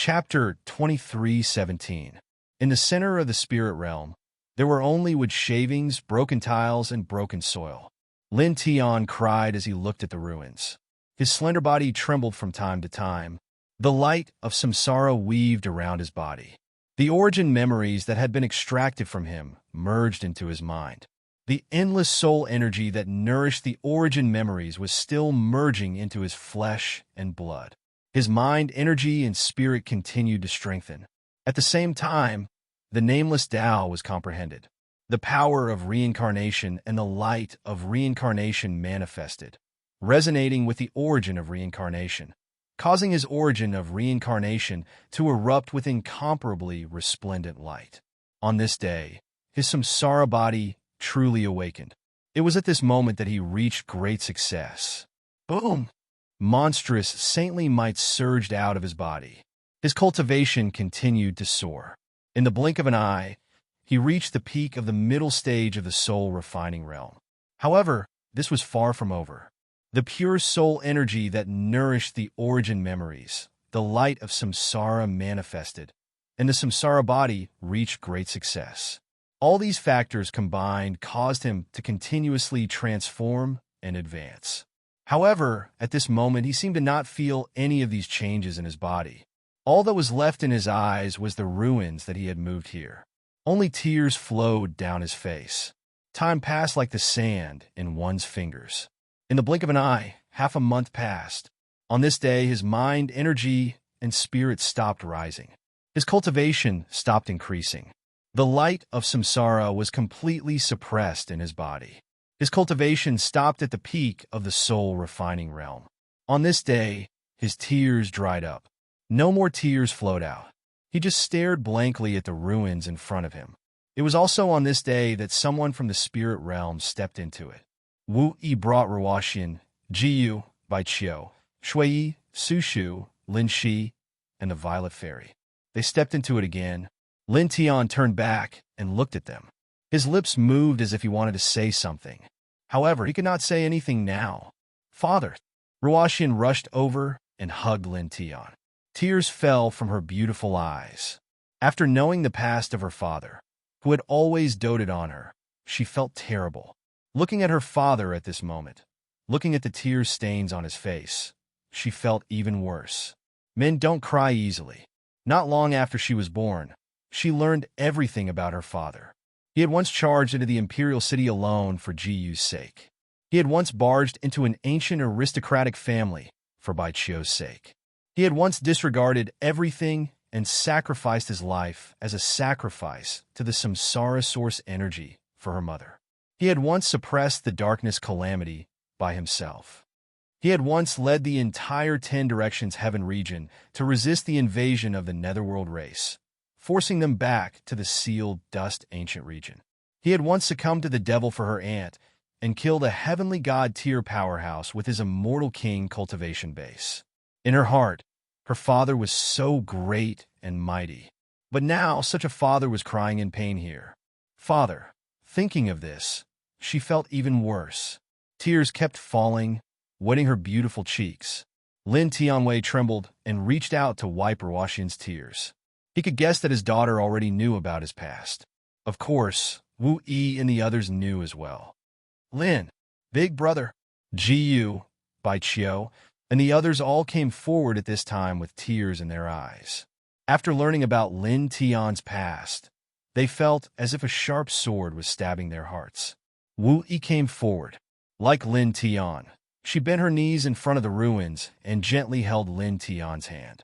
Chapter 23:17. In the center of the spirit realm, there were only wood shavings, broken tiles, and broken soil. Lin Tian cried as he looked at the ruins. His slender body trembled from time to time. The light of samsara weaved around his body. The origin memories that had been extracted from him merged into his mind. The endless soul energy that nourished the origin memories was still merging into his flesh and blood. His mind, energy, and spirit continued to strengthen. At the same time, the nameless Tao was comprehended. The power of reincarnation and the light of reincarnation manifested, resonating with the origin of reincarnation, causing his origin of reincarnation to erupt with incomparably resplendent light. On this day, his samsara body truly awakened. It was at this moment that he reached great success. Boom! Monstrous, saintly might surged out of his body. His cultivation continued to soar. In the blink of an eye, he reached the peak of the middle stage of the soul refining realm. However, this was far from over. The pure soul energy that nourished the origin memories, the light of samsara manifested, and the samsara body reached great success. All these factors combined caused him to continuously transform and advance. However, at this moment, he seemed to not feel any of these changes in his body. All that was left in his eyes was the ruins that he had moved here. Only tears flowed down his face. Time passed like the sand in one's fingers. In the blink of an eye, half a month passed. On this day, his mind, energy, and spirit stopped rising. His cultivation stopped increasing. The light of samsara was completely suppressed in his body. His cultivation stopped at the peak of the soul refining realm. On this day, his tears dried up. No more tears flowed out. He just stared blankly at the ruins in front of him. It was also on this day that someone from the spirit realm stepped into it. Wu Yi brought Ruoxian, Jiyu, Bai Qiu, Shui, Su Shu, Lin Shi, and the Violet Fairy. They stepped into it again. Lin Tian turned back and looked at them. His lips moved as if he wanted to say something. However, he could not say anything now. Father! Ruoxian rushed over and hugged Lin Tian. Tears fell from her beautiful eyes. After knowing the past of her father, who had always doted on her, she felt terrible. Looking at her father at this moment, looking at the tear stains on his face, she felt even worse. Men don't cry easily. Not long after she was born, she learned everything about her father. He had once charged into the imperial city alone for Jiyu's sake. He had once barged into an ancient aristocratic family for Bai Qiu's sake. He had once disregarded everything and sacrificed his life as a sacrifice to the samsara source energy for her mother. He had once suppressed the darkness calamity by himself. He had once led the entire 10 Directions Heaven region to resist the invasion of the Netherworld race, forcing them back to the sealed dust ancient region. He had once succumbed to the devil for her aunt and killed a heavenly god tier powerhouse with his immortal king cultivation base. In her heart, her father was so great and mighty. But now such a father was crying in pain here. Father, thinking of this, she felt even worse. Tears kept falling, wetting her beautiful cheeks. Lin Tianwei trembled and reached out to wipe Ruoxian's tears. He could guess that his daughter already knew about his past. Of course, Wu Yi and the others knew as well. Lin, big brother, Jiyu, Bai Qiu, and the others all came forward at this time with tears in their eyes. After learning about Lin Tian's past, they felt as if a sharp sword was stabbing their hearts. Wu Yi came forward. Like Lin Tian, she bent her knees in front of the ruins and gently held Lin Tian's hand.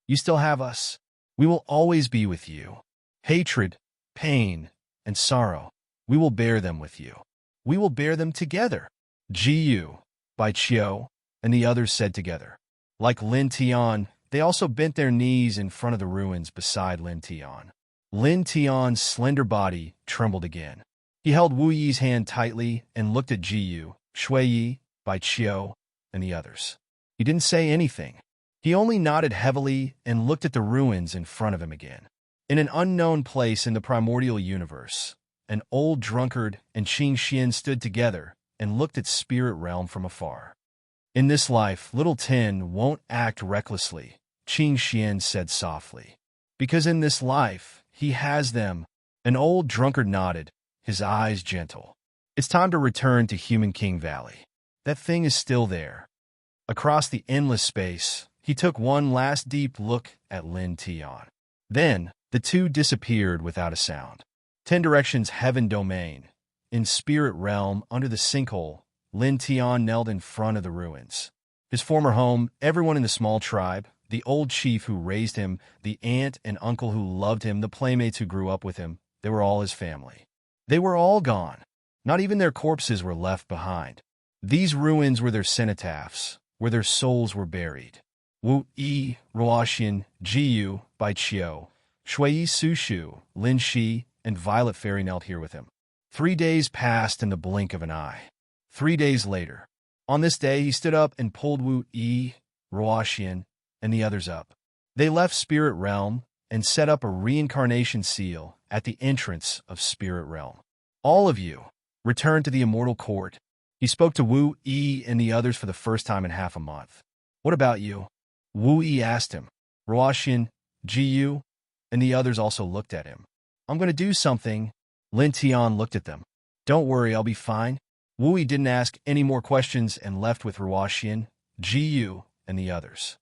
You still have us. We will always be with you. Hatred, pain, and sorrow, we will bear them with you. We will bear them together. Jiyu, Bai Qiu, and the others said together. Like Lin Tian, they also bent their knees in front of the ruins beside Lin Tian. Lin Tian's slender body trembled again. He held Wu Yi's hand tightly and looked at Jiyu, Shui Yi, Bai Qiu, and the others. He didn't say anything. He only nodded heavily and looked at the ruins in front of him again. In an unknown place in the primordial universe, an old drunkard and Qing Xian stood together and looked at spirit realm from afar. In this life, little Tin won't act recklessly Qing Xian said softly. Because in this life, he has them. An old drunkard nodded, his eyes gentle. It's time to return to Human King Valley. That thing is still there. Across the endless space, he took one last deep look at Lin Tian. Then, the two disappeared without a sound. 10 Directions Heaven Domain. In Spirit Realm, under the sinkhole, Lin Tian knelt in front of the ruins. His former home, everyone in the small tribe, the old chief who raised him, the aunt and uncle who loved him, the playmates who grew up with him, they were all his family. They were all gone. Not even their corpses were left behind. These ruins were their cenotaphs, where their souls were buried. Wu Yi, Ruoxian, Jiyu, Bai Qiu, Shui Sushu, Lin Shi, and Violet Fairy knelt here with him. 3 days passed in the blink of an eye. 3 days later, on this day, he stood up and pulled Wu Yi, Ruoxian, and the others up. They left Spirit Realm and set up a reincarnation seal at the entrance of Spirit Realm. All of you, return to the Immortal Court. He spoke to Wu Yi and the others for the first time in half a month. What about you? Wu Yi asked him. Ruoxian, Jiyu, and the others also looked at him. I'm going to do something. Lin Tian looked at them. Don't worry, I'll be fine. Wu Yi didn't ask any more questions and left with Ruoxian, Jiyu, and the others.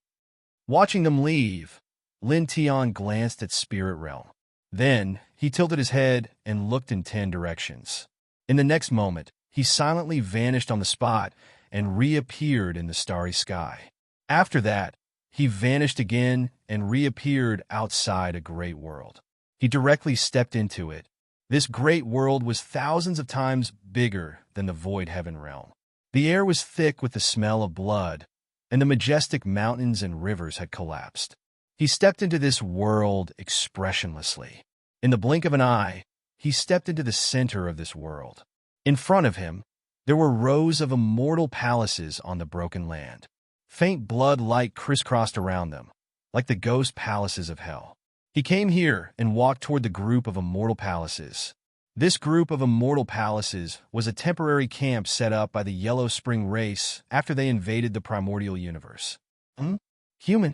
Watching them leave, Lin Tian glanced at Spirit Realm. Then, he tilted his head and looked in 10 directions. In the next moment, he silently vanished on the spot and reappeared in the starry sky. After that, he vanished again and reappeared outside a great world. He directly stepped into it. This great world was thousands of times bigger than the Void Heaven realm. The air was thick with the smell of blood, and the majestic mountains and rivers had collapsed. He stepped into this world expressionlessly. In the blink of an eye, he stepped into the center of this world. In front of him, there were rows of immortal palaces on the broken land. Faint blood light crisscrossed around them, like the ghost palaces of hell. He came here and walked toward the group of immortal palaces. This group of immortal palaces was a temporary camp set up by the Yellow Spring race after they invaded the primordial universe. Human?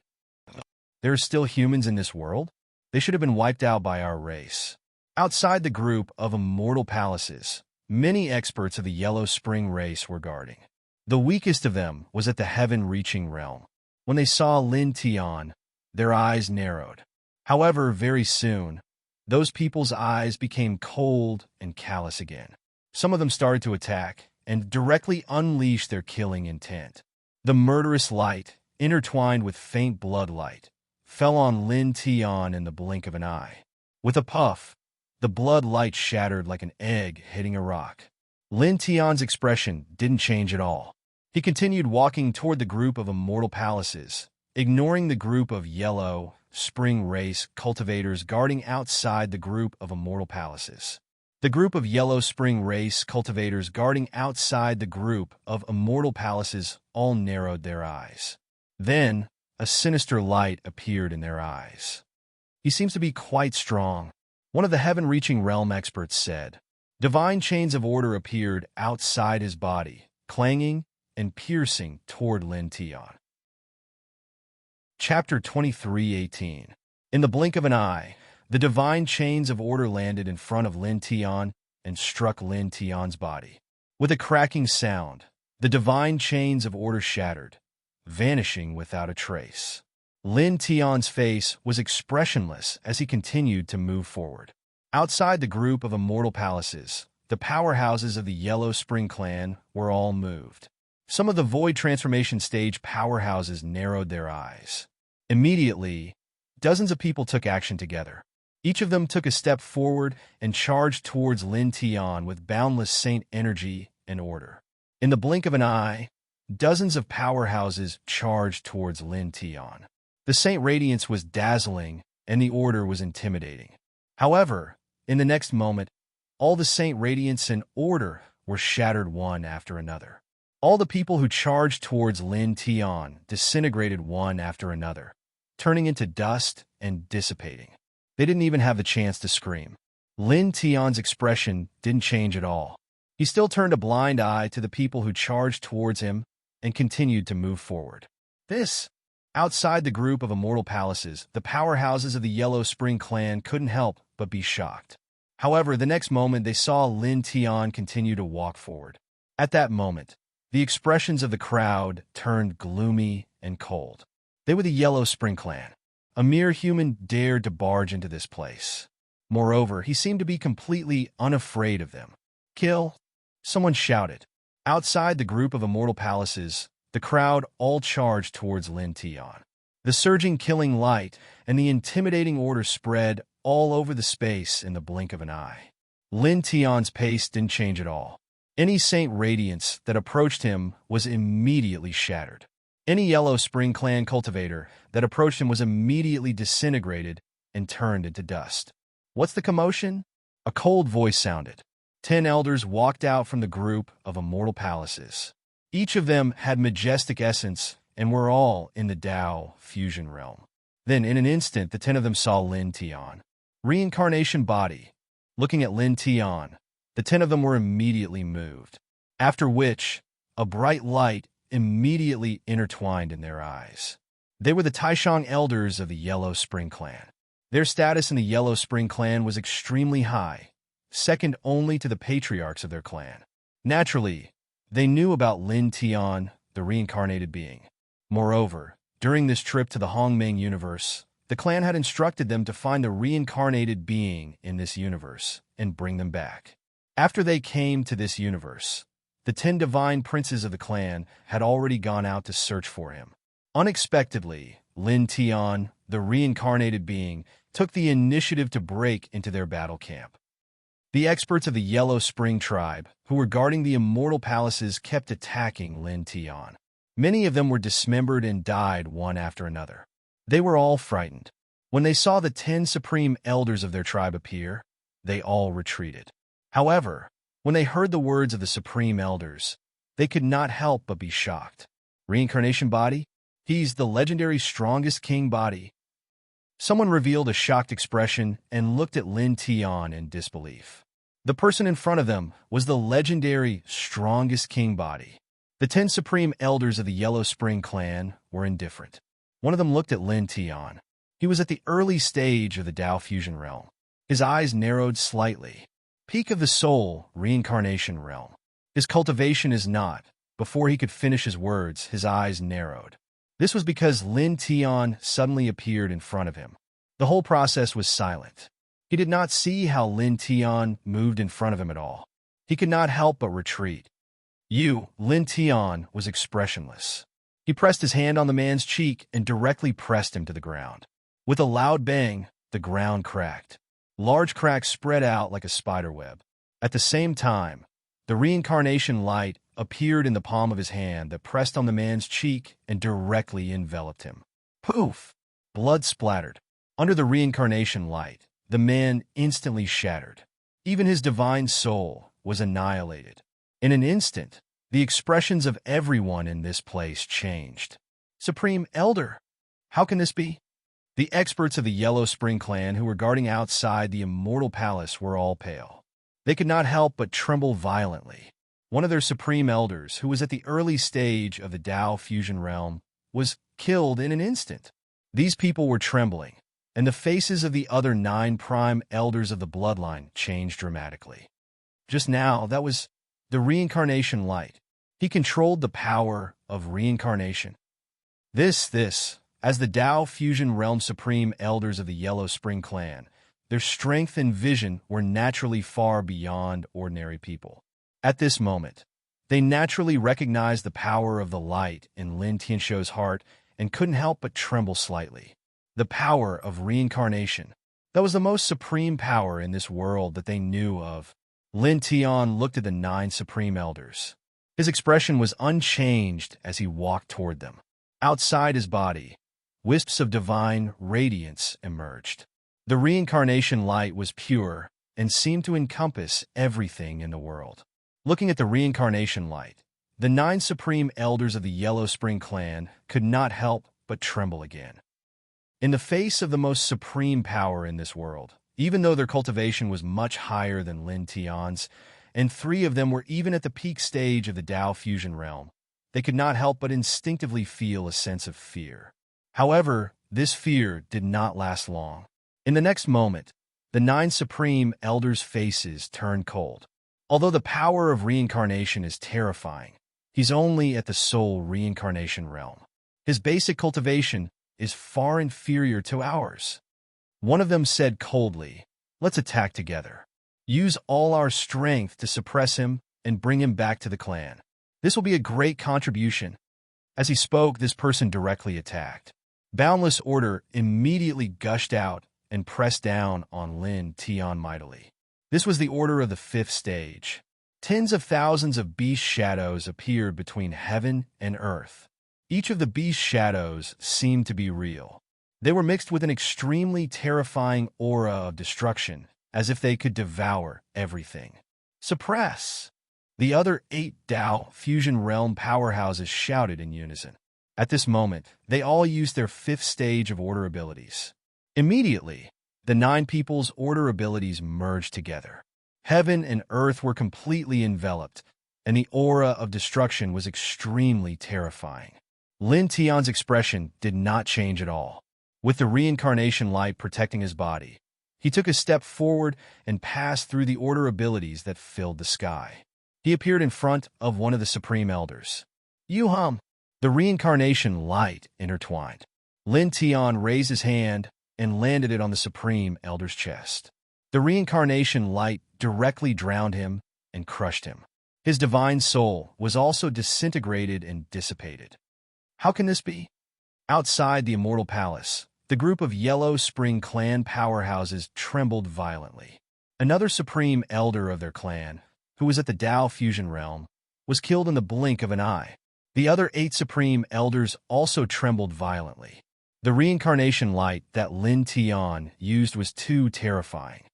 There are still humans in this world? They should have been wiped out by our race. Outside the group of immortal palaces, many experts of the Yellow Spring race were guarding. The weakest of them was at the heaven-reaching realm. When they saw Lin Tian, their eyes narrowed. However, very soon, those people's eyes became cold and callous again. Some of them started to attack and directly unleash their killing intent. The murderous light, intertwined with faint blood light, fell on Lin Tian in the blink of an eye. With a puff, the blood light shattered like an egg hitting a rock. Lin Tian's expression didn't change at all. He continued walking toward the group of immortal palaces, ignoring the group of Yellow Spring race cultivators guarding outside the group of immortal palaces. The group of Yellow Spring race cultivators guarding outside the group of immortal palaces all narrowed their eyes. Then, a sinister light appeared in their eyes. He seems to be quite strong, one of the heaven-reaching realm experts said. Divine chains of order appeared outside his body, clanging and piercing toward Lin Tian. Chapter 23:18. In the blink of an eye, the divine chains of order landed in front of Lin Tian and struck Lin Tian's body. With a cracking sound, the divine chains of order shattered, vanishing without a trace. Lin Tian's face was expressionless as he continued to move forward. Outside the group of immortal palaces, the powerhouses of the Yellow Spring clan were all moved. Some of the Void Transformation stage powerhouses narrowed their eyes. Immediately, dozens of people took action together. Each of them took a step forward and charged towards Lin Tian with boundless saint energy and order. In the blink of an eye, dozens of powerhouses charged towards Lin Tian. The saint radiance was dazzling and the order was intimidating. However, in the next moment, all the saint radiance and order were shattered one after another. All the people who charged towards Lin Tian disintegrated one after another, turning into dust and dissipating. They didn't even have the chance to scream. Lin Tian's expression didn't change at all. He still turned a blind eye to the people who charged towards him and continued to move forward. This Outside the group of immortal palaces, the powerhouses of the Yellow Spring clan couldn't help but be shocked. However, the next moment they saw Lin Tian continue to walk forward. At that moment, the expressions of the crowd turned gloomy and cold. They were the Yellow Spring clan. A mere human dared to barge into this place. Moreover, he seemed to be completely unafraid of them. "Kill!" someone shouted. Outside the group of immortal palaces, the crowd all charged towards Lin Tian. The surging killing light and the intimidating order spread all over the space in the blink of an eye. Lin Tian's pace didn't change at all. Any saint radiance that approached him was immediately shattered. Any Yellow Spring clan cultivator that approached him was immediately disintegrated and turned into dust. "What's the commotion?" A cold voice sounded. 10 elders walked out from the group of immortal palaces. Each of them had majestic essence and were all in the Tao fusion realm. Then, in an instant, the 10 of them saw Lin Tian. Reincarnation body. Looking at Lin Tian, the 10 of them were immediately moved. After which, a bright light immediately intertwined in their eyes. They were the Taishang elders of the Yellow Spring clan. Their status in the Yellow Spring clan was extremely high, second only to the patriarchs of their clan. Naturally, they knew about Lin Tian, the reincarnated being. Moreover, during this trip to the Hongmeng universe, the clan had instructed them to find the reincarnated being in this universe and bring them back. After they came to this universe, the 10 divine princes of the clan had already gone out to search for him. Unexpectedly, Lin Tian, the reincarnated being, took the initiative to break into their battle camp. The experts of the Yellow Spring tribe, who were guarding the immortal palaces, kept attacking Lin Tian. Many of them were dismembered and died one after another. They were all frightened. When they saw the 10 supreme elders of their tribe appear, they all retreated. However, when they heard the words of the supreme elders, they could not help but be shocked. Reincarnation body? He's the legendary strongest king body. Someone revealed a shocked expression and looked at Lin Tian in disbelief. The person in front of them was the legendary strongest king body. The 10 supreme elders of the Yellow Spring clan were indifferent. One of them looked at Lin Tian. He was at the early stage of the Tao fusion realm. His eyes narrowed slightly. Peak of the soul, reincarnation realm. His cultivation is not. Before he could finish his words, his eyes narrowed. This was because Lin Tian suddenly appeared in front of him. The whole process was silent. He did not see how Lin Tian moved in front of him at all. He could not help but retreat. Lin Tian was expressionless. He pressed his hand on the man's cheek and directly pressed him to the ground. With a loud bang, the ground cracked. Large cracks spread out like a spider web. At the same time, the reincarnation light appeared in the palm of his hand that pressed on the man's cheek and directly enveloped him. Poof! Blood splattered. Under the reincarnation light, the man instantly shattered. Even his divine soul was annihilated. In an instant, the expressions of everyone in this place changed. Supreme Elder! How can this be? The experts of the Yellow Spring clan who were guarding outside the Immortal Palace were all pale. They could not help but tremble violently. One of their supreme elders, who was at the early stage of the Tao fusion realm, was killed in an instant. These people were trembling, and the faces of the other 9 prime elders of the bloodline changed dramatically. Just now, that was the reincarnation light. He controlled the power of reincarnation. As the Tao fusion realm supreme elders of the Yellow Spring clan, their strength and vision were naturally far beyond ordinary people. At this moment, they naturally recognized the power of the light in Lin Tianshou's heart and couldn't help but tremble slightly. The power of reincarnation. That was the most supreme power in this world that they knew of. Lin Tian looked at the 9 supreme elders. His expression was unchanged as he walked toward them. Outside his body, wisps of divine radiance emerged. The reincarnation light was pure and seemed to encompass everything in the world. Looking at the reincarnation light, the 9 supreme elders of the Yellow Spring clan could not help but tremble again. In the face of the most supreme power in this world, even though their cultivation was much higher than Lin Tian's, and 3 of them were even at the peak stage of the Tao fusion realm, they could not help but instinctively feel a sense of fear. However, this fear did not last long. In the next moment, the 9 supreme elders' faces turned cold. Although the power of reincarnation is terrifying, he's only at the soul reincarnation realm. His basic cultivation is far inferior to ours. One of them said coldly, "Let's attack together. Use all our strength to suppress him and bring him back to the clan. This will be a great contribution." As he spoke, this person directly attacked. Boundless order immediately gushed out and pressed down on Lin Tian mightily. This was the order of the 5th stage. Tens of thousands of beast shadows appeared between heaven and earth. Each of the beast shadows seemed to be real. They were mixed with an extremely terrifying aura of destruction, as if they could devour everything. Suppress! The other 8 Dao Fusion Realm powerhouses shouted in unison. At this moment, they all used their 5th stage of order abilities. Immediately, the 9 people's order abilities merged together. Heaven and earth were completely enveloped, and the aura of destruction was extremely terrifying. Lin Tian's expression did not change at all. With the reincarnation light protecting his body, he took a step forward and passed through the order abilities that filled the sky. He appeared in front of one of the Supreme Elders. "You The reincarnation light intertwined. Lin Tian raised his hand and landed it on the Supreme Elder's chest. The reincarnation light directly drowned him and crushed him. His divine soul was also disintegrated and dissipated. How can this be? Outside the Immortal Palace, the group of Yellow Spring clan powerhouses trembled violently. Another Supreme Elder of their clan, who was at the Dao Fusion Realm, was killed in the blink of an eye. The other 8 Supreme Elders also trembled violently. The reincarnation light that Lin Tian used was too terrifying.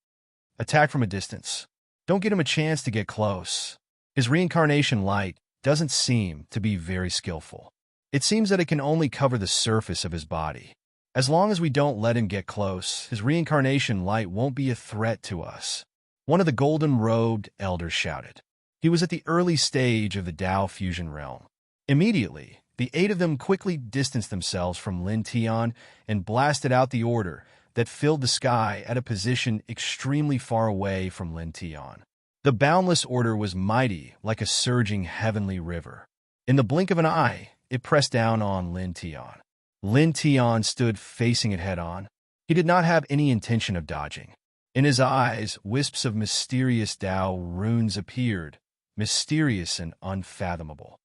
Attack from a distance. Don't get him a chance to get close. His reincarnation light doesn't seem to be very skillful. It seems that it can only cover the surface of his body. As long as we don't let him get close, his reincarnation light won't be a threat to us. One of the golden-robed elders shouted. He was at the early stage of the Dao Fusion Realm. Immediately, the 8 of them quickly distanced themselves from Lin Tian and blasted out the order that filled the sky at a position extremely far away from Lin Tian. The boundless order was mighty like a surging heavenly river. In the blink of an eye, it pressed down on Lin Tian. Lin Tian stood facing it head-on. He did not have any intention of dodging. In his eyes, wisps of mysterious Dao runes appeared, mysterious and unfathomable.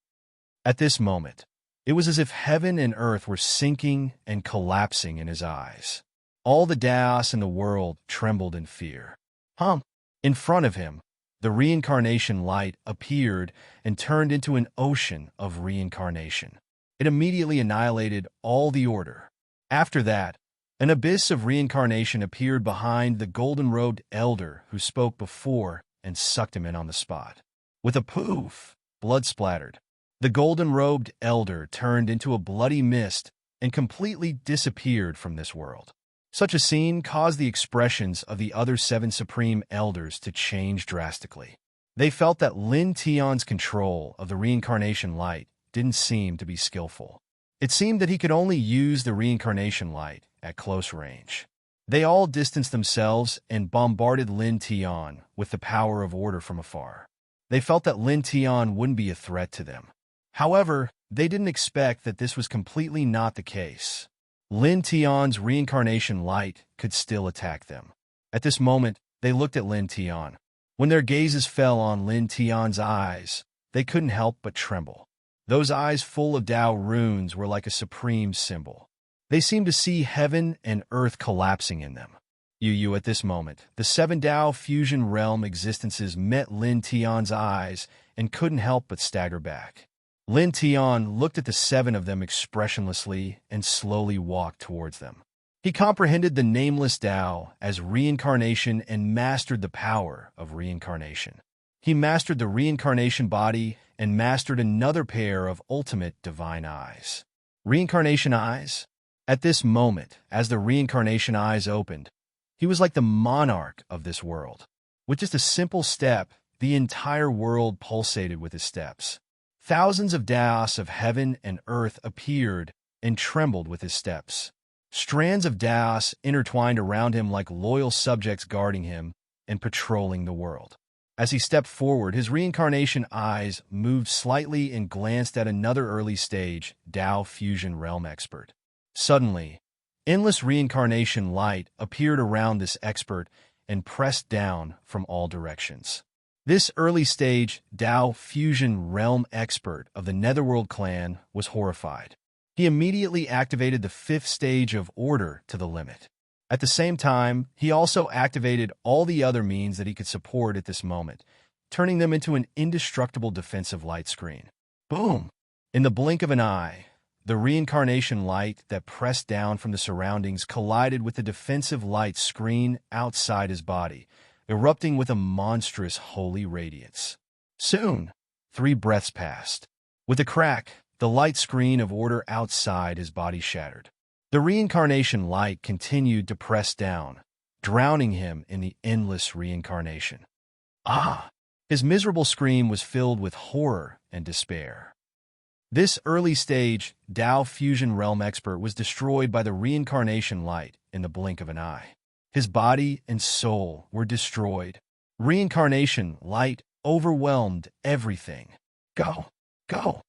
At this moment, it was as if heaven and earth were sinking and collapsing in his eyes. All the Daos in the world trembled in fear. In front of him, the reincarnation light appeared and turned into an ocean of reincarnation. It immediately annihilated all the order. After that, an abyss of reincarnation appeared behind the golden-robed elder who spoke before and sucked him in on the spot. With a poof, blood splattered. The golden-robed elder turned into a bloody mist and completely disappeared from this world. Such a scene caused the expressions of the other 7 Supreme Elders to change drastically. They felt that Lin Tian's control of the reincarnation light didn't seem to be skillful. It seemed that he could only use the reincarnation light at close range. They all distanced themselves and bombarded Lin Tian with the power of order from afar. They felt that Lin Tian wouldn't be a threat to them. However, they didn't expect that this was completely not the case. Lin Tian's reincarnation light could still attack them. At this moment, they looked at Lin Tian. When their gazes fell on Lin Tian's eyes, they couldn't help but tremble. Those eyes full of Dao runes were like a supreme symbol. They seemed to see heaven and earth collapsing in them. At this moment, the 7 Dao Fusion Realm existences met Lin Tian's eyes and couldn't help but stagger back. Lin Tian looked at the 7 of them expressionlessly and slowly walked towards them. He comprehended the nameless Dao as reincarnation and mastered the power of reincarnation. He mastered the reincarnation body and mastered another pair of ultimate divine eyes. Reincarnation eyes? At this moment, as the reincarnation eyes opened, he was like the monarch of this world. With just a simple step, the entire world pulsated with his steps. Thousands of Daos of heaven and earth appeared and trembled with his steps. Strands of Daos intertwined around him like loyal subjects guarding him and patrolling the world. As he stepped forward, his reincarnation eyes moved slightly and glanced at another early-stage Dao fusion realm expert. Suddenly, endless reincarnation light appeared around this expert and pressed down from all directions. This early-stage Dao fusion realm expert of the Netherworld clan was horrified. He immediately activated the 5th stage of order to the limit. At the same time, he also activated all the other means that he could support at this moment, turning them into an indestructible defensive light screen. Boom! In the blink of an eye, the reincarnation light that pressed down from the surroundings collided with the defensive light screen outside his body, erupting with a monstrous holy radiance. Soon, 3 breaths passed. With a crack, the light screen of order outside his body shattered. The reincarnation light continued to press down, drowning him in the endless reincarnation. Ah! His miserable scream was filled with horror and despair. This early-stage Dao fusion realm expert was destroyed by the reincarnation light in the blink of an eye. His body and soul were destroyed. Reincarnation light overwhelmed everything. Go! Go!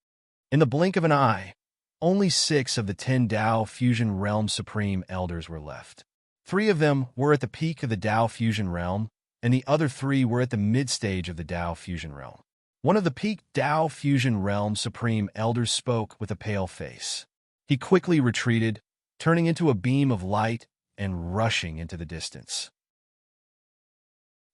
In the blink of an eye, only 6 of the 10 Dao Fusion Realm Supreme Elders were left. 3 of them were at the peak of the Dao Fusion Realm, and the other 3 were at the mid-stage of the Dao Fusion Realm. One of the peak Dao Fusion Realm Supreme Elders spoke with a pale face. He quickly retreated, turning into a beam of light and rushing into the distance.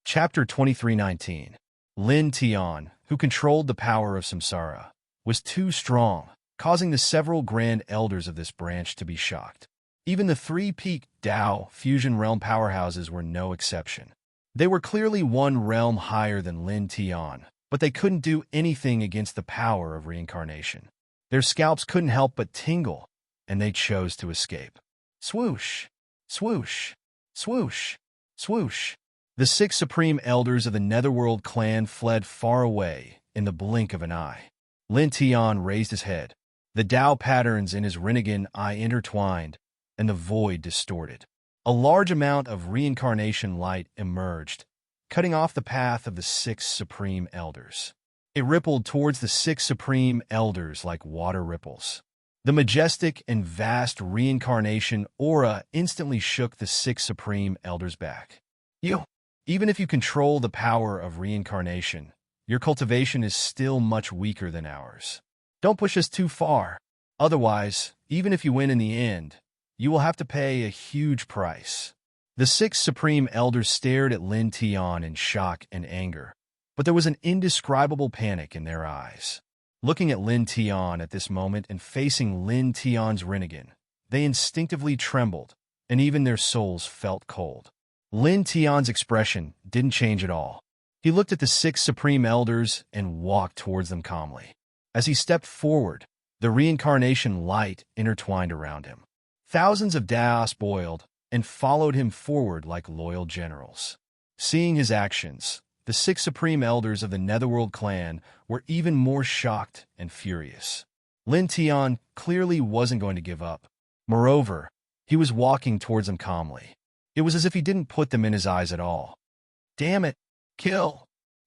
Chapter 2319. Lin Tian, who controlled the power of samsara, was too strong, causing the several grand elders of this branch to be shocked. Even the 3 peak Dao Fusion Realm powerhouses were no exception. They were clearly one realm higher than Lin Tian, but they couldn't do anything against the power of reincarnation. Their scalps couldn't help but tingle, and they chose to escape. Swoosh! Swoosh! Swoosh! Swoosh! The 6 supreme elders of the Netherworld clan fled far away in the blink of an eye. Lin Tian raised his head. The Dao patterns in his Rinnegan eye intertwined, and the void distorted. A large amount of reincarnation light emerged, cutting off the path of the 6 supreme elders. It rippled towards the 6 supreme elders like water ripples. The majestic and vast reincarnation aura instantly shook the 6 supreme elders back. Even if you control the power of reincarnation, your cultivation is still much weaker than ours. Don't push us too far. Otherwise, even if you win in the end, you will have to pay a huge price. The 6 supreme elders stared at Lin Tian in shock and anger, but there was an indescribable panic in their eyes. Looking at Lin Tian at this moment and facing Lin Tian's Rinnegan, they instinctively trembled, and even their souls felt cold. Lin Tian's expression didn't change at all. He looked at the 6 supreme elders and walked towards them calmly. As he stepped forward, the reincarnation light intertwined around him. Thousands of Daos boiled and followed him forward like loyal generals. Seeing his actions, the 6 supreme elders of the Netherworld clan were even more shocked and furious. Lin Tian clearly wasn't going to give up. Moreover, he was walking towards them calmly. It was as if he didn't put them in his eyes at all. Damn it! Kill!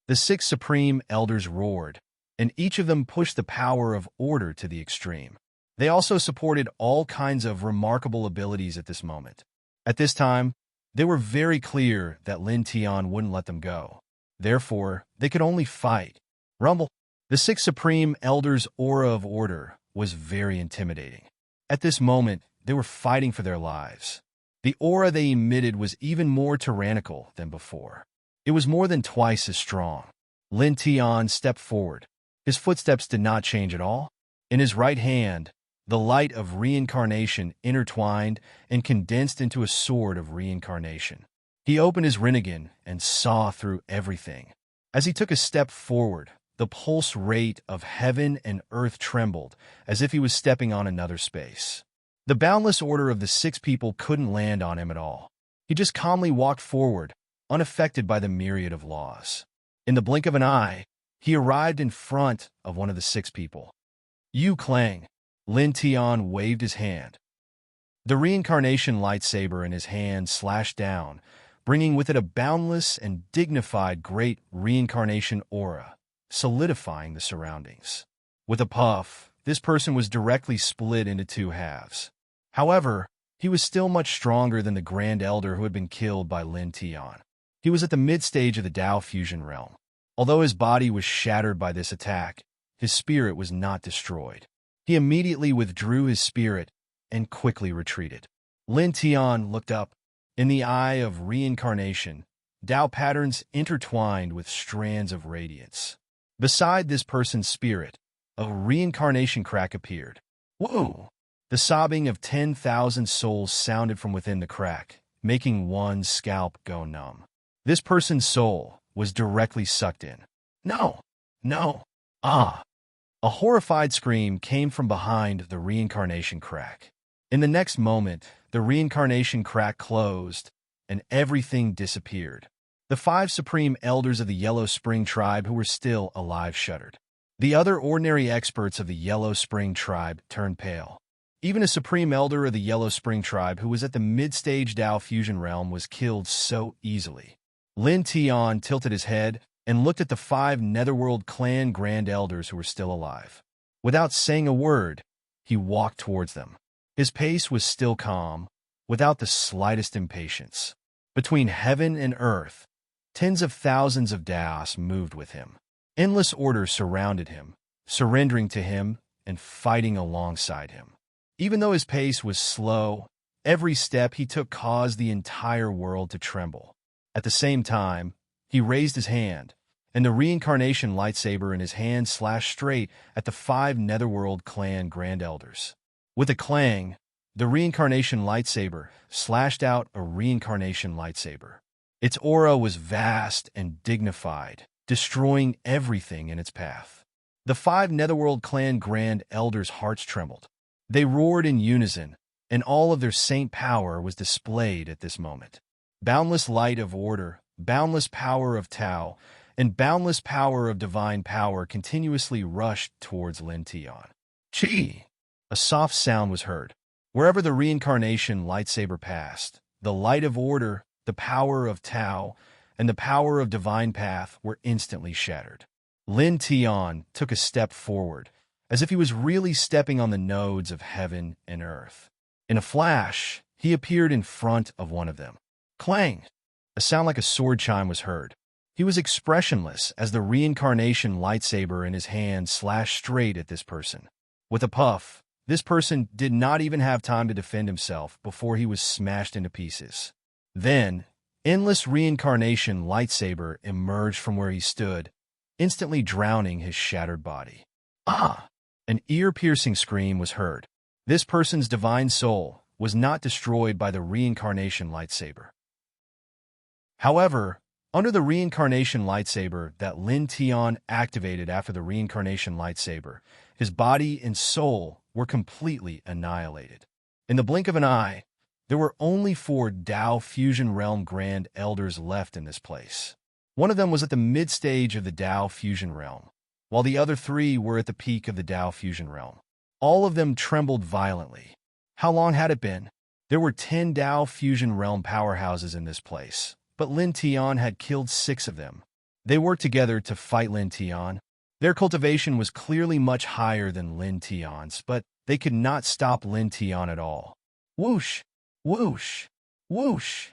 The 6 supreme elders roared, and each of them pushed the power of order to the extreme. They also supported all kinds of remarkable abilities at this moment. At this time, they were very clear that Lin Tian wouldn't let them go. Therefore, they could only fight. Rumble! The 6 supreme elders' aura of order was very intimidating. At this moment, they were fighting for their lives. The aura they emitted was even more tyrannical than before. It was more than twice as strong. Lin Tian stepped forward. His footsteps did not change at all. In his right hand, the light of reincarnation intertwined and condensed into a sword of reincarnation. He opened his Rinnegan and saw through everything. As he took a step forward, the pulse rate of heaven and earth trembled as if he was stepping on another space. The boundless order of the 6 people couldn't land on him at all. He just calmly walked forward, unaffected by the myriad of laws. In the blink of an eye, he arrived in front of one of the 6 people. Yu Clang, Lin Tian waved his hand. The reincarnation lightsaber in his hand slashed down, bringing with it a boundless and dignified great reincarnation aura, solidifying the surroundings. With a puff, this person was directly split into two halves. However, he was still much stronger than the Grand Elder who had been killed by Lin Tian. He was at the mid-stage of the Tao fusion realm. Although his body was shattered by this attack, his spirit was not destroyed. He immediately withdrew his spirit and quickly retreated. Lin Tian looked up. In the eye of reincarnation, Tao patterns intertwined with strands of radiance. Beside this person's spirit, a reincarnation crack appeared. Whoa! The sobbing of 10,000 souls sounded from within the crack, making one's scalp go numb. This person's soul was directly sucked in. No! No! Ah! A horrified scream came from behind the reincarnation crack. In the next moment, the reincarnation crack closed, and everything disappeared. The 5 supreme elders of the Yellow Spring tribe who were still alive shuddered. The other ordinary experts of the Yellow Spring tribe turned pale. Even a supreme elder of the Yellow Spring tribe who was at the mid-stage Tao fusion realm was killed so easily. Lin Tian tilted his head and looked at the 5 Netherworld clan grand elders who were still alive. Without saying a word, he walked towards them. His pace was still calm, without the slightest impatience. Between heaven and earth, tens of thousands of Daos moved with him. Endless order surrounded him, surrendering to him and fighting alongside him. Even though his pace was slow, every step he took caused the entire world to tremble. At the same time, he raised his hand, and the reincarnation lightsaber in his hand slashed straight at the 5 Netherworld clan grand elders. With a clang, the reincarnation lightsaber slashed out a reincarnation lightsaber. Its aura was vast and dignified, destroying everything in its path. The 5 Netherworld clan grand elders' hearts trembled. They roared in unison, and all of their saint power was displayed at this moment. Boundless light of order, boundless power of Tao, and boundless power of divine power continuously rushed towards Lin Tian. Chi! A soft sound was heard. Wherever the reincarnation lightsaber passed, the light of order, the power of Tao, and the power of divine path were instantly shattered. Lin Tian took a step forward, as if he was really stepping on the nodes of heaven and earth. In a flash, he appeared in front of one of them. Clang! A sound like a sword chime was heard. He was expressionless as the reincarnation lightsaber in his hand slashed straight at this person. With a puff, this person did not even have time to defend himself before he was smashed into pieces. Then, endless reincarnation lightsaber emerged from where he stood, instantly drowning his shattered body. Ah! An ear-piercing scream was heard. This person's divine soul was not destroyed by the reincarnation lightsaber. However, under the reincarnation lightsaber that Lin Tian activated after the reincarnation lightsaber, his body and soul were completely annihilated. In the blink of an eye, there were only 4 Tao Fusion Realm Grand Elders left in this place. One of them was at the mid-stage of the Tao Fusion Realm, while the other 3 were at the peak of the Tao Fusion Realm. All of them trembled violently. How long had it been? There were 10 Tao Fusion Realm powerhouses in this place, but Lin Tian had killed 6 of them. They worked together to fight Lin Tian. Their cultivation was clearly much higher than Lin Tian's, but they could not stop Lin Tian at all. Whoosh! Whoosh! Whoosh!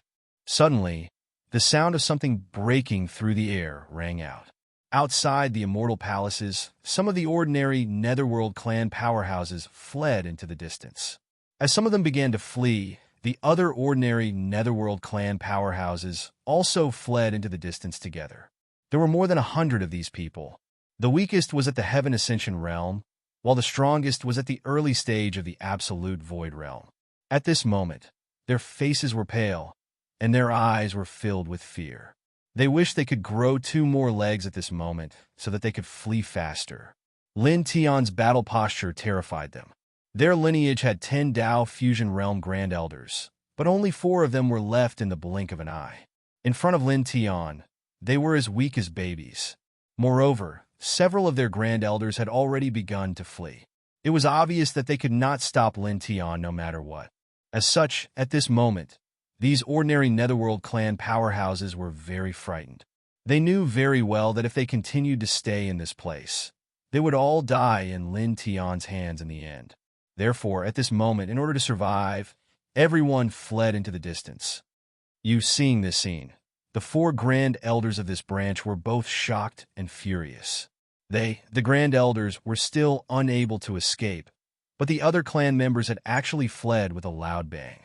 Suddenly, the sound of something breaking through the air rang out. Outside the immortal palaces, some of the ordinary Netherworld clan powerhouses fled into the distance. As some of them began to flee, the other ordinary Netherworld clan powerhouses also fled into the distance together. There were more than 100 of these people. The weakest was at the Heaven Ascension realm, while the strongest was at the early stage of the Absolute Void realm. At this moment, their faces were pale, and their eyes were filled with fear. They wished they could grow 2 more legs at this moment so that they could flee faster. Lin Tian's battle posture terrified them. Their lineage had 10 Tao Fusion Realm Grand Elders, but only 4 of them were left in the blink of an eye. In front of Lin Tian, they were as weak as babies. Moreover, several of their Grand Elders had already begun to flee. It was obvious that they could not stop Lin Tian no matter what. As such, at this moment, these ordinary Netherworld clan powerhouses were very frightened. They knew very well that if they continued to stay in this place, they would all die in Lin Tian's hands in the end. Therefore, at this moment, in order to survive, everyone fled into the distance. You seeing this scene, the four grand elders of this branch were both shocked and furious. They, the grand elders, were still unable to escape, but the other clan members had actually fled with a loud bang.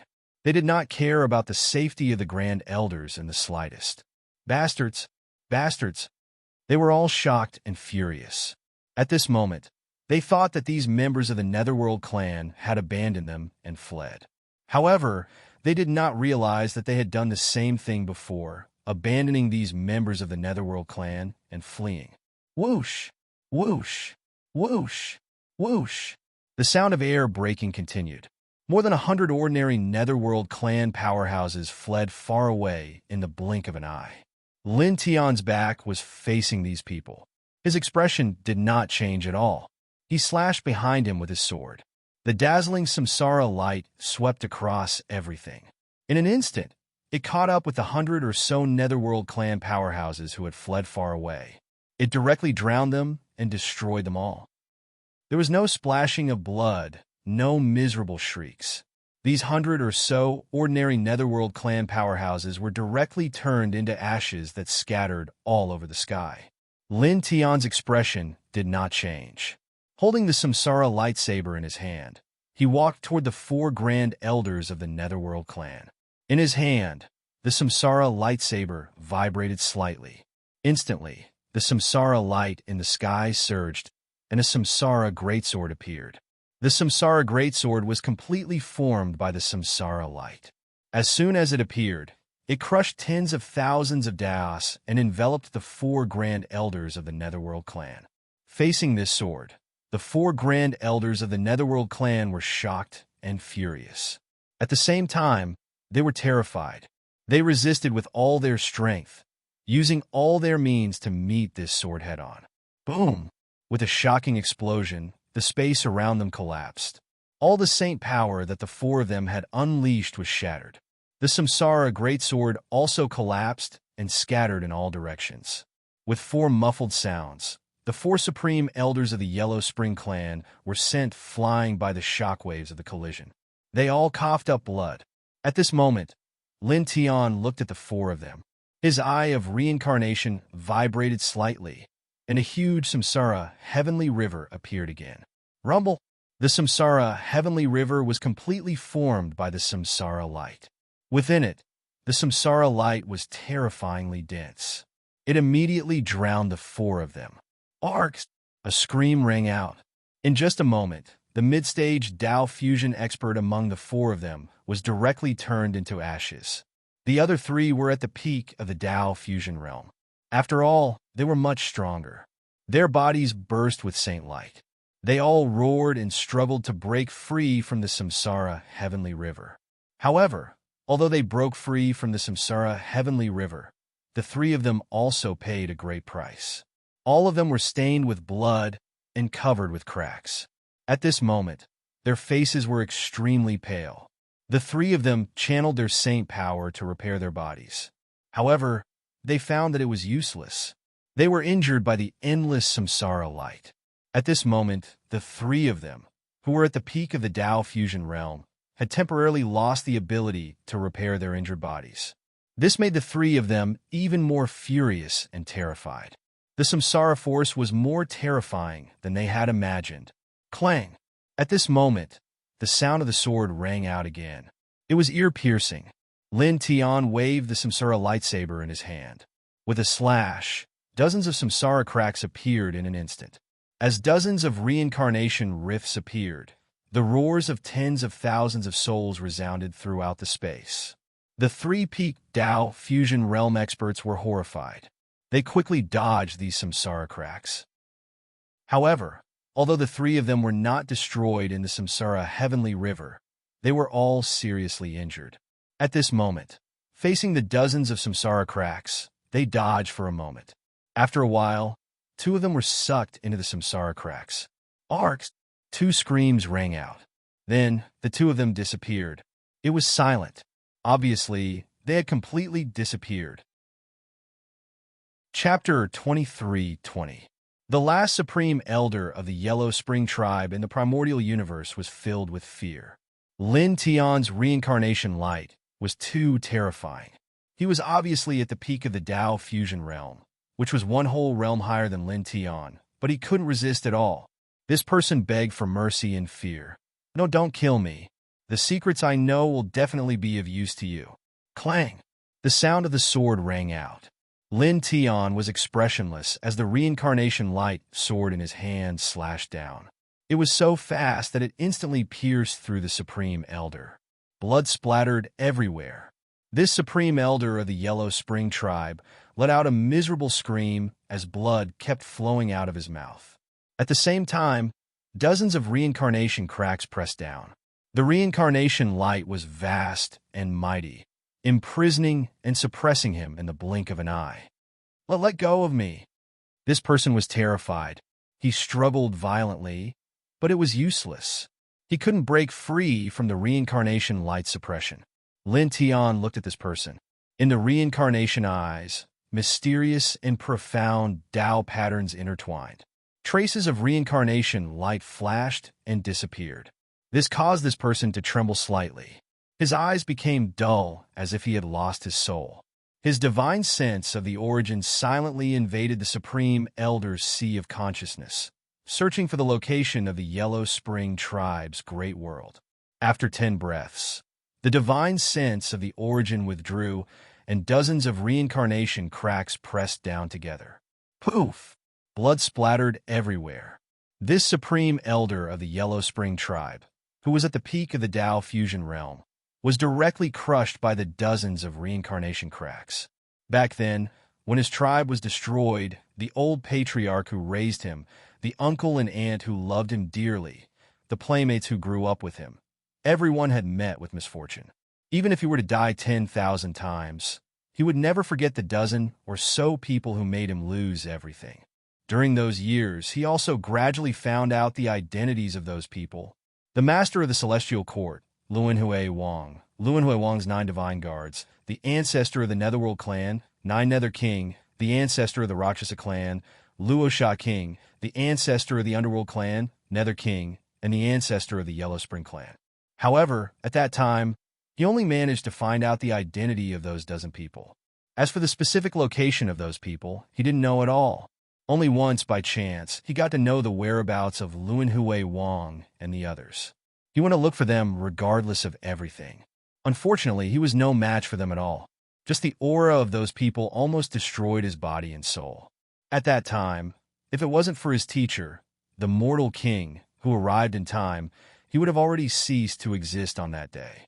They did not care about the safety of the grand elders in the slightest. Bastards! Bastards! They were all shocked and furious. At this moment, they thought that these members of the Netherworld clan had abandoned them and fled. However, they did not realize that they had done the same thing before, abandoning these members of the Netherworld clan and fleeing. Whoosh! Whoosh! Whoosh! Whoosh! The sound of air breaking continued. More than 100 ordinary Netherworld clan powerhouses fled far away in the blink of an eye. Lin Tian's back was facing these people. His expression did not change at all. He slashed behind him with his sword. The dazzling samsara light swept across everything. In an instant, it caught up with the 100 or so Netherworld clan powerhouses who had fled far away. It directly drowned them and destroyed them all. There was no splashing of blood, no miserable shrieks. These 100 or so ordinary Netherworld clan powerhouses were directly turned into ashes that scattered all over the sky. Lin Tian's expression did not change. Holding the samsara lightsaber in his hand, he walked toward the four grand elders of the Netherworld clan. In his hand, the samsara lightsaber vibrated slightly. Instantly, the samsara light in the sky surged, and a samsara greatsword appeared. The samsara greatsword was completely formed by the samsara light. As soon as it appeared, it crushed tens of thousands of Daos and enveloped the four grand elders of the Netherworld clan. Facing this sword, the four grand elders of the Netherworld clan were shocked and furious. At the same time, they were terrified. They resisted with all their strength, using all their means to meet this sword head-on. Boom! With a shocking explosion, the space around them collapsed. All the saint power that the four of them had unleashed was shattered. The samsara greatsword also collapsed and scattered in all directions. With four muffled sounds, the four supreme elders of the Yellow Spring clan were sent flying by the shockwaves of the collision. They all coughed up blood. At this moment, Lin Tian looked at the four of them. His eye of reincarnation vibrated slightly, and a huge samsara heavenly river appeared again. Rumble! The samsara heavenly river was completely formed by the samsara light. Within it, the samsara light was terrifyingly dense. It immediately drowned the four of them. Arcs! A scream rang out. In just a moment, the mid-stage Dao fusion expert among the four of them was directly turned into ashes. The other three were at the peak of the Dao fusion realm. After all, they were much stronger. Their bodies burst with saint light. They all roared and struggled to break free from the samsara heavenly river. However, although they broke free from the samsara heavenly river, the three of them also paid a great price. All of them were stained with blood and covered with cracks. At this moment, their faces were extremely pale. The three of them channeled their saint power to repair their bodies. However, they found that it was useless. They were injured by the endless samsara light. At this moment, the three of them, who were at the peak of the Dao fusion realm, had temporarily lost the ability to repair their injured bodies. This made the three of them even more furious and terrified. The samsara force was more terrifying than they had imagined. Clang! At this moment, the sound of the sword rang out again. It was ear-piercing. Lin Tian waved the samsara lightsaber in his hand. With a slash, dozens of samsara cracks appeared in an instant. As dozens of reincarnation rifts appeared, the roars of tens of thousands of souls resounded throughout the space. The three-peaked Dao fusion realm experts were horrified. They quickly dodged these samsara cracks. However, although the three of them were not destroyed in the samsara heavenly river, they were all seriously injured. At this moment, facing the dozens of samsara cracks, they dodged for a moment. After a while, two of them were sucked into the samsara cracks. Arcs! Two screams rang out. Then, the two of them disappeared. It was silent. Obviously, they had completely disappeared. Chapter 23:20. The last supreme elder of the Yellow Spring tribe in the primordial universe was filled with fear. Lin Tian's reincarnation light was too terrifying. He was obviously at the peak of the Tao fusion realm, which was one whole realm higher than Lin Tian, but he couldn't resist at all. This person begged for mercy and fear. No, don't kill me. The secrets I know will definitely be of use to you. Clang! The sound of the sword rang out. Lin Tian was expressionless as the reincarnation light sword in his hand slashed down. It was so fast that it instantly pierced through the Supreme Elder. Blood splattered everywhere. This Supreme Elder of the Yellow Spring tribe let out a miserable scream as blood kept flowing out of his mouth. At the same time, dozens of reincarnation cracks pressed down. The reincarnation light was vast and mighty, imprisoning and suppressing him in the blink of an eye. Let go of me. This person was terrified. He struggled violently, but it was useless. He couldn't break free from the reincarnation light suppression. Lin Tian looked at this person. In the reincarnation eyes, mysterious and profound Tao patterns intertwined. Traces of reincarnation light flashed and disappeared. This caused this person to tremble slightly. His eyes became dull as if he had lost his soul. His divine sense of the origin silently invaded the Supreme Elder's sea of consciousness, searching for the location of the Yellow Spring tribe's great world. After 10 breaths, the divine sense of the origin withdrew, and dozens of reincarnation cracks pressed down together. Poof! Blood splattered everywhere. This Supreme Elder of the Yellow Spring tribe, who was at the peak of the Tao fusion realm, was directly crushed by the dozens of reincarnation cracks. Back then, when his tribe was destroyed, the old patriarch who raised him, the uncle and aunt who loved him dearly, the playmates who grew up with him, everyone had met with misfortune. Even if he were to die 10,000 times, he would never forget the dozen or so people who made him lose everything. During those years, he also gradually found out the identities of those people. The master of the celestial court, Luanhui Wang, Luanhui Wang's 9 divine guards, the ancestor of the Netherworld clan, 9 Nether King, the ancestor of the Rakshasa clan, Luosha King, the ancestor of the Underworld clan, Nether King, and the ancestor of the Yellow Spring clan. However, at that time, he only managed to find out the identity of those dozen people. As for the specific location of those people, he didn't know at all. Only once, by chance, he got to know the whereabouts of Luanhui Wang and the others. He went to look for them regardless of everything. Unfortunately, he was no match for them at all. Just the aura of those people almost destroyed his body and soul. At that time, if it wasn't for his teacher, the mortal king, who arrived in time, he would have already ceased to exist on that day.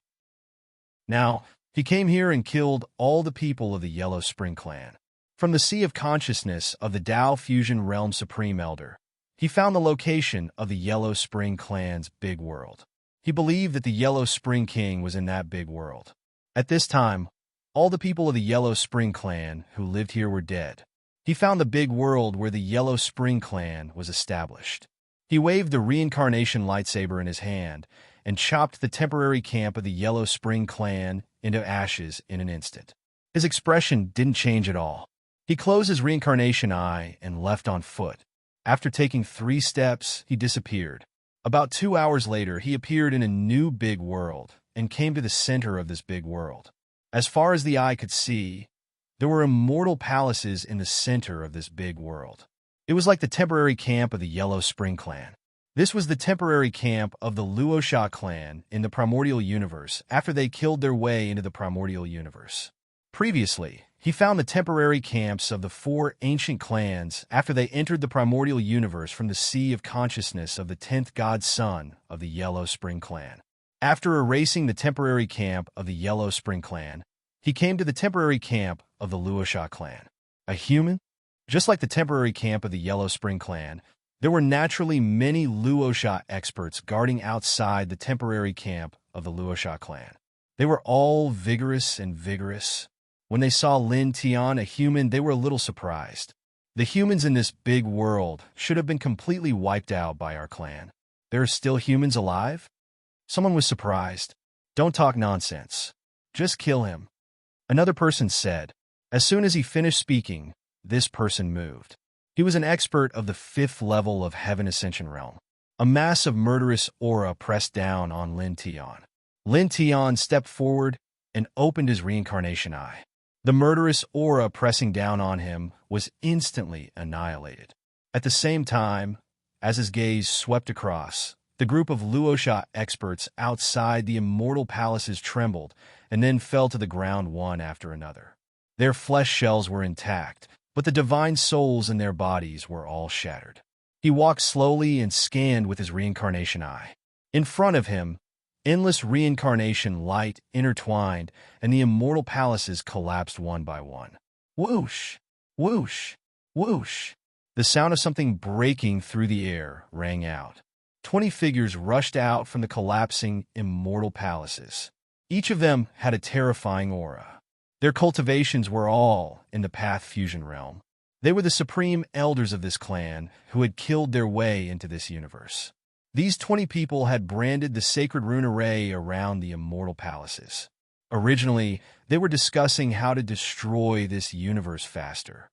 Now, he came here and killed all the people of the Yellow Spring clan. From the sea of consciousness of the Tao Fusion Realm Supreme Elder, he found the location of the Yellow Spring clan's big world. He believed that the Yellow Spring King was in that big world. At this time, all the people of the Yellow Spring clan who lived here were dead. He found the big world where the Yellow Spring clan was established. He waved the reincarnation lightsaber in his hand and chopped the temporary camp of the Yellow Spring clan into ashes in an instant. His expression didn't change at all. He closed his reincarnation eye and left on foot. After taking 3 steps, he disappeared. About 2 hours later, he appeared in a new big world and came to the center of this big world. As far as the eye could see, there were immortal palaces in the center of this big world. It was like the temporary camp of the Yellow Spring clan. This was the temporary camp of the Luosha clan in the primordial universe after they killed their way into the primordial universe. Previously, he found the temporary camps of the 4 ancient clans after they entered the primordial universe from the sea of consciousness of the 10th godson of the Yellow Spring clan. After erasing the temporary camp of the Yellow Spring clan, he came to the temporary camp of the Luosha clan. A human? Just like the temporary camp of the Yellow Spring clan, there were naturally many Luosha experts guarding outside the temporary camp of the Luosha clan. They were all vigorous. When they saw Lin Tian, a human, they were a little surprised. The humans in this big world should have been completely wiped out by our clan. There are still humans alive? Someone was surprised. Don't talk nonsense. Just kill him. Another person said. As soon as he finished speaking, this person moved. He was an expert of the 5th level of Heaven Ascension Realm. A mass of murderous aura pressed down on Lin Tian. Lin Tian stepped forward and opened his reincarnation eye. The murderous aura pressing down on him was instantly annihilated. At the same time, as his gaze swept across, the group of Luosha experts outside the immortal palaces trembled and then fell to the ground one after another. Their flesh shells were intact, but the divine souls in their bodies were all shattered. He walked slowly and scanned with his reincarnation eye. In front of him, endless reincarnation light intertwined, and the immortal palaces collapsed one by one. Whoosh! Whoosh! Whoosh! The sound of something breaking through the air rang out. 20 figures rushed out from the collapsing immortal palaces. Each of them had a terrifying aura. Their cultivations were all in the Path Fusion realm. They were the supreme elders of this clan who had killed their way into this universe. These 20 people had branded the sacred rune array around the immortal palaces. Originally, they were discussing how to destroy this universe faster.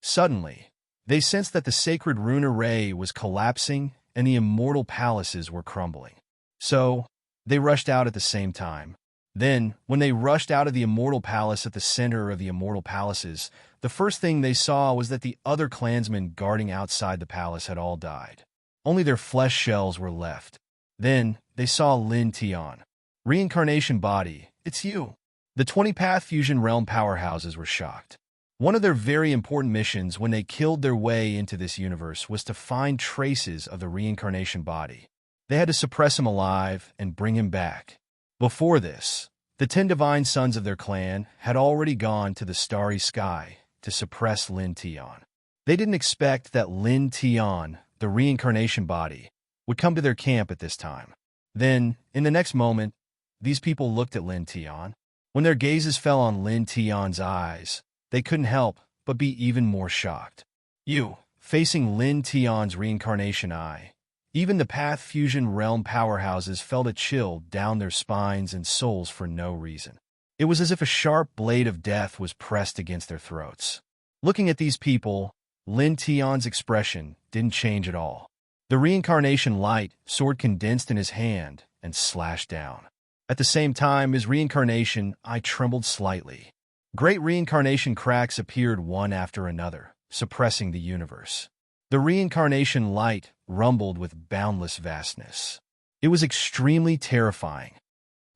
Suddenly, they sensed that the sacred rune array was collapsing and the immortal palaces were crumbling. So, they rushed out at the same time. Then, when they rushed out of the immortal palace at the center of the immortal palaces, the first thing they saw was that the other clansmen guarding outside the palace had all died. Only their flesh shells were left. Then, they saw Lin Tian. Reincarnation body, it's you. The 20 Path Fusion Realm powerhouses were shocked. One of their very important missions when they killed their way into this universe was to find traces of the reincarnation body. They had to suppress him alive and bring him back. Before this, the 10 divine sons of their clan had already gone to the starry sky to suppress Lin Tian. They didn't expect that Lin Tian, the reincarnation body, would come to their camp at this time. Then, in the next moment, these people looked at Lin Tian. When their gazes fell on Lin Tian's eyes, they couldn't help but be even more shocked. You, facing Lin Tian's reincarnation eye, even the Path Fusion Realm powerhouses felt a chill down their spines and souls for no reason. It was as if a sharp blade of death was pressed against their throats. Looking at these people, Lin Tian's expression didn't change at all. The reincarnation light sword condensed in his hand and slashed down. At the same time, his reincarnation eye trembled slightly. Great reincarnation cracks appeared one after another, suppressing the universe. The reincarnation light rumbled with boundless vastness. It was extremely terrifying.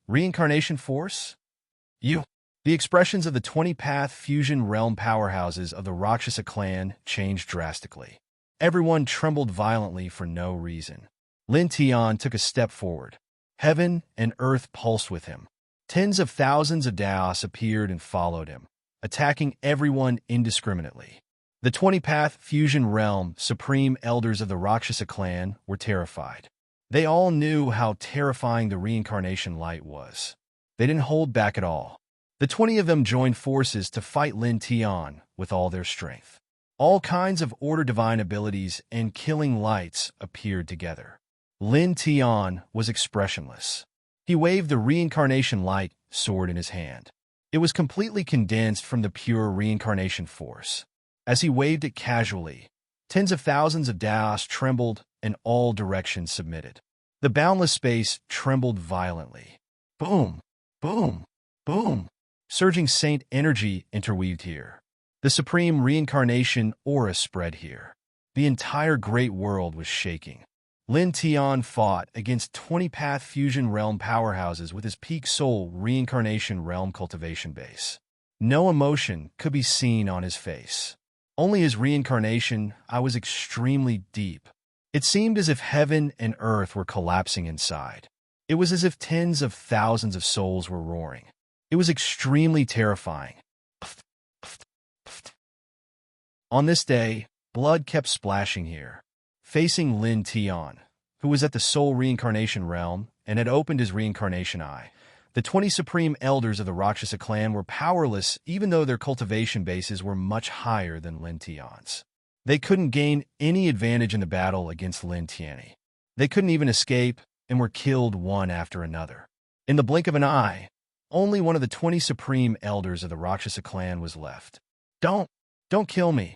Reincarnation force? You. The expressions of the 20 Path Fusion Realm powerhouses of the Rakshasa clan changed drastically. Everyone trembled violently for no reason. Lin Tian took a step forward. Heaven and earth pulsed with him. Tens of thousands of Daos appeared and followed him, attacking everyone indiscriminately. The 20 Path Fusion Realm supreme elders of the Rakshasa clan were terrified. They all knew how terrifying the reincarnation light was. They didn't hold back at all. The 20 of them joined forces to fight Lin Tian with all their strength. All kinds of order divine abilities and killing lights appeared together. Lin Tian was expressionless. He waved the reincarnation light sword in his hand. It was completely condensed from the pure reincarnation force. As he waved it casually, tens of thousands of Daos trembled and all directions submitted. The boundless space trembled violently. Boom, boom, boom. Surging saint energy interweaved here. The supreme reincarnation aura spread here. The entire great world was shaking. Lin Tian fought against 20 Path Fusion Realm powerhouses with his peak soul reincarnation realm cultivation base. No emotion could be seen on his face. Only his reincarnation eye was extremely deep. It seemed as if heaven and earth were collapsing inside. It was as if tens of thousands of souls were roaring. It was extremely terrifying. On this day, blood kept splashing here. Facing Lin Tian, who was at the soul reincarnation realm and had opened his reincarnation eye, the 20 supreme elders of the Rakshasa clan were powerless even though their cultivation bases were much higher than Lin Tian's. They couldn't gain any advantage in the battle against Lin Tian. They couldn't even escape and were killed one after another. In the blink of an eye, only one of the 20 supreme elders of the Rakshasa clan was left. Don't kill me.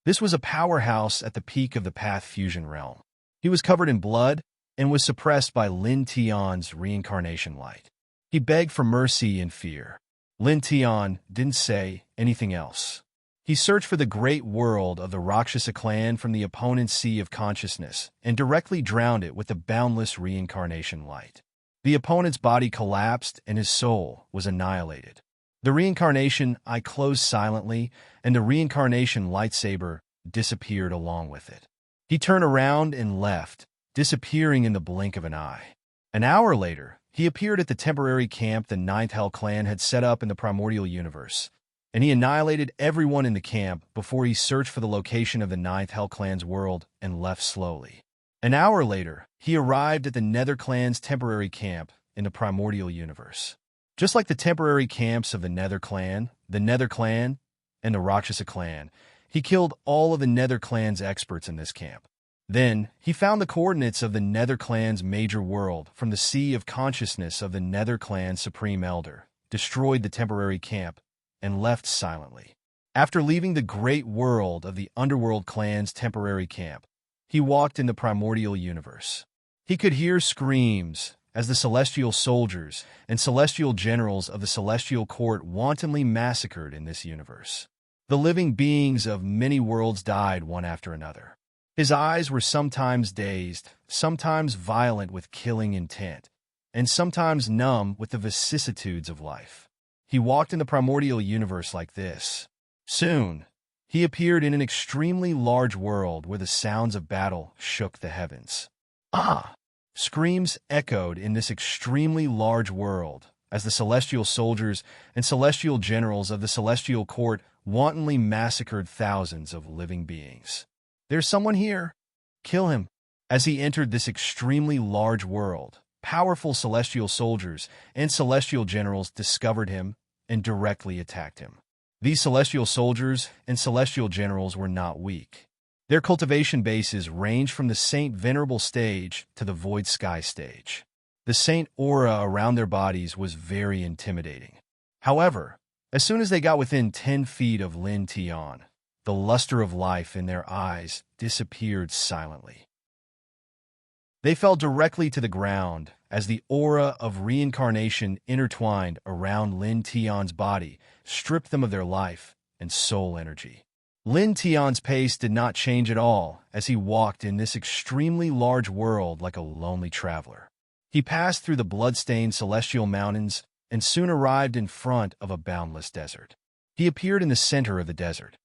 This was a powerhouse at the peak of the Path Fusion realm. He was covered in blood and was suppressed by Lin Tian's reincarnation light. He begged for mercy and fear. Lin Tian didn't say anything else. He searched for the great world of the Rakshasa clan from the opponent's sea of consciousness and directly drowned it with the boundless reincarnation light. The opponent's body collapsed and his soul was annihilated. The reincarnation eye closed silently, and the reincarnation lightsaber disappeared along with it. He turned around and left, disappearing in the blink of an eye. An hour later, he appeared at the temporary camp the Ninth Hell clan had set up in the primordial universe, and he annihilated everyone in the camp before he searched for the location of the Ninth Hell clan's world and left slowly. An hour later, he arrived at the Nether clan's temporary camp in the primordial universe. Just like the temporary camps of the Nether clan, and the Rakshasa clan, he killed all of the Nether clan's experts in this camp. Then, he found the coordinates of the Nether clan's major world from the sea of consciousness of the Nether clan's supreme elder, destroyed the temporary camp, and left silently. After leaving the great world of the Underworld clan's temporary camp, he walked in the primordial universe. He could hear screams as the celestial soldiers and celestial generals of the celestial court wantonly massacred in this universe. The living beings of many worlds died one after another. His eyes were sometimes dazed, sometimes violent with killing intent, and sometimes numb with the vicissitudes of life. He walked in the primordial universe like this. Soon, he appeared in an extremely large world where the sounds of battle shook the heavens. Ah! Screams echoed in this extremely large world as the celestial soldiers and celestial generals of the celestial court wantonly massacred thousands of living beings. There's someone here. Kill him. As he entered this extremely large world, powerful celestial soldiers and celestial generals discovered him and directly attacked him. These celestial soldiers and celestial generals were not weak. Their cultivation bases ranged from the Saint Venerable stage to the Void Sky stage. The Saint aura around their bodies was very intimidating. However, as soon as they got within 10 feet of Lin Tian, the luster of life in their eyes disappeared silently. They fell directly to the ground as the aura of reincarnation intertwined around Lin Tian's body, stripped them of their life and soul energy. Lin Tian's pace did not change at all as he walked in this extremely large world like a lonely traveler. He passed through the blood-stained celestial mountains and soon arrived in front of a boundless desert. He appeared in the center of the desert.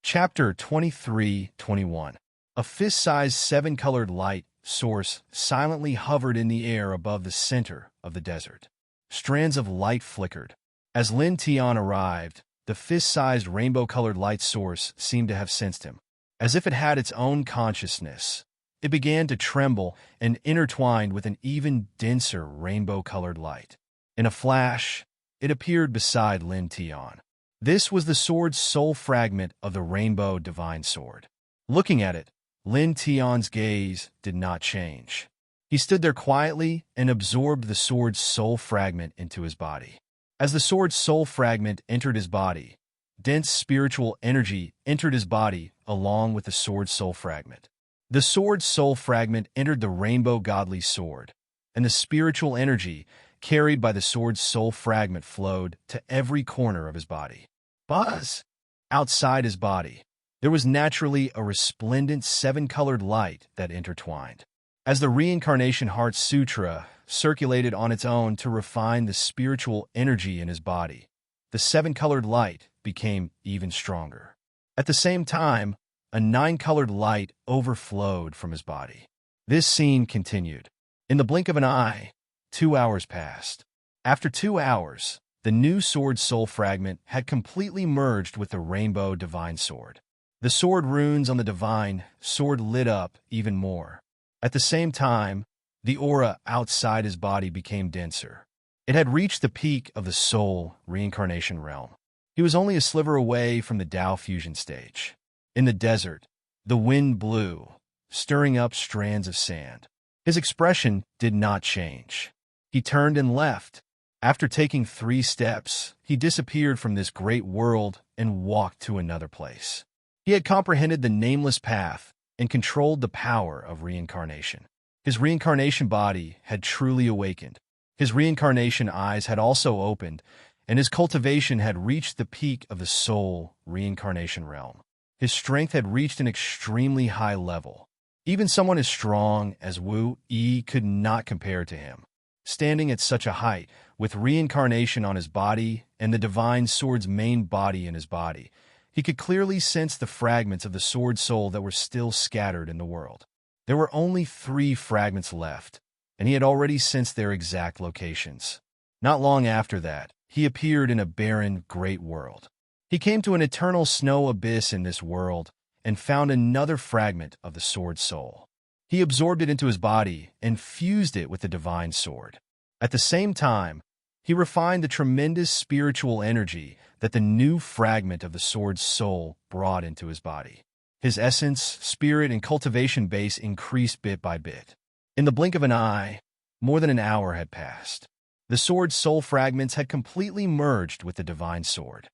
Chapter 23-21. A fist-sized 7-colored light source silently hovered in the air above the center of the desert. Strands of light flickered. As Lin Tian arrived, the fist-sized rainbow-colored light source seemed to have sensed him. As if it had its own consciousness, it began to tremble and intertwined with an even denser rainbow-colored light. In a flash, it appeared beside Lin Tian. This was the sword's soul fragment of the Rainbow Divine Sword. Looking at it, Lin Tian's gaze did not change. He stood there quietly and absorbed the sword's soul fragment into his body. As the sword's soul fragment entered his body, dense spiritual energy entered his body along with the sword's soul fragment. The sword's soul fragment entered the rainbow godly sword, and the spiritual energy carried by the sword's soul fragment flowed to every corner of his body. Buzz! Outside his body, there was naturally a resplendent 7-colored light that intertwined. As the Reincarnation Heart Sutra circulated on its own to refine the spiritual energy in his body, the 7-colored light became even stronger. At the same time, a 9-colored light overflowed from his body. This scene continued. In the blink of an eye, 2 hours passed. After 2 hours, the new sword soul fragment had completely merged with the Rainbow Divine Sword. The sword runes on the divine sword lit up even more. At the same time, the aura outside his body became denser. It had reached the peak of the soul reincarnation realm. He was only a sliver away from the Tao fusion stage. In the desert, the wind blew, stirring up strands of sand. His expression did not change. He turned and left. After taking 3 steps, he disappeared from this great world and walked to another place. He had comprehended the nameless path and controlled the power of reincarnation. His reincarnation body had truly awakened. His reincarnation eyes had also opened, and his cultivation had reached the peak of the soul reincarnation realm. His strength had reached an extremely high level. Even someone as strong as Wu Yi could not compare to him. Standing at such a height, with reincarnation on his body and the divine sword's main body in his body, he could clearly sense the fragments of the sword soul that were still scattered in the world. There were only 3 fragments left, and he had already sensed their exact locations. Not long after that, he appeared in a barren, great world. He came to an eternal snow abyss in this world and found another fragment of the sword soul. He absorbed it into his body and fused it with the divine sword. At the same time, he refined the tremendous spiritual energy that the new fragment of the sword's soul brought into his body. His essence, spirit, and cultivation base increased bit by bit. In the blink of an eye, more than an hour had passed. The sword's soul fragments had completely merged with the divine sword.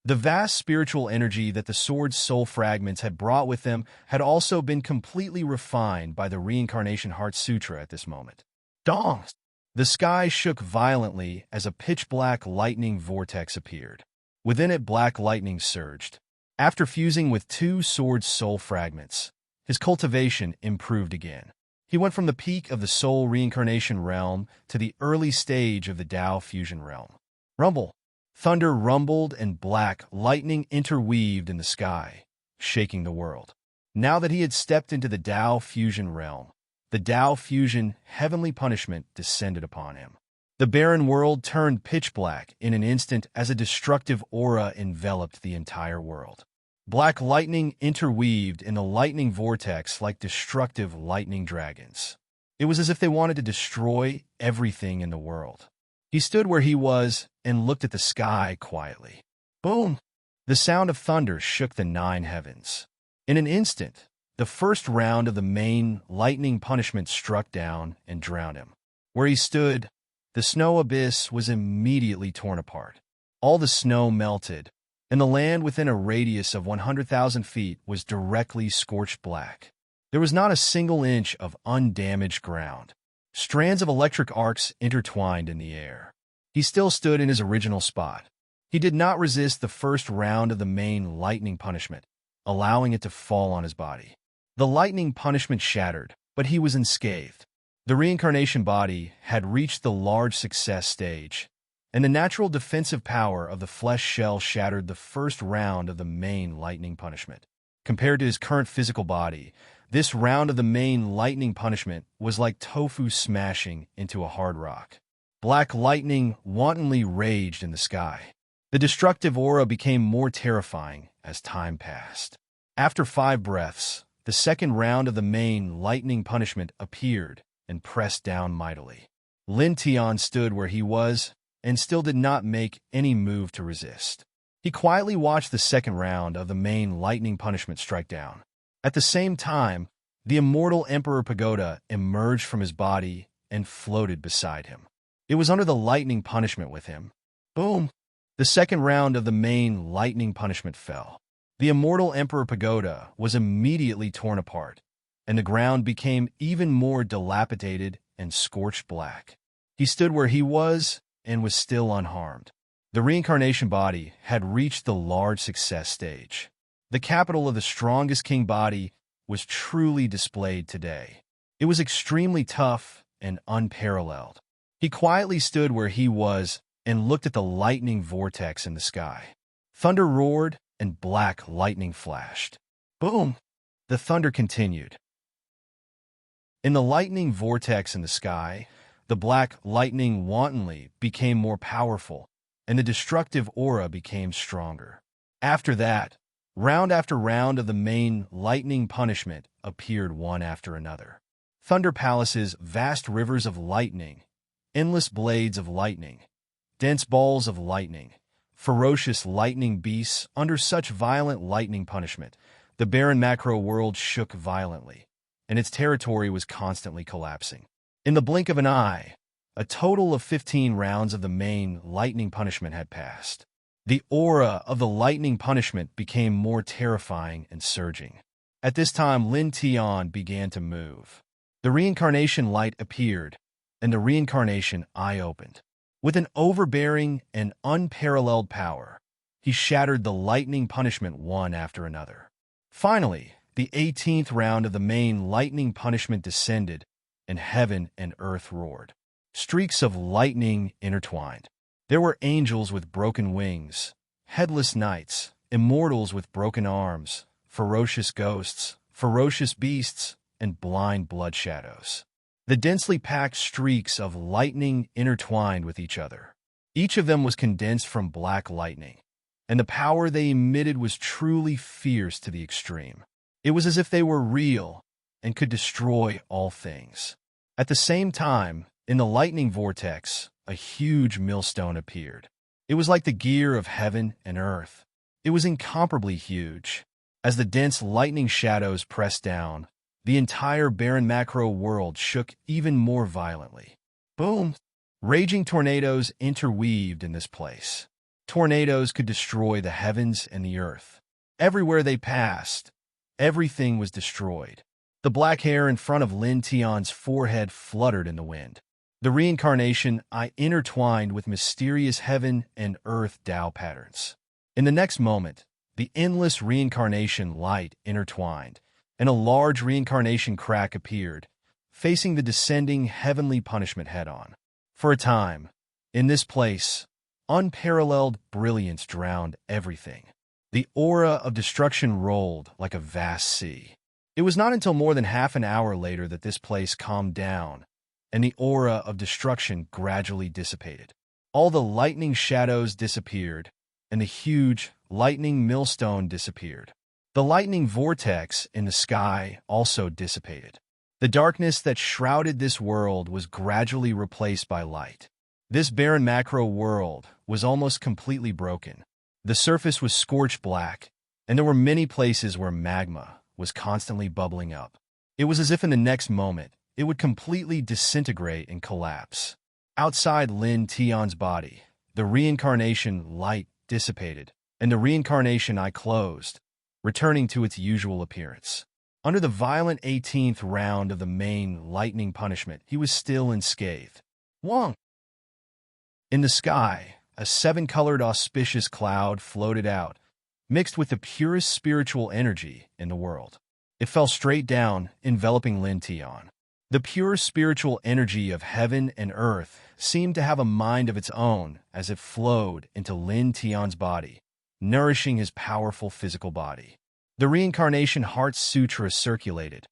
The vast spiritual energy that the sword's soul fragments had brought with them had also been completely refined by the Reincarnation Heart Sutra at this moment. Dong! The sky shook violently as a pitch-black lightning vortex appeared. Within it, black lightning surged. After fusing with 2 sword's soul fragments, his cultivation improved again. He went from the peak of the soul reincarnation realm to the early stage of the Tao fusion realm. Rumble! Thunder rumbled and black lightning interweaved in the sky, shaking the world. Now that he had stepped into the Tao fusion realm, the Tao fusion heavenly punishment descended upon him. The barren world turned pitch black in an instant as a destructive aura enveloped the entire world. Black lightning interweaved in the lightning vortex like destructive lightning dragons. It was as if they wanted to destroy everything in the world. He stood where he was and looked at the sky quietly. Boom! The sound of thunder shook the 9 heavens. In an instant, the first round of the main lightning punishment struck down and drowned him. Where he stood, the snow abyss was immediately torn apart. All the snow melted, and the land within a radius of 100,000 feet was directly scorched black. There was not a single inch of undamaged ground. Strands of electric arcs intertwined in the air. He still stood in his original spot. He did not resist the first round of the main lightning punishment, allowing it to fall on his body. The lightning punishment shattered, but he was unscathed. The reincarnation body had reached the large success stage, and the natural defensive power of the flesh shell shattered the first round of the main lightning punishment. Compared to his current physical body, this round of the main lightning punishment was like tofu smashing into a hard rock. Black lightning wantonly raged in the sky. The destructive aura became more terrifying as time passed. After 5 breaths, the second round of the main lightning punishment appeared and pressed down mightily. Lin Tian stood where he was and still did not make any move to resist. He quietly watched the second round of the main lightning punishment strike down. At the same time, the immortal Emperor Pagoda emerged from his body and floated beside him. It was under the lightning punishment with him. Boom! The second round of the main lightning punishment fell. The immortal Emperor Pagoda was immediately torn apart, and the ground became even more dilapidated and scorched black. He stood where he was and was still unharmed. The reincarnation body had reached the large success stage. The capital of the strongest king body was truly displayed today. It was extremely tough and unparalleled. He quietly stood where he was and looked at the lightning vortex in the sky. Thunder roared and black lightning flashed. Boom! The thunder continued. In the lightning vortex in the sky, the black lightning wantonly became more powerful, and the destructive aura became stronger. After that, round after round of the main lightning punishment appeared one after another. Thunder palaces, vast rivers of lightning, endless blades of lightning, dense balls of lightning, ferocious lightning beasts under such violent lightning punishment. The barren macro world shook violently, and its territory was constantly collapsing. In the blink of an eye, a total of 15 rounds of the main lightning punishment had passed. The aura of the lightning punishment became more terrifying and surging. At this time, Lin Tian began to move. The reincarnation light appeared, and the reincarnation eye opened. With an overbearing and unparalleled power, he shattered the lightning punishment one after another. Finally, the 18th round of the main lightning punishment descended, and heaven and earth roared. Streaks of lightning intertwined. There were angels with broken wings, headless knights, immortals with broken arms, ferocious ghosts, ferocious beasts, and blind blood shadows. The densely packed streaks of lightning intertwined with each other. Each of them was condensed from black lightning, and the power they emitted was truly fierce to the extreme. It was as if they were real and could destroy all things. At the same time, in the lightning vortex, a huge millstone appeared. It was like the gear of heaven and earth. It was incomparably huge. As the dense lightning shadows pressed down, the entire barren macro world shook even more violently. Boom! Raging tornadoes interweaved in this place. Tornadoes could destroy the heavens and the earth. Everywhere they passed, everything was destroyed. The black hair in front of Lin Tian's forehead fluttered in the wind. The reincarnation eye intertwined with mysterious heaven and earth Tao patterns. In the next moment, the endless reincarnation light intertwined, and a large reincarnation crack appeared, facing the descending heavenly punishment head-on. For a time, in this place, unparalleled brilliance drowned everything. The aura of destruction rolled like a vast sea. It was not until more than half an hour later that this place calmed down, and the aura of destruction gradually dissipated. All the lightning shadows disappeared, and the huge lightning millstone disappeared. The lightning vortex in the sky also dissipated. The darkness that shrouded this world was gradually replaced by light. This barren macro world was almost completely broken. The surface was scorched black, and there were many places where magma was constantly bubbling up. It was as if in the next moment, it would completely disintegrate and collapse. Outside Lin Tian's body, the reincarnation light dissipated, and the reincarnation eye closed, returning to its usual appearance. Under the violent 18th round of the main lightning punishment, he was still unscathed. Wong! In the sky, a 7-colored auspicious cloud floated out, mixed with the purest spiritual energy in the world. It fell straight down, enveloping Lin Tian. The pure spiritual energy of heaven and earth seemed to have a mind of its own as it flowed into Lin Tian's body, nourishing his powerful physical body. The reincarnation heart sutra circulated,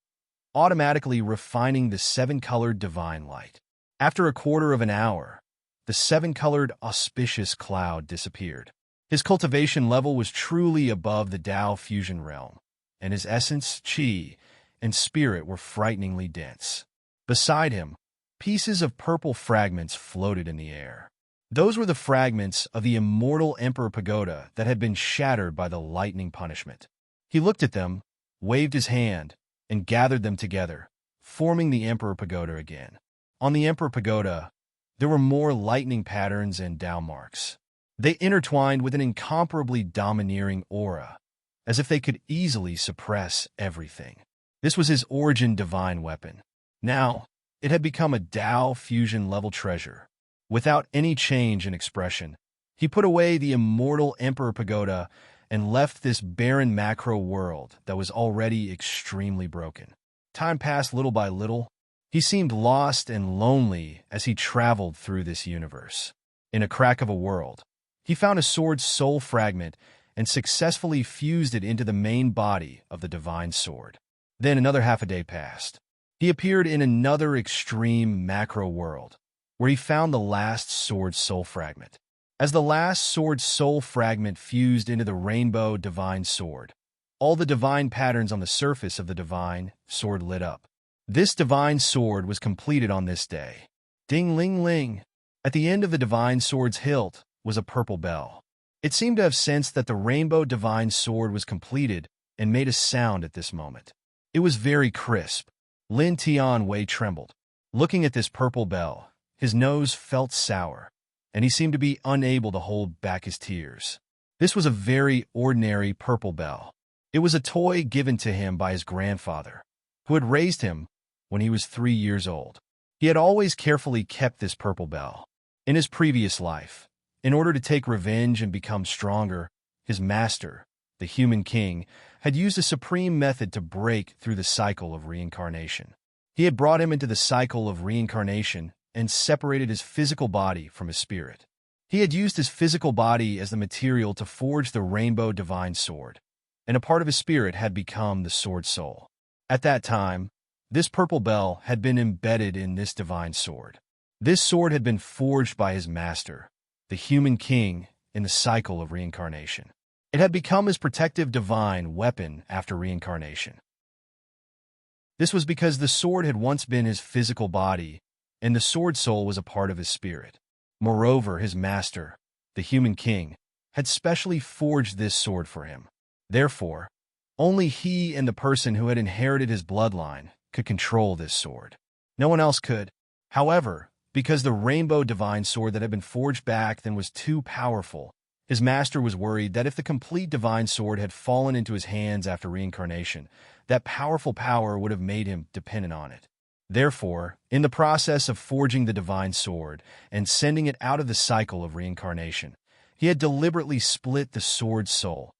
automatically refining the 7-colored divine light. After a quarter of an hour, the 7-colored auspicious cloud disappeared. His cultivation level was truly above the Tao fusion realm, and his essence, qi, and spirit were frighteningly dense. Beside him, pieces of purple fragments floated in the air. Those were the fragments of the immortal Emperor Pagoda that had been shattered by the lightning punishment. He looked at them, waved his hand, and gathered them together, forming the Emperor Pagoda again. On the Emperor Pagoda, there were more lightning patterns and Tao marks. They intertwined with an incomparably domineering aura, as if they could easily suppress everything. This was his origin divine weapon. Now, it had become a Tao fusion-level treasure. Without any change in expression, he put away the immortal Emperor Pagoda and left this barren macro world that was already extremely broken. Time passed little by little. He seemed lost and lonely as he traveled through this universe. In a crack of a world, he found a sword's soul fragment and successfully fused it into the main body of the divine sword. Then another half a day passed. He appeared in another extreme macro world, where he found the last sword's soul fragment. As the last sword's soul fragment fused into the rainbow divine sword, all the divine patterns on the surface of the divine sword lit up. This divine sword was completed on this day. Ding-ling-ling. At the end of the divine sword's hilt was a purple bell. It seemed to have sensed that the rainbow divine sword was completed and made a sound at this moment. It was very crisp. Lin Tian Wei trembled. Looking at this purple bell, his nose felt sour, and he seemed to be unable to hold back his tears. This was a very ordinary purple bell. It was a toy given to him by his grandfather, who had raised him when he was 3 years old. He had always carefully kept this purple bell. In his previous life, in order to take revenge and become stronger, his master, the human king, had used a supreme method to break through the cycle of reincarnation. He had brought him into the cycle of reincarnation and separated his physical body from his spirit. He had used his physical body as the material to forge the rainbow divine sword, and a part of his spirit had become the sword soul. At that time, this purple bell had been embedded in this divine sword. This sword had been forged by his master, the human king, in the cycle of reincarnation. It had become his protective divine weapon after reincarnation. This was because the sword had once been his physical body, and the sword soul was a part of his spirit. Moreover, his master, the human king, had specially forged this sword for him. Therefore, only he and the person who had inherited his bloodline could control this sword. No one else could. However, because the rainbow divine sword that had been forged back then was too powerful, his master was worried that if the complete divine sword had fallen into his hands after reincarnation, that powerful power would have made him dependent on it. Therefore, in the process of forging the divine sword and sending it out of the cycle of reincarnation, he had deliberately split the sword's soul,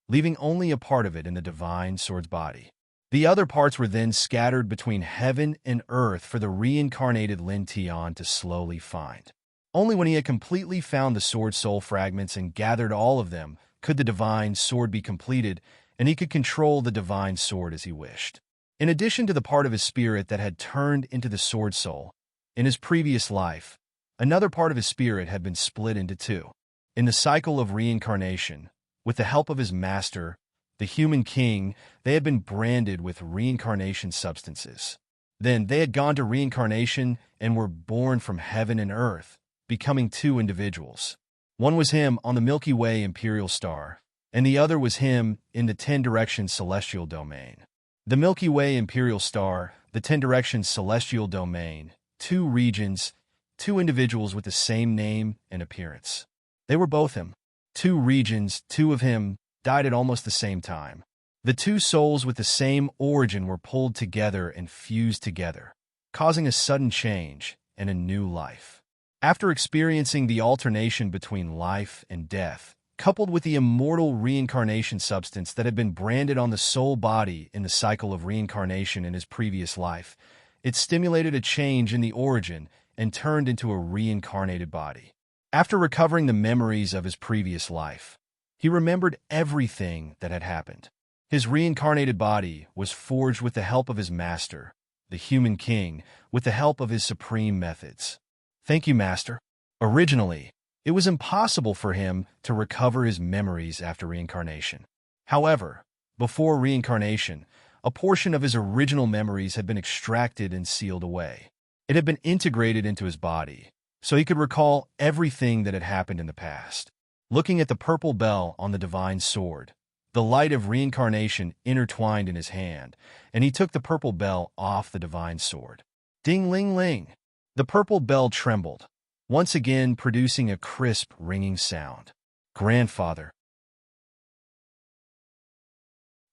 leaving only a part of it in the divine sword's body. The other parts were then scattered between heaven and earth for the reincarnated Lin Tian to slowly find. Only when he had completely found the sword soul fragments and gathered all of them could the divine sword be completed, and he could control the divine sword as he wished. In addition to the part of his spirit that had turned into the sword soul, in his previous life, another part of his spirit had been split into two. In the cycle of reincarnation, with the help of his master, the human king, they had been branded with reincarnation substances. Then they had gone to reincarnation and were born from heaven and earth, becoming two individuals. One was him on the Milky Way imperial star, and the other was him in the 10-direction celestial domain. The Milky Way imperial star, the 10-direction celestial domain, two regions, two individuals with the same name and appearance. They were both him. Two regions, two of him, died at almost the same time. The two souls with the same origin were pulled together and fused together, causing a sudden change and a new life. After experiencing the alternation between life and death, coupled with the immortal reincarnation substance that had been branded on the soul body in the cycle of reincarnation in his previous life, it stimulated a change in the origin and turned into a reincarnated body. After recovering the memories of his previous life, he remembered everything that had happened. His reincarnated body was forged with the help of his master, the human king, with the help of his supreme methods. Thank you, Master. Originally, it was impossible for him to recover his memories after reincarnation. However, before reincarnation, a portion of his original memories had been extracted and sealed away. It had been integrated into his body, so he could recall everything that had happened in the past. Looking at the purple bell on the divine sword, the light of reincarnation intertwined in his hand, and he took the purple bell off the divine sword. Ding-ling-ling! The purple bell trembled, once again producing a crisp, ringing sound. Grandfather.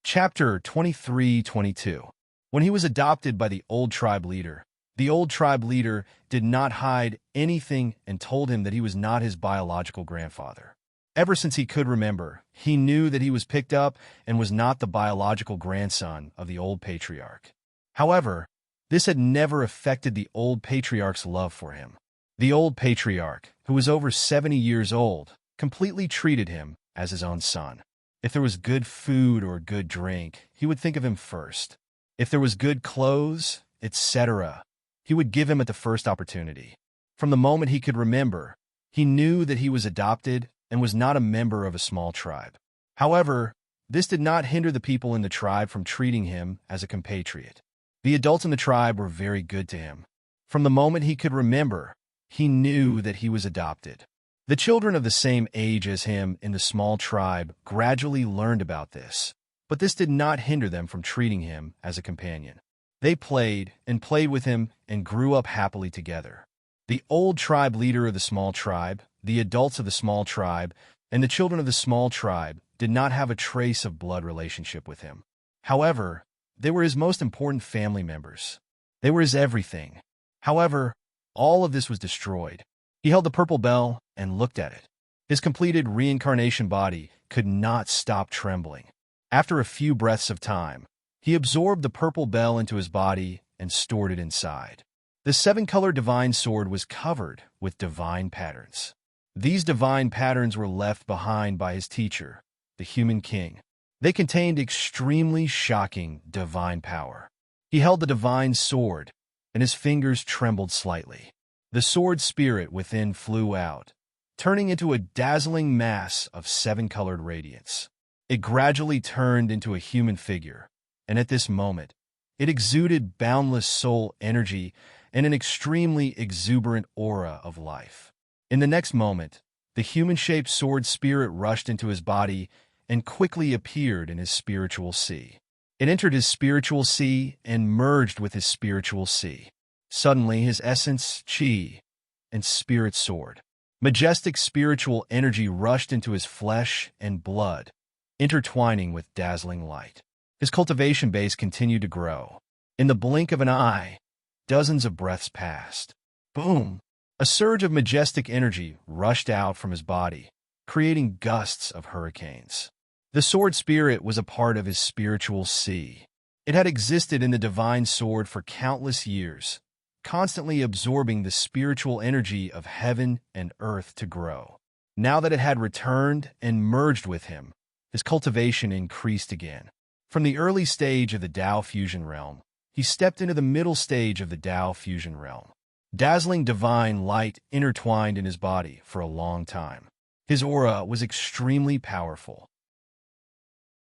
Chapter 23-22. When he was adopted by the old tribe leader did not hide anything and told him that he was not his biological grandfather. Ever since he could remember, he knew that he was picked up and was not the biological grandson of the old patriarch. However, this had never affected the old patriarch's love for him. The old patriarch, who was over 70 years old, completely treated him as his own son. If there was good food or good drink, he would think of him first. If there was good clothes, etc., he would give him at the first opportunity. From the moment he could remember, he knew that he was adopted and was not a member of a small tribe. However, this did not hinder the people in the tribe from treating him as a compatriot. The adults in the tribe were very good to him. From the moment he could remember, he knew that he was adopted. The children of the same age as him in the small tribe gradually learned about this. But this did not hinder them from treating him as a companion. They played and played with him and grew up happily together. The old tribe leader of the small tribe, the adults of the small tribe, and the children of the small tribe did not have a trace of blood relationship with him. However, they were his most important family members. They were his everything. However, all of this was destroyed. He held the purple bell and looked at it. His completed reincarnation body could not stop trembling. After a few breaths of time, he absorbed the purple bell into his body and stored it inside. The seven-color divine sword was covered with divine patterns. These divine patterns were left behind by his teacher, the human king. They contained extremely shocking divine power. He held the divine sword, and his fingers trembled slightly. The sword spirit within flew out, turning into a dazzling mass of seven-colored radiance. It gradually turned into a human figure, and at this moment, it exuded boundless soul energy and an extremely exuberant aura of life. In the next moment, the human-shaped sword spirit rushed into his body and quickly appeared in his spiritual sea. It entered his spiritual sea and merged with his spiritual sea. Suddenly, his essence, chi, and spirit soared. Majestic spiritual energy rushed into his flesh and blood, intertwining with dazzling light. His cultivation base continued to grow. In the blink of an eye, dozens of breaths passed. Boom! A surge of majestic energy rushed out from his body, creating gusts of hurricanes. The sword spirit was a part of his spiritual sea. It had existed in the divine sword for countless years, constantly absorbing the spiritual energy of heaven and earth to grow. Now that it had returned and merged with him, his cultivation increased again. From the early stage of the Tao fusion realm, he stepped into the middle stage of the Tao fusion realm. Dazzling divine light intertwined in his body for a long time. His aura was extremely powerful.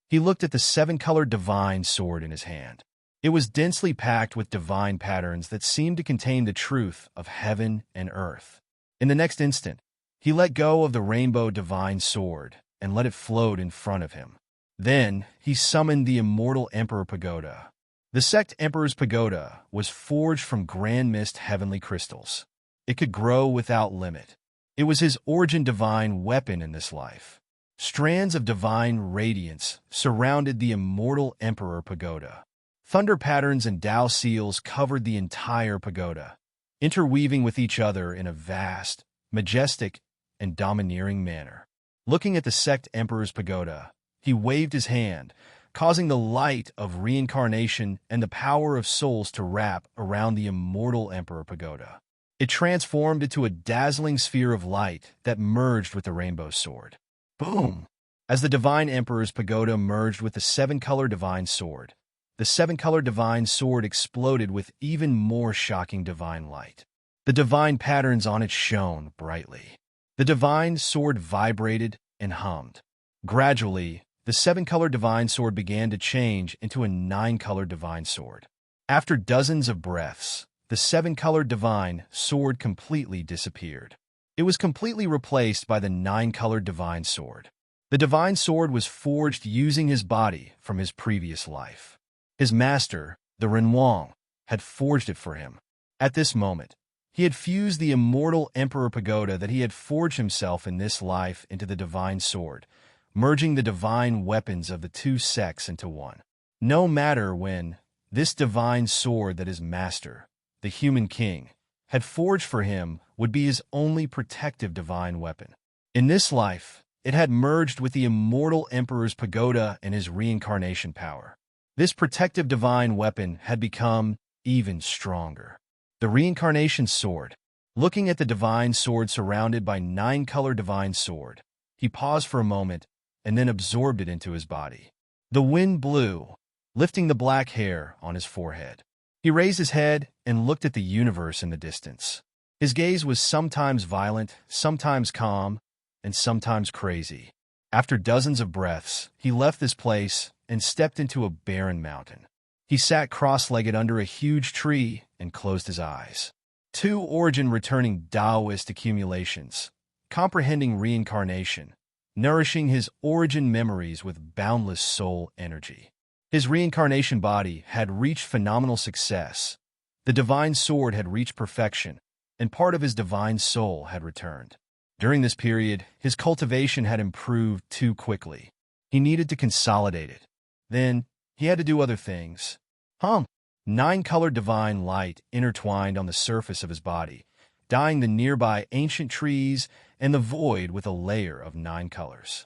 He looked at the seven-colored divine sword in his hand. It was densely packed with divine patterns that seemed to contain the truth of heaven and earth. In the next instant, he let go of the rainbow divine sword and let it float in front of him. Then, he summoned the immortal Emperor Pagoda. The sect Emperor's Pagoda was forged from grand mist heavenly crystals. It could grow without limit. It was his origin divine weapon in this life. Strands of divine radiance surrounded the immortal Emperor Pagoda. Thunder patterns and Tao seals covered the entire pagoda, interweaving with each other in a vast, majestic, and domineering manner. Looking at the sect Emperor's Pagoda, he waved his hand, causing the light of reincarnation and the power of souls to wrap around the immortal Emperor Pagoda. It transformed into a dazzling sphere of light that merged with the rainbow sword. Boom! As the divine Emperor's Pagoda merged with the seven-color divine sword, the seven-color divine sword exploded with even more shocking divine light. The divine patterns on it shone brightly. The divine sword vibrated and hummed. Gradually, the seven-color divine sword began to change into a nine-color divine sword. After dozens of breaths, the seven-color divine sword completely disappeared. It was completely replaced by the nine-color divine sword. The divine sword was forged using his body from his previous life. His master, the Renwang, had forged it for him. At this moment, he had fused the immortal Emperor Pagoda that he had forged himself in this life into the divine sword, merging the divine weapons of the two sects into one. No matter when, this divine sword that his master, the human king, had forged for him would be his only protective divine weapon. In this life, it had merged with the immortal Emperor's Pagoda and his reincarnation power. This protective divine weapon had become even stronger. The reincarnation sword. Looking at the divine sword surrounded by nine-color divine sword, he paused for a moment and then absorbed it into his body. The wind blew, lifting the black hair on his forehead. He raised his head and looked at the universe in the distance. His gaze was sometimes violent, sometimes calm, and sometimes crazy. After dozens of breaths, he left this place and stepped into a barren mountain. He sat cross-legged under a huge tree and closed his eyes. Two origin-returning Taoist accumulations, comprehending reincarnation, nourishing his origin memories with boundless soul energy. His reincarnation body had reached phenomenal success. The divine sword had reached perfection, and part of his divine soul had returned. During this period, his cultivation had improved too quickly. He needed to consolidate it. Then, he had to do other things. 9-colored divine light intertwined on the surface of his body, dyeing the nearby ancient trees and the void with a layer of 9 colors.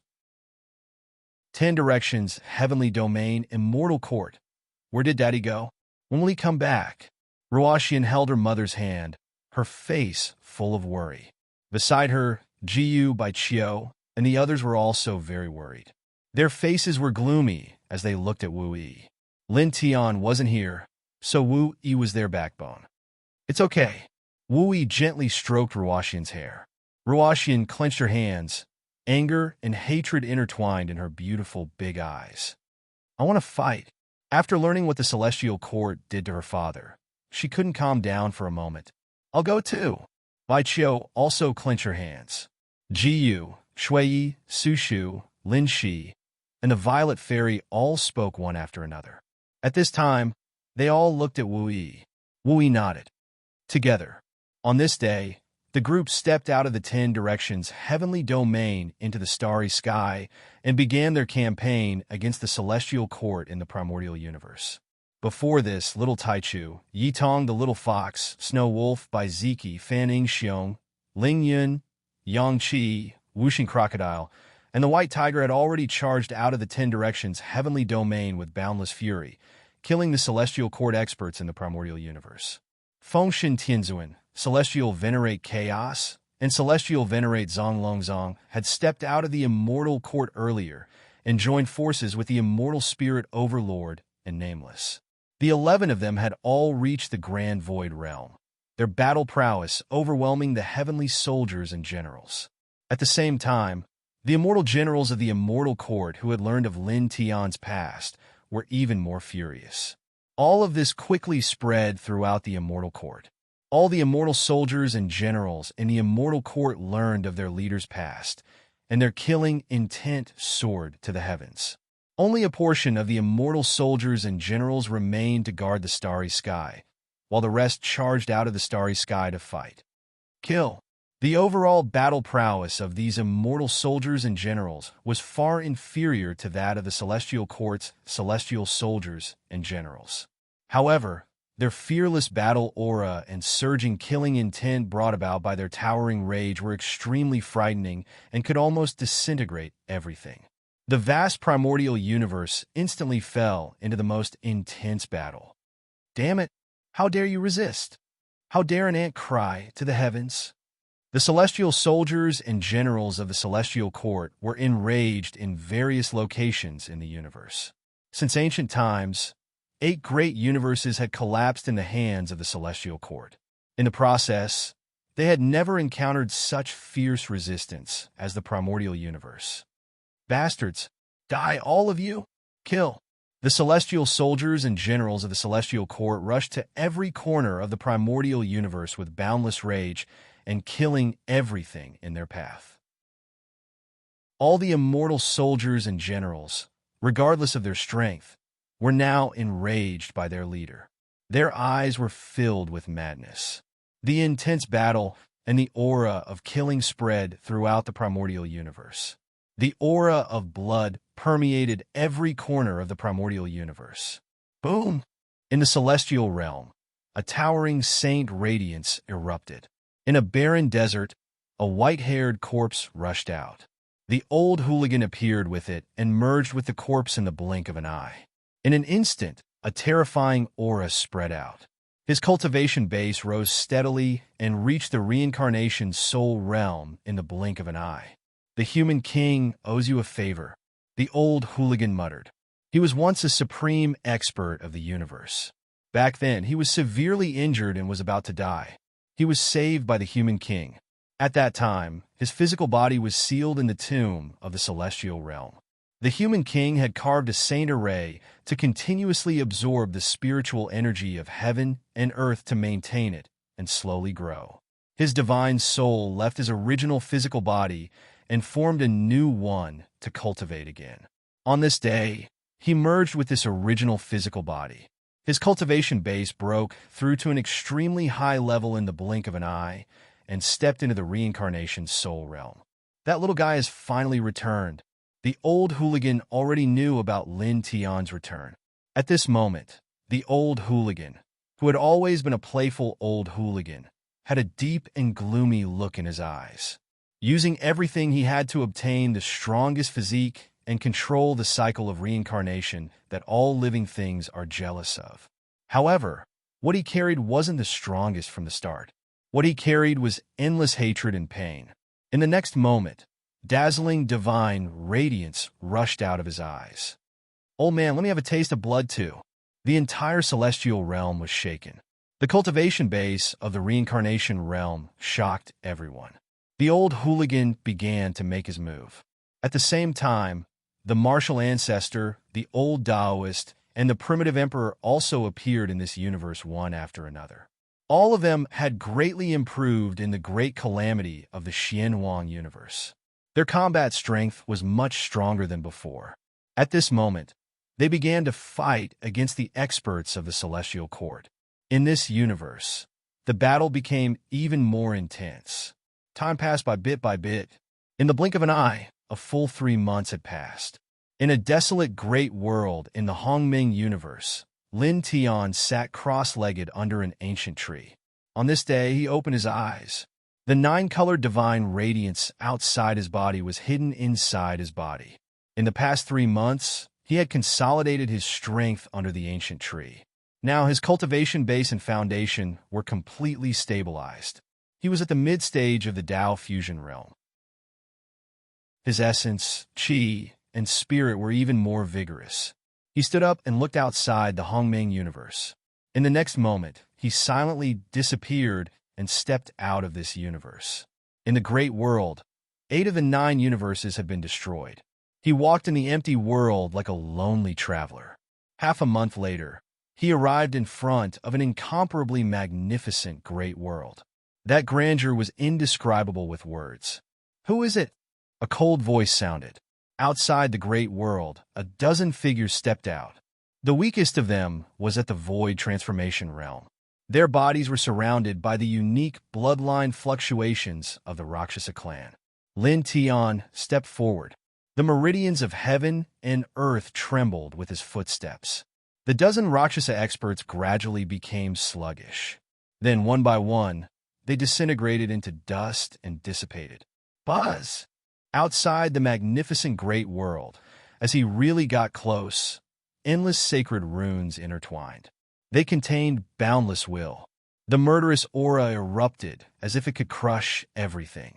10 directions, heavenly domain, immortal court. Where did Daddy go? When will he come back? Ruashian held her mother's hand, her face full of worry. Beside her, Jiyu by Chio and the others were also very worried. Their faces were gloomy as they looked at Wu Yi. Lin Tian wasn't here, so Wu Yi was their backbone. It's okay. Wu Yi gently stroked Ruashian's hair. Ruashian clenched her hands, anger and hatred intertwined in her beautiful big eyes. I want to fight. After learning what the Celestial Court did to her father, she couldn't calm down for a moment. I'll go too. Bai Qiu also clenched her hands. Ji Yu, Shui Yi, Su Shu, Lin Shi, and the Violet Fairy all spoke one after another. At this time, they all looked at Wu Yi. Wu Yi nodded. Together. On this day, the group stepped out of the 10 Directions heavenly domain into the starry sky and began their campaign against the Celestial Court in the primordial universe. Before this, Little Taichu, Yitong the Little Fox, Snow Wolf by Ziki, Fanning Xiong, Ling Yun, Yang Qi, Wuxing Crocodile, and the White Tiger had already charged out of the 10 Directions heavenly domain with boundless fury, killing the Celestial Court experts in the primordial universe. Fengshen Tianzuan, Celestial Venerate Chaos, and Celestial Venerate Zonglongzong had stepped out of the Immortal Court earlier and joined forces with the Immortal Spirit Overlord and Nameless. The 11 of them had all reached the Grand Void Realm, their battle prowess overwhelming the heavenly soldiers and generals. At the same time, the immortal generals of the Immortal Court who had learned of Lin Tian's past were even more furious. All of this quickly spread throughout the Immortal Court. All the immortal soldiers and generals in the Immortal Court learned of their leader's past, and their killing intent soared to the heavens. Only a portion of the immortal soldiers and generals remained to guard the starry sky, while the rest charged out of the starry sky to fight. Kill. The overall battle prowess of these immortal soldiers and generals was far inferior to that of the Celestial Court's celestial soldiers and generals. However, their fearless battle aura and surging killing intent brought about by their towering rage were extremely frightening and could almost disintegrate everything. The vast primordial universe instantly fell into the most intense battle. Damn it! How dare you resist? How dare an ant cry to the heavens? The celestial soldiers and generals of the Celestial Court were enraged in various locations in the universe. Since ancient times, 8 great universes had collapsed in the hands of the Celestial Court. In the process, they had never encountered such fierce resistance as the primordial universe. Bastards, die all of you! Kill! The celestial soldiers and generals of the Celestial Court rushed to every corner of the primordial universe with boundless rage and killing everything in their path. All the immortal soldiers and generals, regardless of their strength, were now enraged by their leader. Their eyes were filled with madness. The intense battle and the aura of killing spread throughout the primordial universe. The aura of blood permeated every corner of the primordial universe. Boom! In the celestial realm, a towering saint radiance erupted. In a barren desert, a white-haired corpse rushed out. The old hooligan appeared with it and merged with the corpse in the blink of an eye. In an instant, a terrifying aura spread out. His cultivation base rose steadily and reached the reincarnation soul realm in the blink of an eye. The human king owes you a favor, the old hooligan muttered. He was once a supreme expert of the universe. Back then, he was severely injured and was about to die. He was saved by the human king. At that time, his physical body was sealed in the tomb of the celestial realm. The human king had carved a saint array to continuously absorb the spiritual energy of heaven and earth to maintain it and slowly grow. His divine soul left his original physical body and formed a new one to cultivate again. On this day, he merged with this original physical body. His cultivation base broke through to an extremely high level in the blink of an eye and stepped into the reincarnation soul realm. That little guy has finally returned. The old hooligan already knew about Lin Tian's return. At this moment, the old hooligan, who had always been a playful old hooligan, had a deep and gloomy look in his eyes. Using everything he had to obtain the strongest physique and control the cycle of reincarnation that all living things are jealous of. However, what he carried wasn't the strongest from the start. What he carried was endless hatred and pain. In the next moment, dazzling divine radiance rushed out of his eyes. "Old man, let me have a taste of blood too." The entire celestial realm was shaken. The cultivation base of the reincarnation realm shocked everyone. The old hooligan began to make his move. At the same time, the martial ancestor, the old Taoist, and the primitive emperor also appeared in this universe one after another. All of them had greatly improved in the great calamity of the Xianwang universe. Their combat strength was much stronger than before. At this moment, they began to fight against the experts of the celestial court. In this universe, the battle became even more intense. Time passed by bit. In the blink of an eye, a full 3 months had passed. In a desolate great world in the Hongming universe, Lin Tian sat cross-legged under an ancient tree. On this day, he opened his eyes. The 9-colored divine radiance outside his body was hidden inside his body. In the past 3 months, he had consolidated his strength under the ancient tree. Now his cultivation base and foundation were completely stabilized. He was at the mid-stage of the Tao fusion realm. His essence, qi, and spirit were even more vigorous. He stood up and looked outside the Hongming universe. In the next moment, he silently disappeared and stepped out of this universe. In the great world, 8 of the 9 universes had been destroyed. He walked in the empty world like a lonely traveler. Half a month later, he arrived in front of an incomparably magnificent great world. That grandeur was indescribable with words. "Who is it?" A cold voice sounded. Outside the great world, a dozen figures stepped out. The weakest of them was at the void transformation realm. Their bodies were surrounded by the unique bloodline fluctuations of the Rakshasa clan. Lin Tian stepped forward. The meridians of heaven and earth trembled with his footsteps. The dozen Rakshasa experts gradually became sluggish. Then, one by one, they disintegrated into dust and dissipated. Buzz! Outside the magnificent great world, as he really got close, endless sacred runes intertwined. They contained boundless will. The murderous aura erupted as if it could crush everything.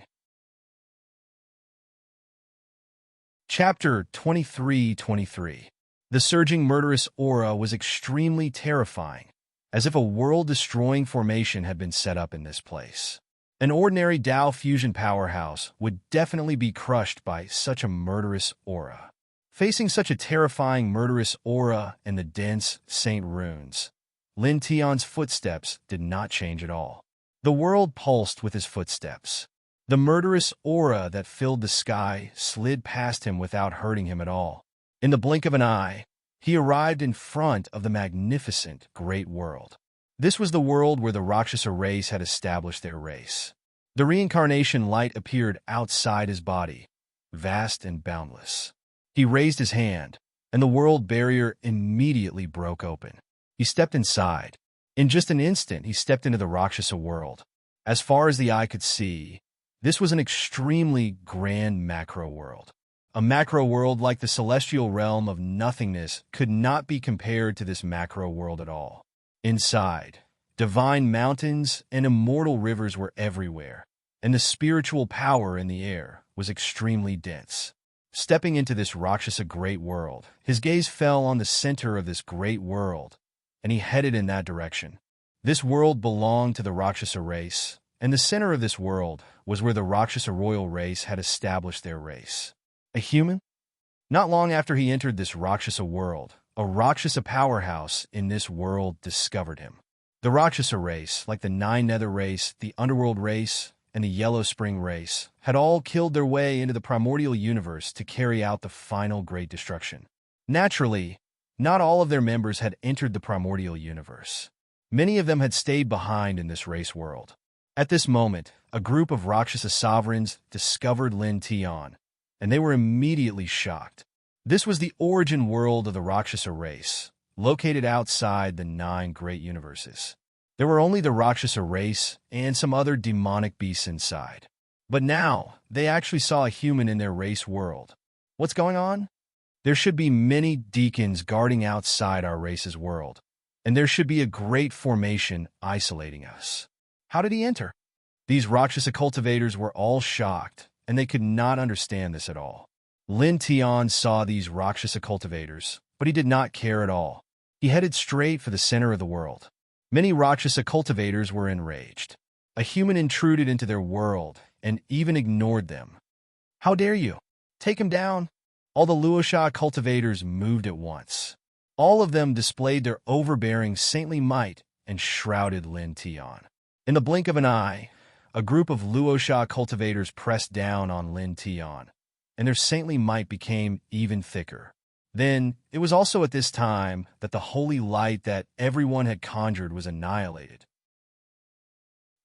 Chapter 23:23. The surging murderous aura was extremely terrifying, as if a world-destroying formation had been set up in this place. An ordinary Tao fusion powerhouse would definitely be crushed by such a murderous aura. Facing such a terrifying murderous aura and the dense saint runes, Lin Tian's footsteps did not change at all. The world pulsed with his footsteps. The murderous aura that filled the sky slid past him without hurting him at all. In the blink of an eye, he arrived in front of the magnificent great world. This was the world where the Rakshasa race had established their race. The reincarnation light appeared outside his body, vast and boundless. He raised his hand, and the world barrier immediately broke open. He stepped inside. In just an instant, he stepped into the Rakshasa world. As far as the eye could see, this was an extremely grand macro world. A macro world like the celestial realm of nothingness could not be compared to this macro world at all. Inside, divine mountains and immortal rivers were everywhere, and the spiritual power in the air was extremely dense. Stepping into this Rakshasa great world, his gaze fell on the center of this great world, and he headed in that direction. This world belonged to the Rakshasa race, and the center of this world was where the Rakshasa royal race had established their race. A human? Not long after he entered this Rakshasa world, a Rakshasa powerhouse in this world discovered him. The Rakshasa race, like the 9 nether race, the underworld race, and the Yellow Spring race had all killed their way into the primordial universe to carry out the final great destruction. Naturally, not all of their members had entered the primordial universe. Many of them had stayed behind in this race world. At this moment, a group of Rakshasa sovereigns discovered Lin Tian, and they were immediately shocked. This was the origin world of the Rakshasa race, located outside the 9 great universes. There were only the Rakshasa race and some other demonic beasts inside. But now, they actually saw a human in their race world. What's going on? There should be many deacons guarding outside our race's world, and there should be a great formation isolating us. How did he enter? These Rakshasa cultivators were all shocked, and they could not understand this at all. Lin Tian saw these Rakshasa cultivators, but he did not care at all. He headed straight for the center of the world. Many Rakshasa cultivators were enraged. A human intruded into their world and even ignored them. How dare you? Take him down! All the Luosha cultivators moved at once. All of them displayed their overbearing saintly might and shrouded Lin Tian. In the blink of an eye, a group of Luosha cultivators pressed down on Lin Tian, and their saintly might became even thicker. Then, it was also at this time that the holy light that everyone had conjured was annihilated.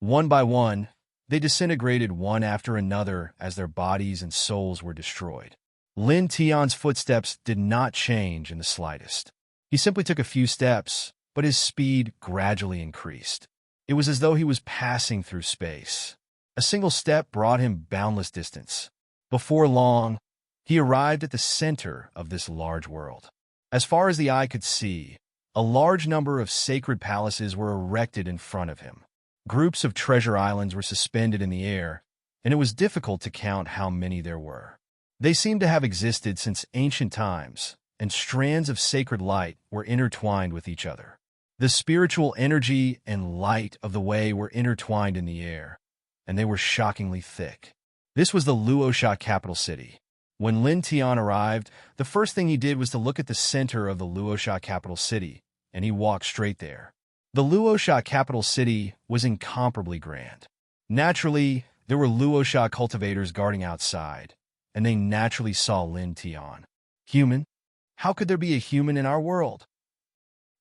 One by one, they disintegrated one after another as their bodies and souls were destroyed. Lin Tian's footsteps did not change in the slightest. He simply took a few steps, but his speed gradually increased. It was as though he was passing through space. A single step brought him boundless distance. Before long, he arrived at the center of this large world. As far as the eye could see, a large number of sacred palaces were erected in front of him. Groups of treasure islands were suspended in the air, and it was difficult to count how many there were. They seemed to have existed since ancient times, and strands of sacred light were intertwined with each other. The spiritual energy and light of the way were intertwined in the air, and they were shockingly thick. This was the Luosha capital city. When Lin Tian arrived, the first thing he did was to look at the center of the Luosha capital city, and he walked straight there. The Luosha capital city was incomparably grand. Naturally, there were Luosha cultivators guarding outside, and they naturally saw Lin Tian. Human? How could there be a human in our world?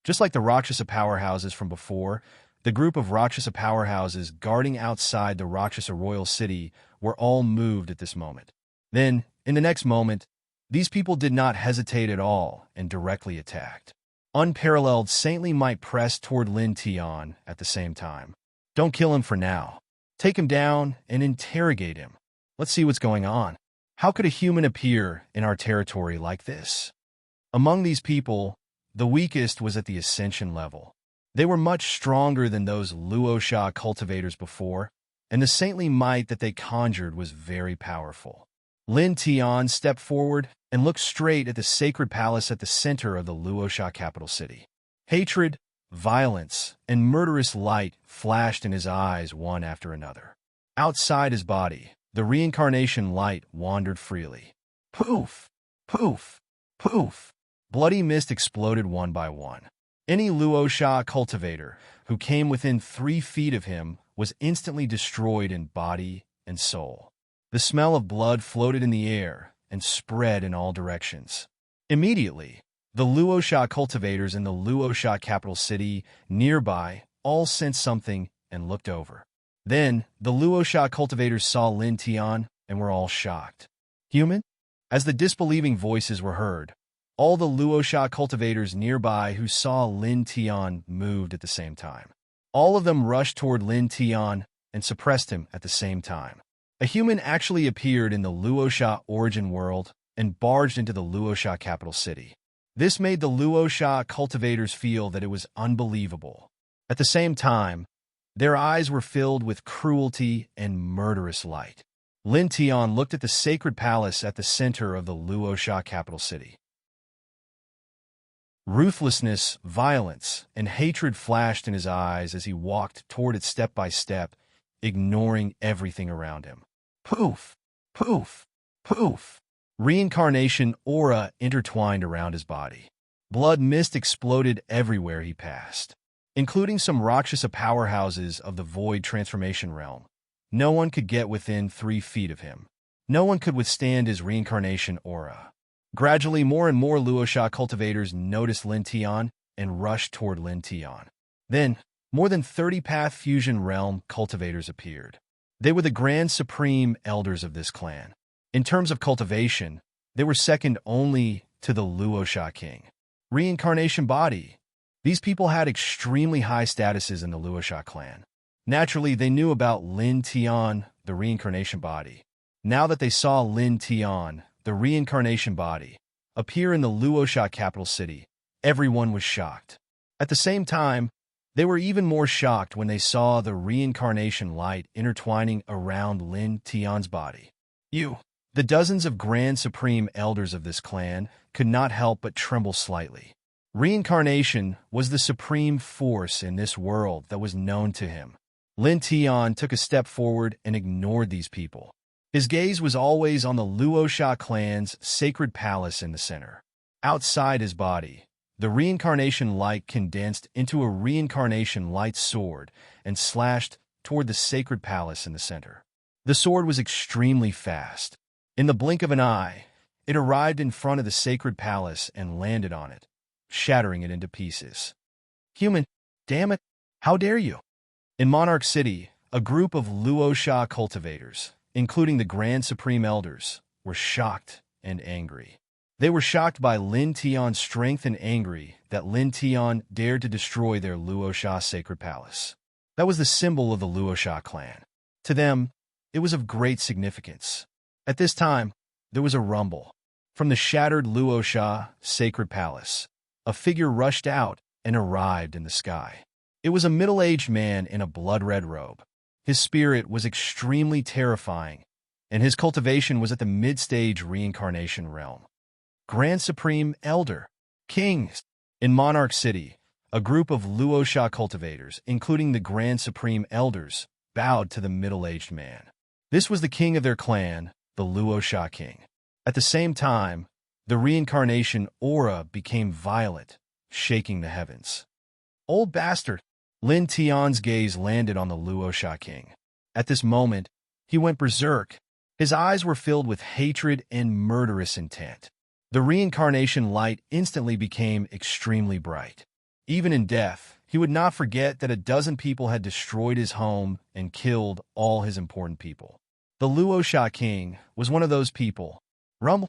Just like the Rakshasa powerhouses from before, the group of Rakshasa powerhouses guarding outside the Rakshasa royal city were all moved at this moment. Then, in the next moment, these people did not hesitate at all and directly attacked. Unparalleled saintly might pressed toward Lin Tian at the same time. Don't kill him for now. Take him down and interrogate him. Let's see what's going on. How could a human appear in our territory like this? Among these people, the weakest was at the ascension level. They were much stronger than those Luosha cultivators before, and the saintly might that they conjured was very powerful. Lin Tian stepped forward and looked straight at the sacred palace at the center of the Luosha capital city. Hatred, violence, and murderous light flashed in his eyes one after another. Outside his body, the reincarnation light wandered freely. Poof! Poof! Poof! Bloody mist exploded one by one. Any Luosha cultivator who came within 3 feet of him was instantly destroyed in body and soul. The smell of blood floated in the air and spread in all directions. Immediately, the Luosha cultivators in the Luosha capital city nearby all sensed something and looked over. Then, the Luosha cultivators saw Lin Tian and were all shocked. Human? As the disbelieving voices were heard, all the Luosha cultivators nearby who saw Lin Tian moved at the same time. All of them rushed toward Lin Tian and suppressed him at the same time. A human actually appeared in the Luosha origin world and barged into the Luosha capital city. This made the Luosha cultivators feel that it was unbelievable. At the same time, their eyes were filled with cruelty and murderous light. Lin Tian looked at the sacred palace at the center of the Luosha capital city. Ruthlessness, violence, and hatred flashed in his eyes as he walked toward it step by step, ignoring everything around him. Poof! Poof! Poof! Reincarnation aura intertwined around his body. Blood mist exploded everywhere he passed, including some Rakshasa powerhouses of the void transformation realm. No one could get within 3 feet of him. No one could withstand his reincarnation aura. Gradually, more and more Luosha cultivators noticed Lin Tian and rushed toward Lin Tian. Then, more than 30 Path Fusion Realm cultivators appeared. They were the Grand Supreme Elders of this clan. In terms of cultivation, they were second only to the Luosha King. Reincarnation Body. These people had extremely high statuses in the Luosha clan. Naturally, they knew about Lin Tian, the Reincarnation Body. Now that they saw Lin Tian, the Reincarnation Body, appear in the Luosha capital city, everyone was shocked. At the same time, they were even more shocked when they saw the Reincarnation light intertwining around Lin Tian's body. The dozens of Grand Supreme Elders of this clan could not help but tremble slightly. Reincarnation was the supreme force in this world that was known to him. Lin Tian took a step forward and ignored these people. His gaze was always on the Luosha clan's sacred palace in the center. Outside his body, the reincarnation light condensed into a reincarnation light sword and slashed toward the sacred palace in the center. The sword was extremely fast. In the blink of an eye, it arrived in front of the sacred palace and landed on it, shattering it into pieces. Human, damn it, how dare you? In Monarch City, a group of Luosha cultivators, including the Grand Supreme Elders, were shocked and angry. They were shocked by Lin Tian's strength and angry that Lin Tian dared to destroy their Luosha sacred palace. That was the symbol of the Luosha clan. To them, it was of great significance. At this time, there was a rumble. From the shattered Luosha sacred palace, a figure rushed out and arrived in the sky. It was a middle-aged man in a blood-red robe. His spirit was extremely terrifying, and his cultivation was at the mid-stage reincarnation realm. Grand Supreme Elder, Kings. In Monarch City, a group of Luosha cultivators, including the Grand Supreme Elders, bowed to the middle-aged man. This was the king of their clan, the Luosha King. At the same time, the reincarnation aura became violent, shaking the heavens. Old bastard! Lin Tian's gaze landed on the Luosha King. At this moment, he went berserk. His eyes were filled with hatred and murderous intent. The reincarnation light instantly became extremely bright. Even in death, he would not forget that a dozen people had destroyed his home and killed all his important people. The Luosha King was one of those people. Rumble.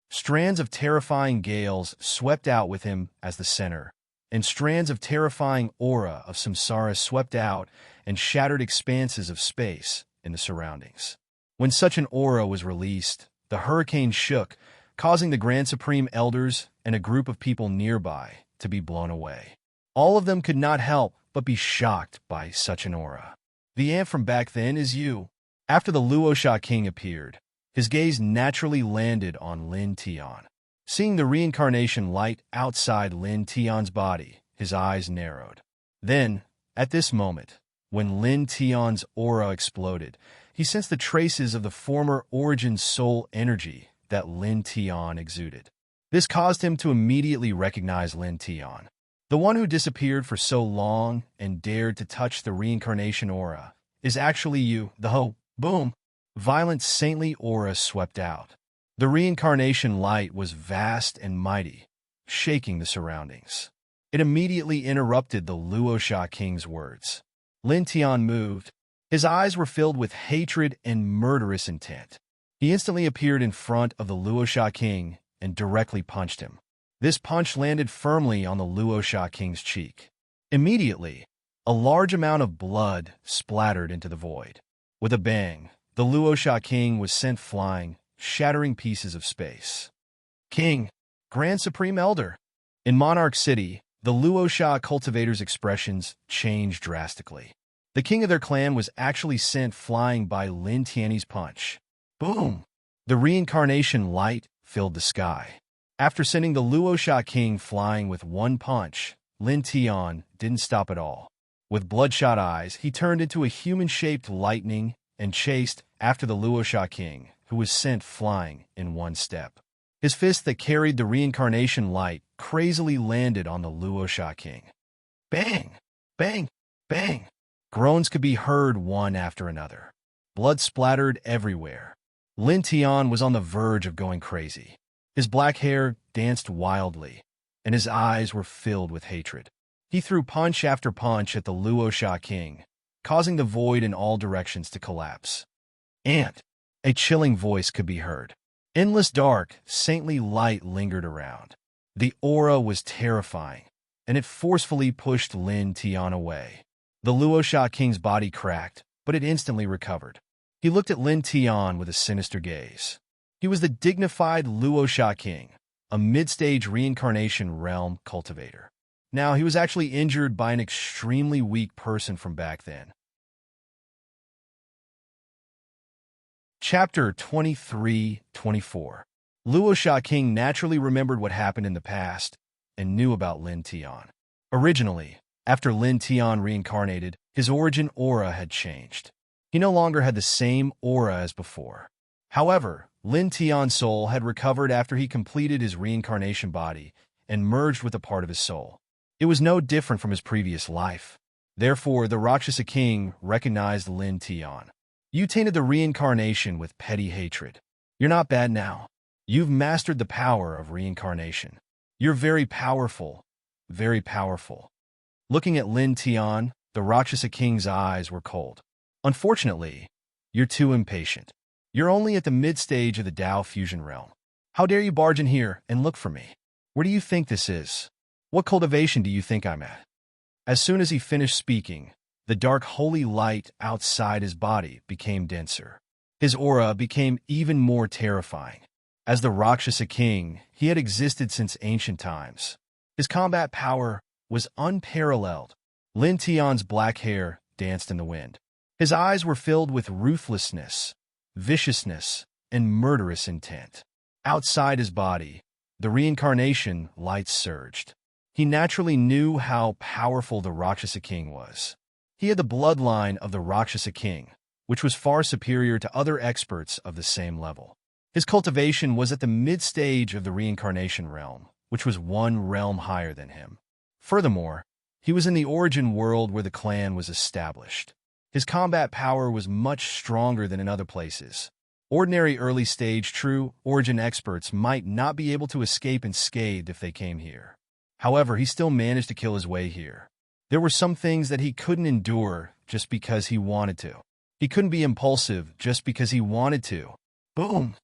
Strands of terrifying gales swept out with him as the center, and strands of terrifying aura of samsara swept out and shattered expanses of space in the surroundings. When such an aura was released, the hurricane shook, causing the Grand Supreme Elders and a group of people nearby to be blown away. All of them could not help but be shocked by such an aura. The ant from back then is you. After the Luosha King appeared, his gaze naturally landed on Lin Tian. Seeing the reincarnation light outside Lin Tian's body, his eyes narrowed. Then, at this moment, when Lin Tian's aura exploded, he sensed the traces of the former origin soul energy that Lin Tian exuded. This caused him to immediately recognize Lin Tian. The one who disappeared for so long and dared to touch the reincarnation aura is actually you, the ho. Boom! Violent saintly aura swept out. The reincarnation light was vast and mighty, shaking the surroundings. It immediately interrupted the Luosha King's words. Lin Tian moved. His eyes were filled with hatred and murderous intent. He instantly appeared in front of the Luosha King and directly punched him. This punch landed firmly on the Luosha King's cheek. Immediately, a large amount of blood splattered into the void. With a bang, the Luosha King was sent flying, shattering pieces of space. King, Grand Supreme Elder. In Monarch City, the Luosha cultivators' expressions changed drastically. The king of their clan was actually sent flying by Lin Tian's punch. Boom! The reincarnation light filled the sky. After sending the Luosha King flying with one punch, Lin Tian didn't stop at all. With bloodshot eyes, he turned into a human-shaped lightning and chased after the Luosha King, who was sent flying in one step. His fist that carried the reincarnation light crazily landed on the Luosha King. Bang! Bang! Bang! Groans could be heard one after another. Blood splattered everywhere. Lin Tian was on the verge of going crazy. His black hair danced wildly, and his eyes were filled with hatred. He threw punch after punch at the Luosha king, causing the void in all directions to collapse. And a chilling voice could be heard. Endless dark, saintly light lingered around. The aura was terrifying, and it forcefully pushed Lin Tian away. The Luosha king's body cracked, but it instantly recovered. He looked at Lin Tian with a sinister gaze. He was the dignified Luosha king, a mid-stage reincarnation realm cultivator. Now, he was actually injured by an extremely weak person from back then. Chapter 23-24. Luosha King naturally remembered what happened in the past and knew about Lin Tian. Originally, after Lin Tian reincarnated, his origin aura had changed. He no longer had the same aura as before. However, Lin Tian's soul had recovered after he completed his reincarnation body and merged with a part of his soul. It was no different from his previous life. Therefore, the Rakshasa King recognized Lin Tian. You tainted the reincarnation with petty hatred. You're not bad now. You've mastered the power of reincarnation. You're very powerful, very powerful. Looking at Lin Tian, the Rakshasa King's eyes were cold. Unfortunately, you're too impatient. You're only at the mid-stage of the Tao fusion realm. How dare you barge in here and look for me? Where do you think this is? What cultivation do you think I'm at? As soon as he finished speaking, the dark holy light outside his body became denser. His aura became even more terrifying. As the Rakshasa King, he had existed since ancient times. His combat power was unparalleled. Lin Tian's black hair danced in the wind. His eyes were filled with ruthlessness, viciousness, and murderous intent. Outside his body, the reincarnation light surged. He naturally knew how powerful the Rakshasa King was. He had the bloodline of the Rakshasa King, which was far superior to other experts of the same level. His cultivation was at the mid-stage of the reincarnation realm, which was one realm higher than him. Furthermore, he was in the origin world where the clan was established. His combat power was much stronger than in other places. Ordinary early-stage true origin experts might not be able to escape unscathed if they came here. However, he still managed to kill his way here. There were some things that he couldn't endure just because he wanted to. He couldn't be impulsive just because he wanted to. Boom!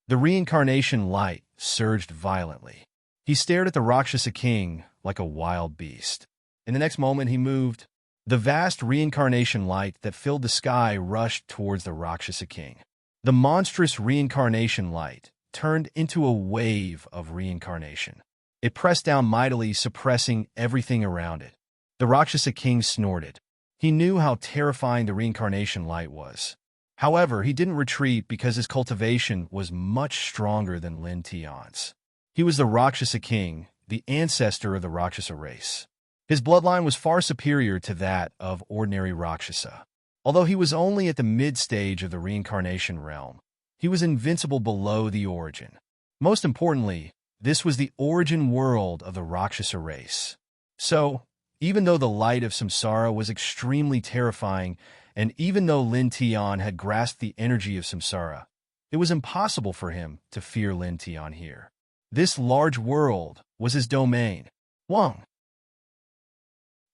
The reincarnation light surged violently. He stared at the Rakshasa King like a wild beast. In the next moment, he moved. The vast reincarnation light that filled the sky rushed towards the Rakshasa King. The monstrous reincarnation light turned into a wave of reincarnation. It pressed down mightily, suppressing everything around it. The Rakshasa King snorted. He knew how terrifying the reincarnation light was. However, he didn't retreat because his cultivation was much stronger than Lin Tian's. He was the Rakshasa King, the ancestor of the Rakshasa race. His bloodline was far superior to that of ordinary Rakshasa. Although he was only at the mid-stage of the reincarnation realm, he was invincible below the origin. Most importantly, this was the origin world of the Rakshasa race. So, even though the light of samsara was extremely terrifying, and even though Lin Tian had grasped the energy of samsara, it was impossible for him to fear Lin Tian here. This large world was his domain. Wang.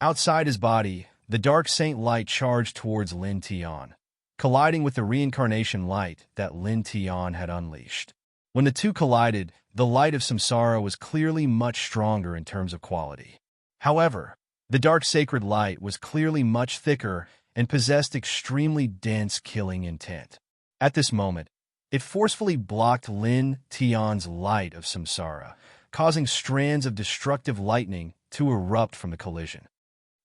Outside his body, the dark saint light charged towards Lin Tian, colliding with the reincarnation light that Lin Tian had unleashed. When the two collided, the light of samsara was clearly much stronger in terms of quality. However, the dark sacred light was clearly much thicker and possessed extremely dense killing intent. At this moment, it forcefully blocked Lin Tian's light of samsara, causing strands of destructive lightning to erupt from the collision.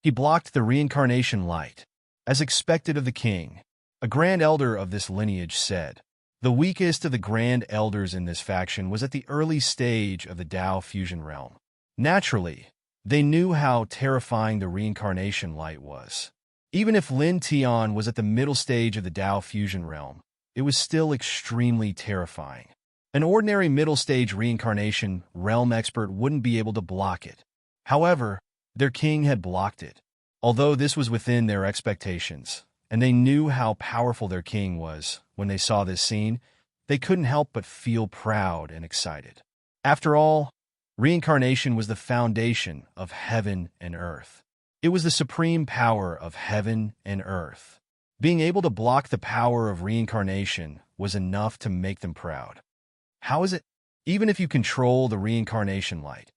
He blocked the reincarnation light. As expected of the king, a grand elder of this lineage said, the weakest of the grand elders in this faction was at the early stage of the Tao fusion realm. Naturally, they knew how terrifying the reincarnation light was. Even if Lin Tian was at the middle stage of the Tao fusion realm, it was still extremely terrifying. An ordinary middle stage reincarnation realm expert wouldn't be able to block it. However, their king had blocked it. Although this was within their expectations, and they knew how powerful their king was when they saw this scene, they couldn't help but feel proud and excited. After all, reincarnation was the foundation of heaven and earth. It was the supreme power of heaven and earth. Being able to block the power of reincarnation was enough to make them proud. How is it? Even if you control the reincarnation light,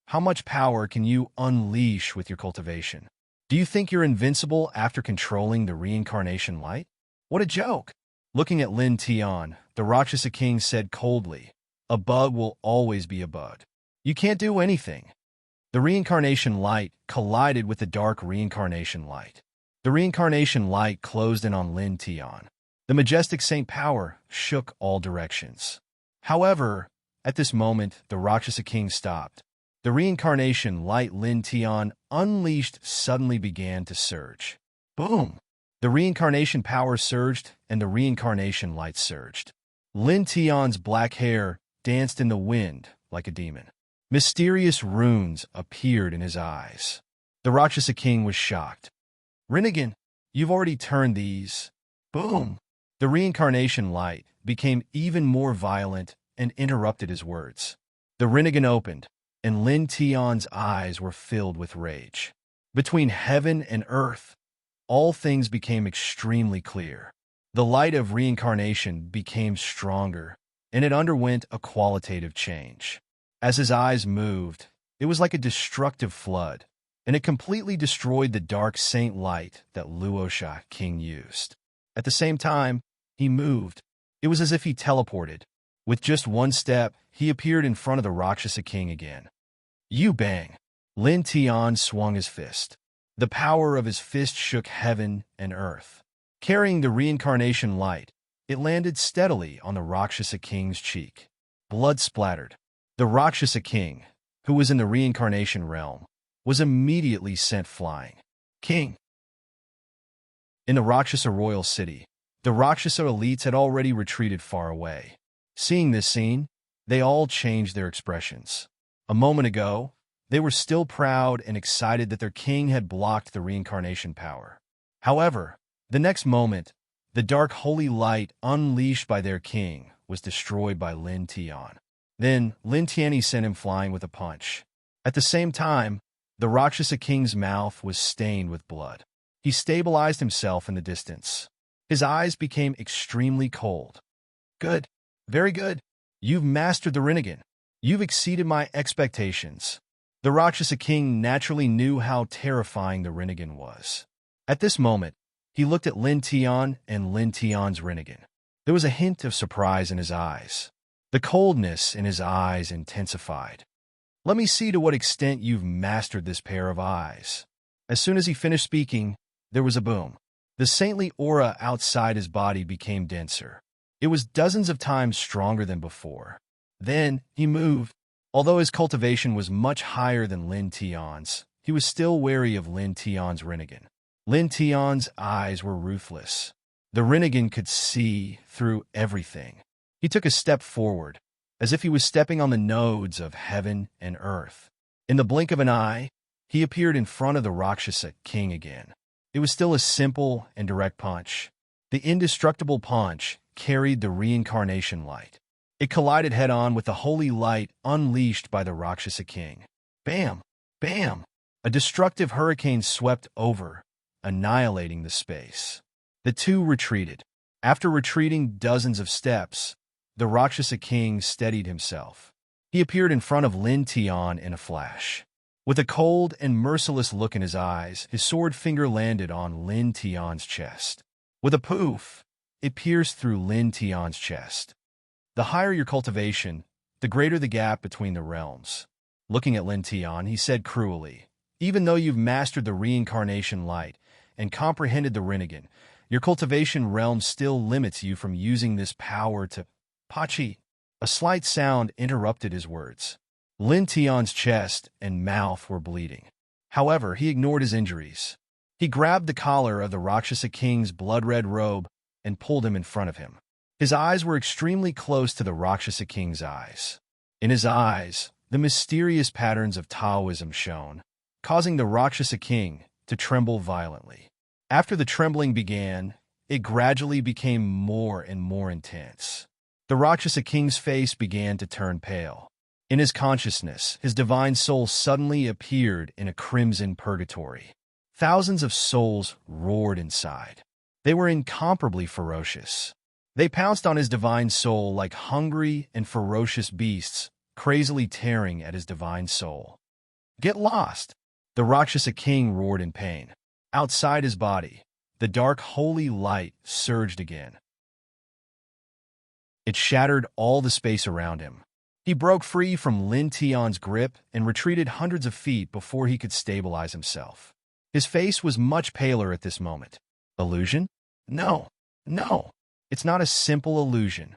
how much power can you unleash with your cultivation? Do you think you're invincible after controlling the reincarnation light? What a joke! Looking at Lin Tian, the Rakshasa king said coldly, "A bug will always be a bug. You can't do anything." The reincarnation light collided with the dark reincarnation light. The reincarnation light closed in on Lin Tian. The majestic saint power shook all directions. However, at this moment, the Rakshasa king stopped. The reincarnation light Lin Tian unleashed suddenly began to surge. Boom! The reincarnation power surged, and the reincarnation light surged. Lin Tian's black hair danced in the wind like a demon. Mysterious runes appeared in his eyes. The Rakshasa king was shocked. "Rinnegan, you've already turned these." Boom! The reincarnation light became even more violent and interrupted his words. The Rinnegan opened, and Lin Tian's eyes were filled with rage. Between heaven and earth, all things became extremely clear. The light of reincarnation became stronger, and it underwent a qualitative change. As his eyes moved, it was like a destructive flood, and it completely destroyed the dark saint light that Luosha King used. At the same time, he moved. It was as if he teleported. With just one step, he appeared in front of the Rakshasa king again. You bang! Lin Tian swung his fist. The power of his fist shook heaven and earth. Carrying the reincarnation light, it landed steadily on the Rakshasa king's cheek. Blood splattered. The Rakshasa king, who was in the reincarnation realm, was immediately sent flying. King! In the Rakshasa royal city, the Rakshasa elites had already retreated far away. Seeing this scene, they all changed their expressions. A moment ago, they were still proud and excited that their king had blocked the reincarnation power. However, the next moment, the dark holy light unleashed by their king was destroyed by Lin Tian. Then, Lin Tian sent him flying with a punch. At the same time, the Rakshasa king's mouth was stained with blood. He stabilized himself in the distance. His eyes became extremely cold. Good. Very good. You've mastered the Rinnegan. You've exceeded my expectations. The Rakshasa king naturally knew how terrifying the Rinnegan was. At this moment, he looked at Lin Tian and Lin Tian's Rinnegan. There was a hint of surprise in his eyes. The coldness in his eyes intensified. Let me see to what extent you've mastered this pair of eyes. As soon as he finished speaking, there was a boom. The saintly aura outside his body became denser. It was dozens of times stronger than before. Then he moved. Although his cultivation was much higher than Lin Tian's, he was still wary of Lin Tian's Rinnegan. Lin Tian's eyes were ruthless. The Rinnegan could see through everything. He took a step forward, as if he was stepping on the nodes of heaven and earth. In the blink of an eye, he appeared in front of the Rakshasa king again. It was still a simple and direct punch. The indestructible punch carried the reincarnation light. It collided head-on with the holy light unleashed by the Rakshasa king. Bam! Bam! A destructive hurricane swept over, annihilating the space. The two retreated. After retreating dozens of steps, the Rakshasa king steadied himself. He appeared in front of Lin Tian in a flash. With a cold and merciless look in his eyes, his sword finger landed on Lin Tian's chest. With a poof, it pierced through Lin Tian's chest. The higher your cultivation, the greater the gap between the realms. Looking at Lin Tian, he said cruelly, "Even though you've mastered the reincarnation light and comprehended the Rinnegan, your cultivation realm still limits you from using this power to..." Pachi! A slight sound interrupted his words. Lin Tian's chest and mouth were bleeding. However, he ignored his injuries. He grabbed the collar of the Rakshasa king's blood-red robe and pulled him in front of him. His eyes were extremely close to the Rakshasa king's eyes. In his eyes, the mysterious patterns of Taoism shone, causing the Rakshasa king to tremble violently. After the trembling began, it gradually became more and more intense. The Rakshasa king's face began to turn pale. In his consciousness, his divine soul suddenly appeared in a crimson purgatory. Thousands of souls roared inside. They were incomparably ferocious. They pounced on his divine soul like hungry and ferocious beasts, crazily tearing at his divine soul. "Get lost!" The Rakshasa king roared in pain. Outside his body, the dark holy light surged again. It shattered all the space around him. He broke free from Lin Tian's grip and retreated hundreds of feet before he could stabilize himself. His face was much paler at this moment. Illusion? No, no, it's not a simple illusion.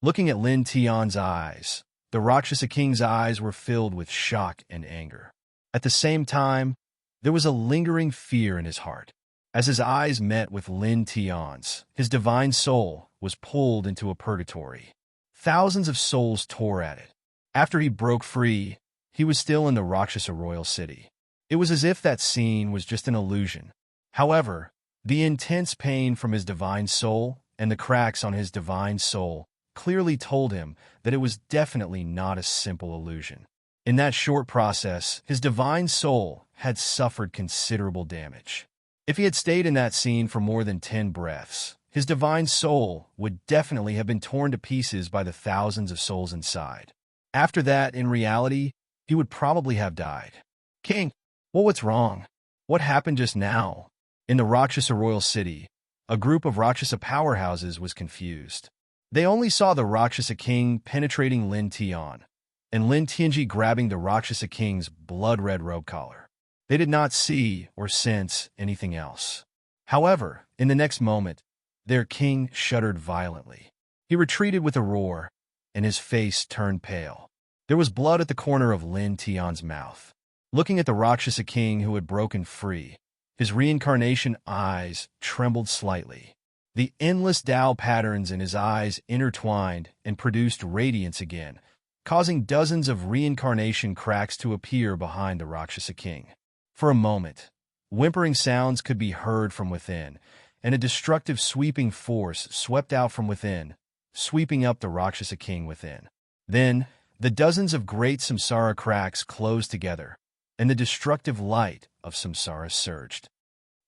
Looking at Lin Tian's eyes, the Rakshasa king's eyes were filled with shock and anger. At the same time, there was a lingering fear in his heart. As his eyes met with Lin Tian's, his divine soul was pulled into a purgatory. Thousands of souls tore at it. After he broke free, he was still in the Rakshasa royal city. It was as if that scene was just an illusion. However, the intense pain from his divine soul and the cracks on his divine soul clearly told him that it was definitely not a simple illusion. In that short process, his divine soul had suffered considerable damage. If he had stayed in that scene for more than 10 breaths, his divine soul would definitely have been torn to pieces by the thousands of souls inside. After that, in reality, he would probably have died. "King, well, what's wrong? What happened just now?" In the Rakshasa royal city, a group of Rakshasa powerhouses was confused. They only saw the Rakshasa king penetrating Lin Tian, and Lin Tianji grabbing the Rakshasa king's blood-red robe collar. They did not see or sense anything else. However, in the next moment, their king shuddered violently. He retreated with a roar, and his face turned pale. There was blood at the corner of Lin Tian's mouth. Looking at the Rakshasa king who had broken free, his reincarnation eyes trembled slightly. The endless Tao patterns in his eyes intertwined and produced radiance again, causing dozens of reincarnation cracks to appear behind the Rakshasa king. For a moment, whimpering sounds could be heard from within, and a destructive sweeping force swept out from within, sweeping up the Rakshasa king within. Then, the dozens of great samsara cracks closed together, and the destructive light of samsara surged.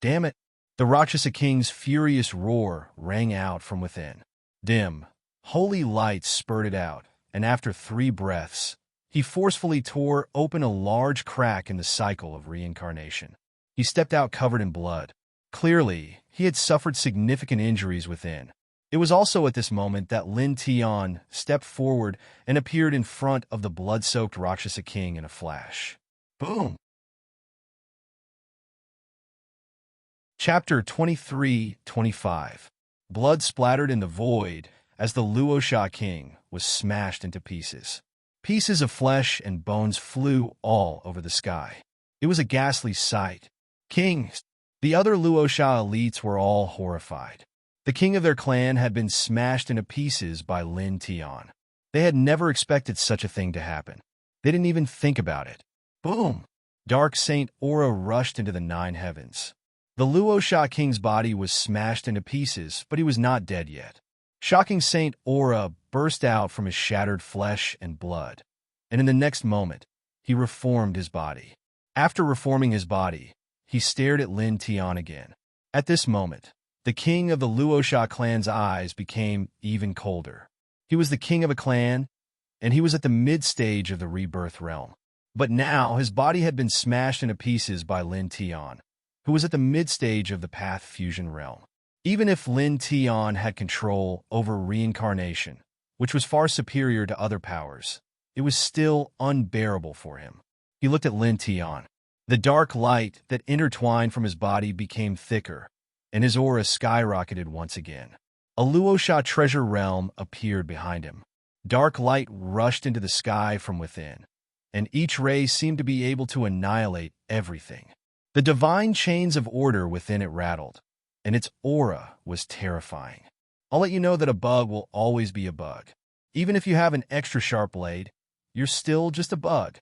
"Damn it!" The Rakshasa king's furious roar rang out from within. Dim, holy light spurted out, and after 3 breaths, he forcefully tore open a large crack in the cycle of reincarnation. He stepped out covered in blood. Clearly, he had suffered significant injuries within. It was also at this moment that Lin Tian stepped forward and appeared in front of the blood-soaked Rakshasa king in a flash. Boom! Chapter 23-25. Blood splattered in the void as the Luosha king was smashed into pieces. Pieces of flesh and bones flew all over the sky. It was a ghastly sight. Kings, the other Luosha elites were all horrified. The king of their clan had been smashed into pieces by Lin Tian. They had never expected such a thing to happen. They didn't even think about it. Boom! Dark Saint Aura rushed into the 9 heavens. The Luosha king's body was smashed into pieces, but he was not dead yet. Shocking Saint Aura burst out from his shattered flesh and blood, and in the next moment, he reformed his body. After reforming his body, he stared at Lin Tian again. At this moment, the king of the Luosha clan's eyes became even colder. He was the king of a clan, and he was at the mid-stage of the rebirth realm. But now his body had been smashed into pieces by Lin Tian, who was at the mid-stage of the path fusion realm. Even if Lin Tian had control over reincarnation, which was far superior to other powers, it was still unbearable for him. He looked at Lin Tian. The dark light that intertwined from his body became thicker, and his aura skyrocketed once again. A Luosha treasure realm appeared behind him. Dark light rushed into the sky from within, and each ray seemed to be able to annihilate everything. The divine chains of order within it rattled, and its aura was terrifying. I'll let you know that a bug will always be a bug. Even if you have an extra sharp blade, you're still just a bug.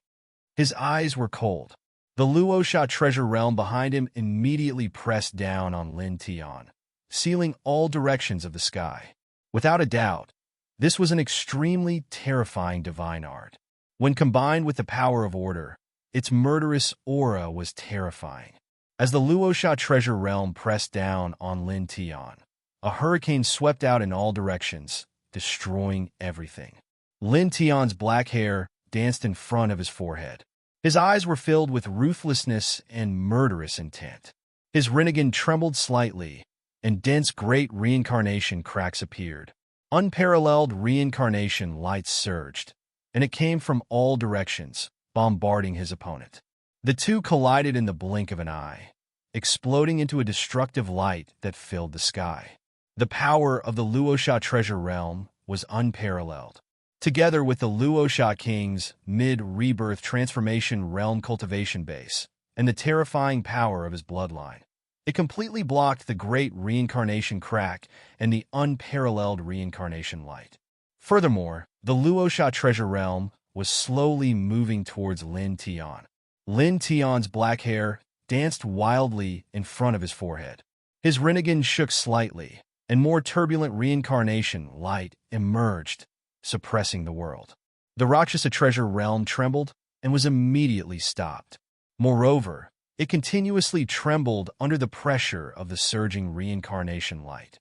His eyes were cold. The Luosha treasure realm behind him immediately pressed down on Lin Tian, sealing all directions of the sky. Without a doubt, this was an extremely terrifying divine art. When combined with the power of order, its murderous aura was terrifying. As the Luosha treasure realm pressed down on Lin Tian, a hurricane swept out in all directions, destroying everything. Lin Tian's black hair danced in front of his forehead. His eyes were filled with ruthlessness and murderous intent. His Rinnegan trembled slightly, and dense great reincarnation cracks appeared. Unparalleled reincarnation light surged, and it came from all directions, bombarding his opponent. The two collided in the blink of an eye, exploding into a destructive light that filled the sky. The power of the Luosha treasure realm was unparalleled. Together with the Luosha King's mid-rebirth transformation realm cultivation base and the terrifying power of his bloodline, it completely blocked the great reincarnation crack and the unparalleled reincarnation light. Furthermore, the Luosha treasure realm was slowly moving towards Lin Tian. Lin Tian's black hair danced wildly in front of his forehead. His Rinnegan shook slightly, and more turbulent reincarnation light emerged, suppressing the world. The Rakshasa treasure realm trembled and was immediately stopped. Moreover, it continuously trembled under the pressure of the surging reincarnation light.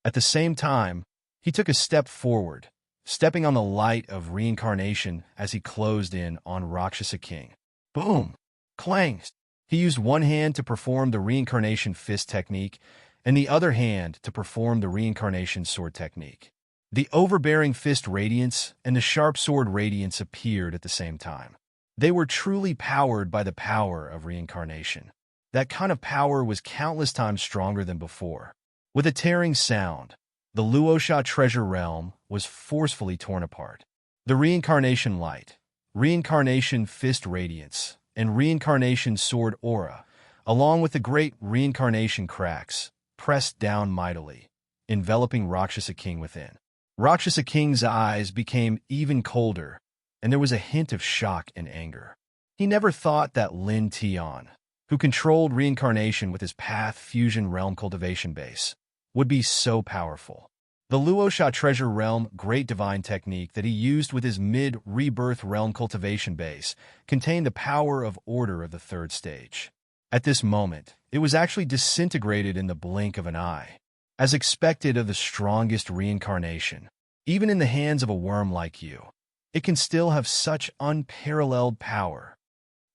At the same time, he took a step forward, stepping on the light of reincarnation as he closed in on Rakshasa King. Boom! Clang! He used one hand to perform the reincarnation fist technique and the other hand to perform the reincarnation sword technique. The overbearing fist radiance and the sharp sword radiance appeared at the same time. They were truly powered by the power of reincarnation. That kind of power was countless times stronger than before. With a tearing sound, the Luosha treasure realm was forcefully torn apart. The reincarnation light, reincarnation fist radiance, and reincarnation sword aura, along with the great reincarnation cracks, pressed down mightily, enveloping Rakshasa King within. Rakshasa King's eyes became even colder, and there was a hint of shock and anger. He never thought that Lin Tian, who controlled reincarnation with his Path Fusion Realm cultivation base, would be so powerful. The Luosha treasure realm great divine technique that he used with his mid-rebirth realm cultivation base contained the power of order of the third stage. At this moment, it was actually disintegrated in the blink of an eye. As expected of the strongest reincarnation, even in the hands of a worm like you, it can still have such unparalleled power.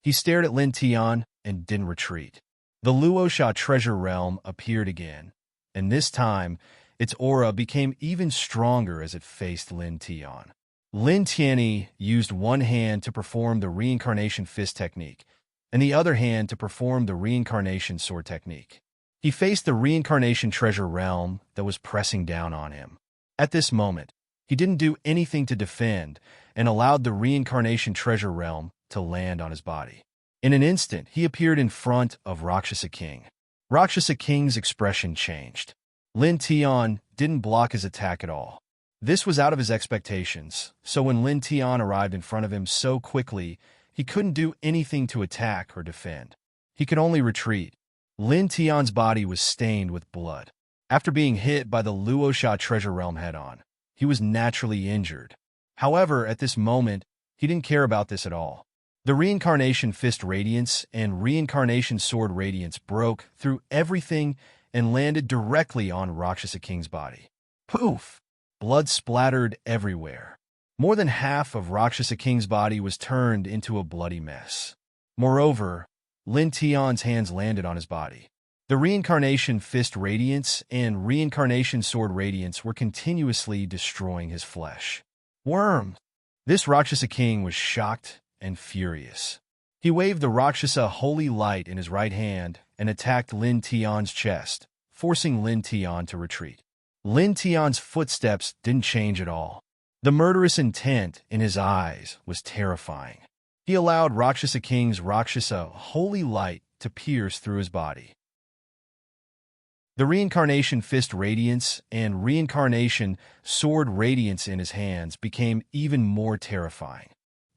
He stared at Lin Tian and didn't retreat. The Luosha treasure realm appeared again, and this time, its aura became even stronger as it faced Lin Tian. Lin Tian used one hand to perform the reincarnation fist technique, and the other hand to perform the reincarnation sword technique. He faced the reincarnation treasure realm that was pressing down on him. At this moment, he didn't do anything to defend and allowed the reincarnation treasure realm to land on his body. In an instant, he appeared in front of Rakshasa King. Rakshasa King's expression changed. Lin Tian didn't block his attack at all. This was out of his expectations, so when Lin Tian arrived in front of him so quickly, he couldn't do anything to attack or defend. He could only retreat. Lin Tian's body was stained with blood. After being hit by the Luosha treasure realm head-on, he was naturally injured. However, at this moment, he didn't care about this at all. The reincarnation fist radiance and reincarnation sword radiance broke through everything and landed directly on Rakshasa King's body. Poof! Blood splattered everywhere. More than half of Rakshasa King's body was turned into a bloody mess. Moreover, Lin Tian's hands landed on his body. The reincarnation fist radiance and reincarnation sword radiance were continuously destroying his flesh. Worm! This Rakshasa King was shocked and furious. He waved the Rakshasa holy light in his right hand and attacked Lin Tian's chest, forcing Lin Tian to retreat. Lin Tian's footsteps didn't change at all. The murderous intent in his eyes was terrifying. He allowed Rakshasa King's Rakshasa holy light to pierce through his body. The reincarnation fist radiance and reincarnation sword radiance in his hands became even more terrifying.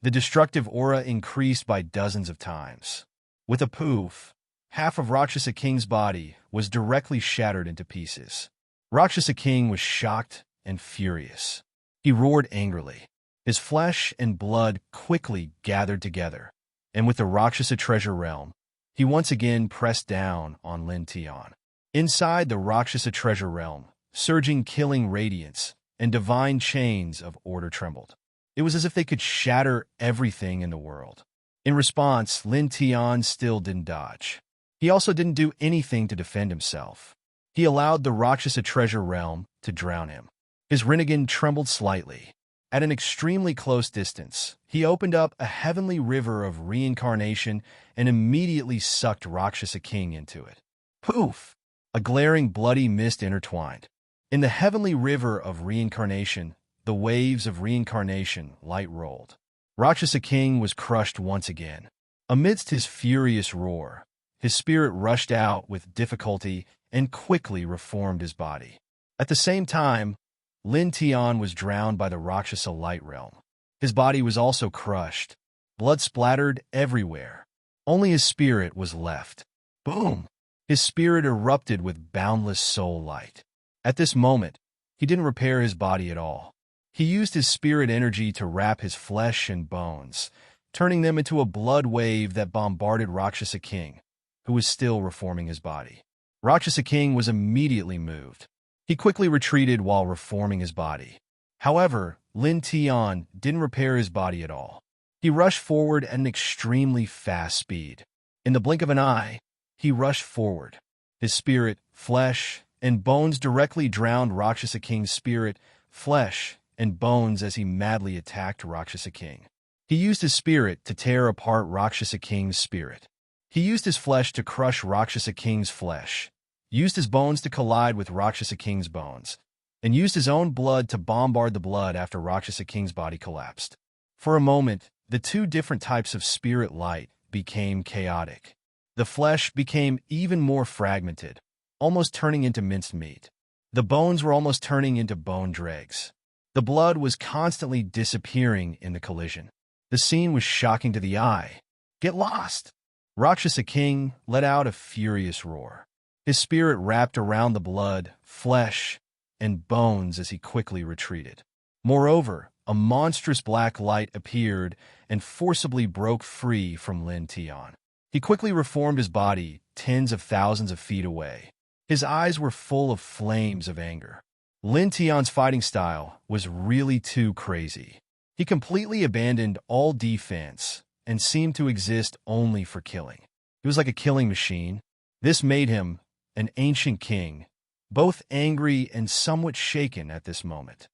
The destructive aura increased by dozens of times. With a poof, half of Rakshasa King's body was directly shattered into pieces. Rakshasa King was shocked and furious. He roared angrily. His flesh and blood quickly gathered together, and with the Rakshasa treasure realm, he once again pressed down on Lin Tian. Inside the Rakshasa treasure realm, surging killing radiance and divine chains of order trembled. It was as if they could shatter everything in the world. In response, Lin Tian still didn't dodge. He also didn't do anything to defend himself. He allowed the Rakshasa treasure realm to drown him. His Rinnegan trembled slightly. At an extremely close distance, he opened up a heavenly river of reincarnation and immediately sucked Rakshasa King into it. Poof! A glaring bloody mist intertwined. In the heavenly river of reincarnation, the waves of reincarnation light rolled. Rakshasa King was crushed once again. Amidst his furious roar, his spirit rushed out with difficulty and quickly reformed his body. At the same time, Lin Tian was drowned by the Rakshasa light realm. His body was also crushed. Blood splattered everywhere. Only his spirit was left. Boom! His spirit erupted with boundless soul light. At this moment, he didn't repair his body at all. He used his spirit energy to wrap his flesh and bones, turning them into a blood wave that bombarded Rakshasa King, who was still reforming his body. Rakshasa King was immediately moved. He quickly retreated while reforming his body. However, Lin Tian didn't repair his body at all. He rushed forward at an extremely fast speed. In the blink of an eye, he rushed forward. His spirit, flesh, and bones directly drowned Rakshasa King's spirit, flesh, and bones as he madly attacked Rakshasa King. He used his spirit to tear apart Rakshasa King's spirit. He used his flesh to crush Rakshasa King's flesh, used his bones to collide with Rakshasa King's bones, and used his own blood to bombard the blood after Rakshasa King's body collapsed. For a moment, the two different types of spirit light became chaotic. The flesh became even more fragmented, almost turning into minced meat. The bones were almost turning into bone dregs. The blood was constantly disappearing in the collision. The scene was shocking to the eye. Get lost! Rakshasa King let out a furious roar. His spirit wrapped around the blood, flesh, and bones as he quickly retreated. Moreover, a monstrous black light appeared and forcibly broke free from Lin Tian. He quickly reformed his body tens of thousands of feet away. His eyes were full of flames of anger. Lin Tian's fighting style was really too crazy. He completely abandoned all defense and seemed to exist only for killing. He was like a killing machine. This made him an ancient king, both angry and somewhat shaken at this moment.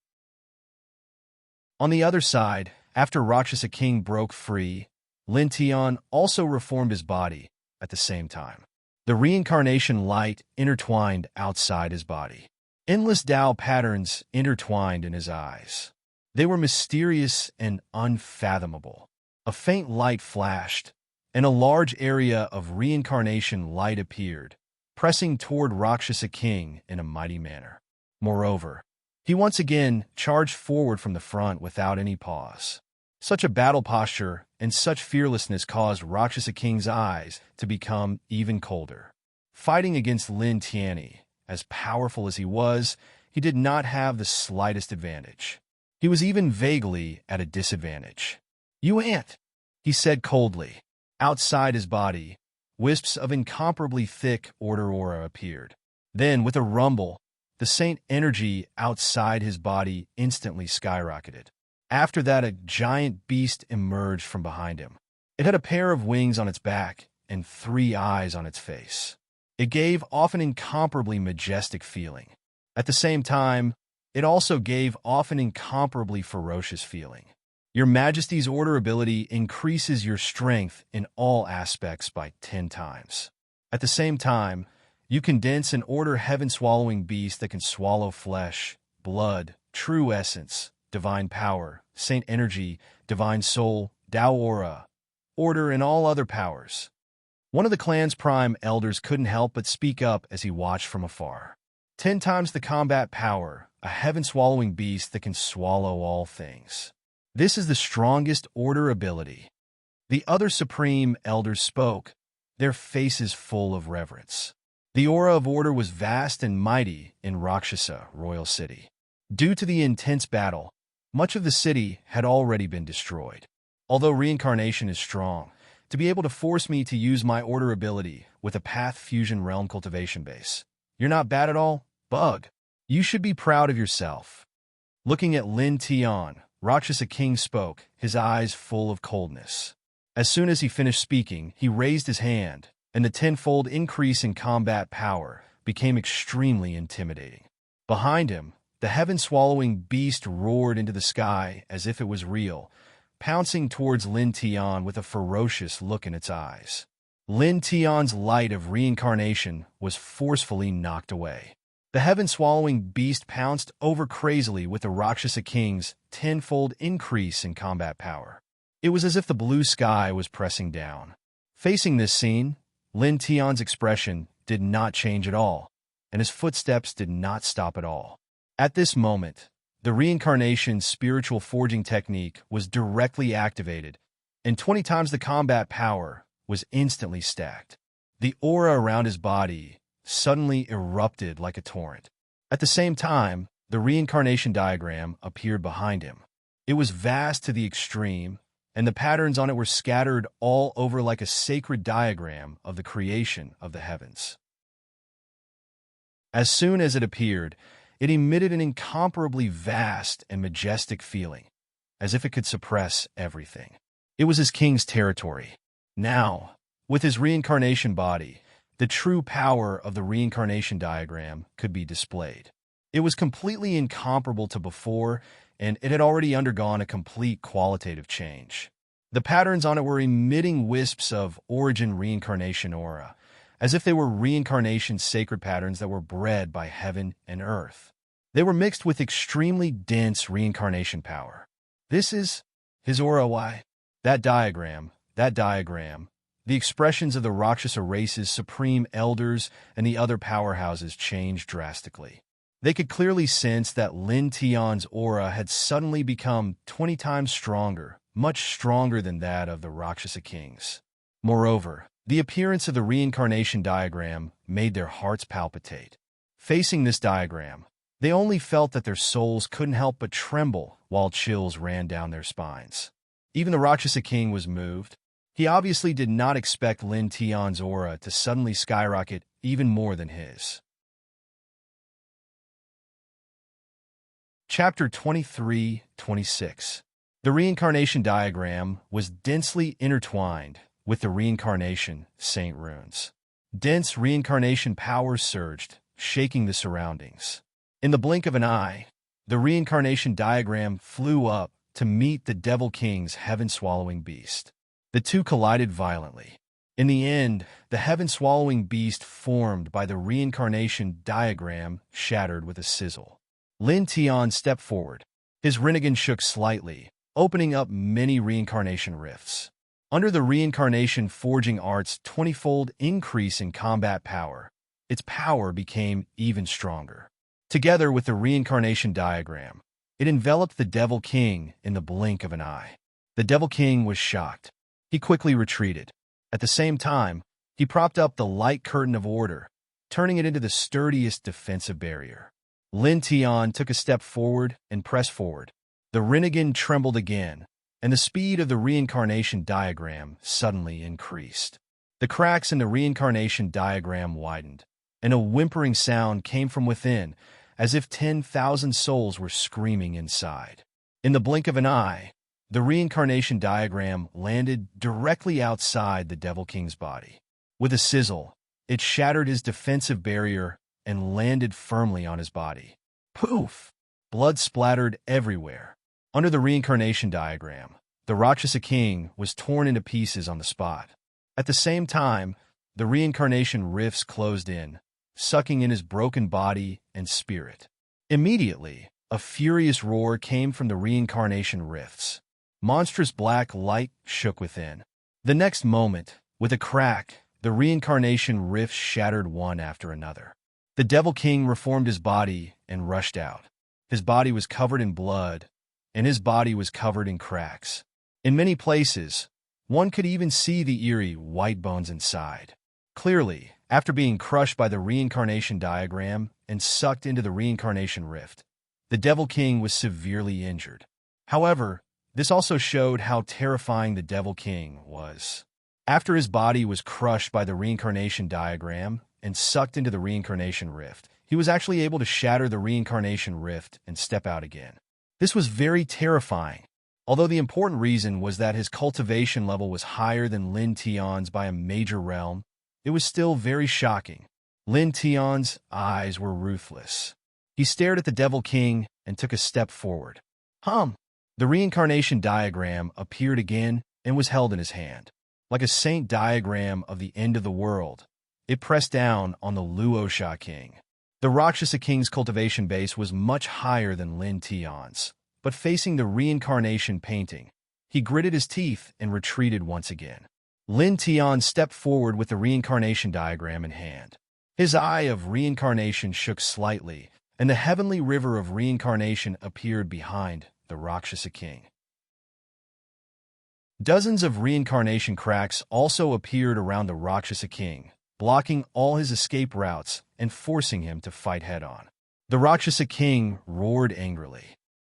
On the other side, after Rakshasa King broke free, Lin Tian also reformed his body at the same time. The reincarnation light intertwined outside his body. Endless Tao patterns intertwined in his eyes. They were mysterious and unfathomable. A faint light flashed, and a large area of reincarnation light appeared, pressing toward Rakshasa King in a mighty manner. Moreover, he once again charged forward from the front without any pause. Such a battle posture and such fearlessness caused Rakshasa King's eyes to become even colder. Fighting against Lin Tian, as powerful as he was, he did not have the slightest advantage. He was even vaguely at a disadvantage. "You ant," he said coldly. Outside his body, wisps of incomparably thick order aura appeared. Then, with a rumble, the saint energy outside his body instantly skyrocketed. After that, a giant beast emerged from behind him. It had a pair of wings on its back and 3 eyes on its face. It gave off an incomparably majestic feeling. At the same time, it also gave off an incomparably ferocious feeling. Your Majesty's order ability increases your strength in all aspects by 10 times. At the same time, you condense an order heaven-swallowing beast that can swallow flesh, blood, true essence, divine power, saint energy, divine soul, Tao aura, order, and all other powers. One of the clan's prime elders couldn't help but speak up as he watched from afar. 10 times the combat power, a heaven-swallowing beast that can swallow all things. This is the strongest order ability. The other supreme elders spoke, their faces full of reverence. The aura of order was vast and mighty in Rakshasa, royal city. Due to the intense battle, much of the city had already been destroyed. Although reincarnation is strong, to be able to force me to use my order ability with a path fusion realm cultivation base. You're not bad at all, Bug. You should be proud of yourself. Looking at Lin Tian, Rakshasa King spoke, his eyes full of coldness. As soon as he finished speaking, he raised his hand, and the tenfold increase in combat power became extremely intimidating. Behind him, the heaven-swallowing beast roared into the sky as if it was real, pouncing towards Lin Tian with a ferocious look in its eyes. Lin Tian's light of reincarnation was forcefully knocked away. The heaven-swallowing beast pounced over crazily with the Rakshasa King's tenfold increase in combat power. It was as if the blue sky was pressing down. Facing this scene, Lin Tian's expression did not change at all, and his footsteps did not stop at all. At this moment, the reincarnation spiritual forging technique was directly activated, and 20 times the combat power was instantly stacked. The aura around his body suddenly erupted like a torrent. At the same time, the reincarnation diagram appeared behind him. It was vast to the extreme, and the patterns on it were scattered all over like a sacred diagram of the creation of the heavens. As soon as it appeared, it emitted an incomparably vast and majestic feeling, as if it could suppress everything. It was his king's territory. Now, with his reincarnation body, the true power of the reincarnation diagram could be displayed. It was completely incomparable to before, and it had already undergone a complete qualitative change. The patterns on it were emitting wisps of origin reincarnation aura, as if they were reincarnation sacred patterns that were bred by heaven and earth. They were mixed with extremely dense reincarnation power. This is his aura. Why? That diagram, the expressions of the Rakshasa race's supreme elders and the other powerhouses changed drastically. They could clearly sense that Lin Tian's aura had suddenly become 20 times stronger, much stronger than that of the Rakshasa kings. Moreover, the appearance of the reincarnation diagram made their hearts palpitate. Facing this diagram, they only felt that their souls couldn't help but tremble while chills ran down their spines. Even the Rakshasa king was moved. He obviously did not expect Lin Tian's aura to suddenly skyrocket even more than his. Chapter 23-26. The reincarnation diagram was densely intertwined with the reincarnation saint runes. Dense reincarnation power surged, shaking the surroundings. In the blink of an eye, the reincarnation diagram flew up to meet the Devil King's heaven-swallowing beast. The two collided violently. In the end, the heaven-swallowing beast formed by the reincarnation diagram shattered with a sizzle. Lin Tian stepped forward. His Rinnegan shook slightly, opening up many reincarnation rifts. Under the reincarnation forging art's 20-fold increase in combat power, its power became even stronger. Together with the reincarnation diagram, it enveloped the Devil King in the blink of an eye. The Devil King was shocked. He quickly retreated. At the same time, he propped up the light curtain of order, turning it into the sturdiest defensive barrier. Lin Tian took a step forward and pressed forward. The Rinnegan trembled again, and the speed of the reincarnation diagram suddenly increased. The cracks in the reincarnation diagram widened, and a whimpering sound came from within, as if 10,000 souls were screaming inside. In the blink of an eye, the reincarnation diagram landed directly outside the Devil King's body. With a sizzle, it shattered his defensive barrier and landed firmly on his body. Poof! Blood splattered everywhere. Under the reincarnation diagram, the Rakshasa King was torn into pieces on the spot. At the same time, the reincarnation rifts closed in, sucking in his broken body and spirit. Immediately, a furious roar came from the reincarnation rifts. Monstrous black light shook within. The next moment, with a crack, the reincarnation rifts shattered one after another. The Devil King reformed his body and rushed out. His body was covered in blood, and his body was covered in cracks. In many places, one could even see the eerie white bones inside. Clearly, after being crushed by the reincarnation diagram and sucked into the reincarnation rift, the Devil King was severely injured. However, this also showed how terrifying the Devil King was. After his body was crushed by the reincarnation diagram and sucked into the reincarnation rift, he was actually able to shatter the reincarnation rift and step out again. This was very terrifying, although the important reason was that his cultivation level was higher than Lin Tian's by a major realm. It was still very shocking. Lin Tian's eyes were ruthless. He stared at the Devil King and took a step forward. The reincarnation diagram appeared again and was held in his hand. Like a saint diagram of the end of the world, it pressed down on the Luosha King. The Rakshasa King's cultivation base was much higher than Lin Tian's, but facing the reincarnation painting, he gritted his teeth and retreated once again. Lin Tian stepped forward with the reincarnation diagram in hand. His eye of reincarnation shook slightly, and the heavenly river of reincarnation appeared behind the Rakshasa King. Dozens of reincarnation cracks also appeared around the Rakshasa King, blocking all his escape routes and forcing him to fight head-on. The Rakshasa King roared angrily.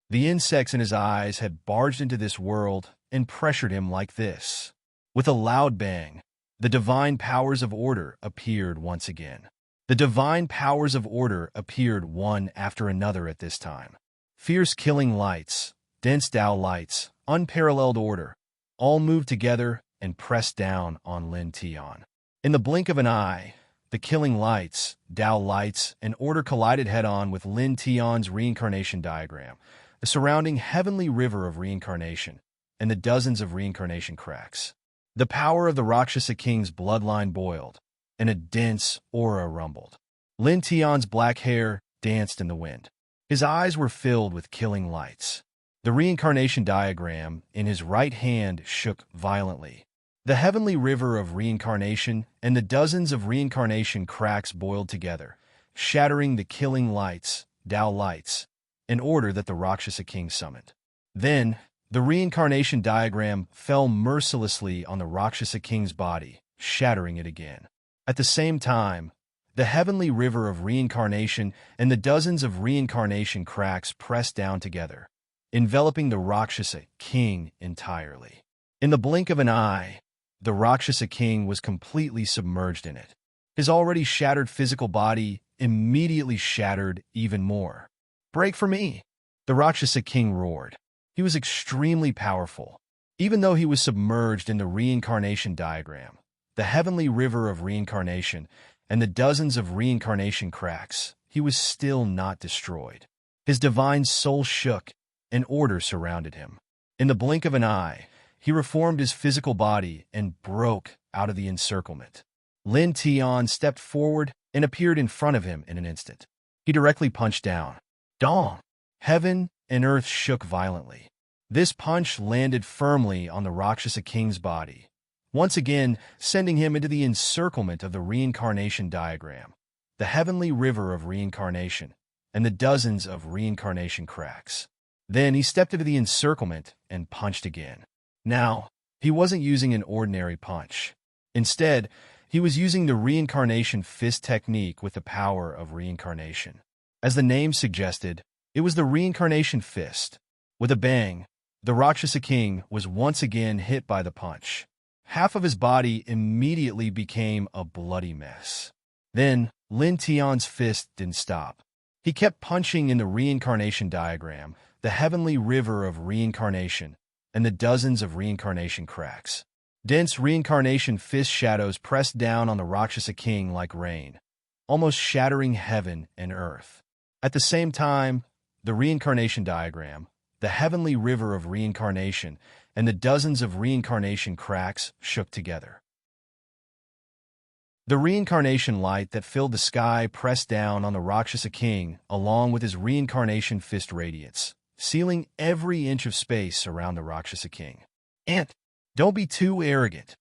The insects in his eyes had barged into this world and pressured him like this. With a loud bang, the divine powers of order appeared once again. The divine powers of order appeared one after another at this time. Fierce killing lights, dense Tao lights, unparalleled order, all moved together and pressed down on Lin Tian. In the blink of an eye, the killing lights, Tao lights, and order collided head-on with Lin Tian's reincarnation diagram, the surrounding heavenly river of reincarnation, and the dozens of reincarnation cracks. The power of the Rakshasa King's bloodline boiled, and a dense aura rumbled. Lin Tian's black hair danced in the wind. His eyes were filled with killing lights. The reincarnation diagram in his right hand shook violently. The heavenly river of reincarnation and the dozens of reincarnation cracks boiled together, shattering the killing lights, Tao lights, in order that the Rakshasa King summoned. Then, the reincarnation diagram fell mercilessly on the Rakshasa King's body, shattering it again. At the same time, the heavenly river of reincarnation and the dozens of reincarnation cracks pressed down together, enveloping the Rakshasa King entirely. In the blink of an eye, the Rakshasa King was completely submerged in it. His already shattered physical body immediately shattered even more. "Break for me!" the Rakshasa King roared. He was extremely powerful. Even though he was submerged in the reincarnation diagram, the heavenly river of reincarnation, and the dozens of reincarnation cracks, he was still not destroyed. His divine soul shook, and order surrounded him. In the blink of an eye, he reformed his physical body and broke out of the encirclement. Lin Tian stepped forward and appeared in front of him in an instant. He directly punched down. Dong! Heaven and earth shook violently. This punch landed firmly on the Rakshasa King's body, once again sending him into the encirclement of the reincarnation diagram, the heavenly river of reincarnation, and the dozens of reincarnation cracks. Then he stepped into the encirclement and punched again. Now, he wasn't using an ordinary punch. Instead, he was using the reincarnation fist technique with the power of reincarnation. As the name suggested, it was the reincarnation fist. With a bang, the Rakshasa King was once again hit by the punch. Half of his body immediately became a bloody mess. Then, Lin Tian's fist didn't stop. He kept punching in the reincarnation diagram, the heavenly river of reincarnation, and the dozens of reincarnation cracks. Dense reincarnation fist shadows pressed down on the Rakshasa King like rain, almost shattering heaven and earth. At the same time, the reincarnation diagram, the heavenly river of reincarnation, and the dozens of reincarnation cracks shook together. The reincarnation light that filled the sky pressed down on the Rakshasa King along with his reincarnation fist radiance, sealing every inch of space around the Rakshasa King. "Ant, don't be too arrogant."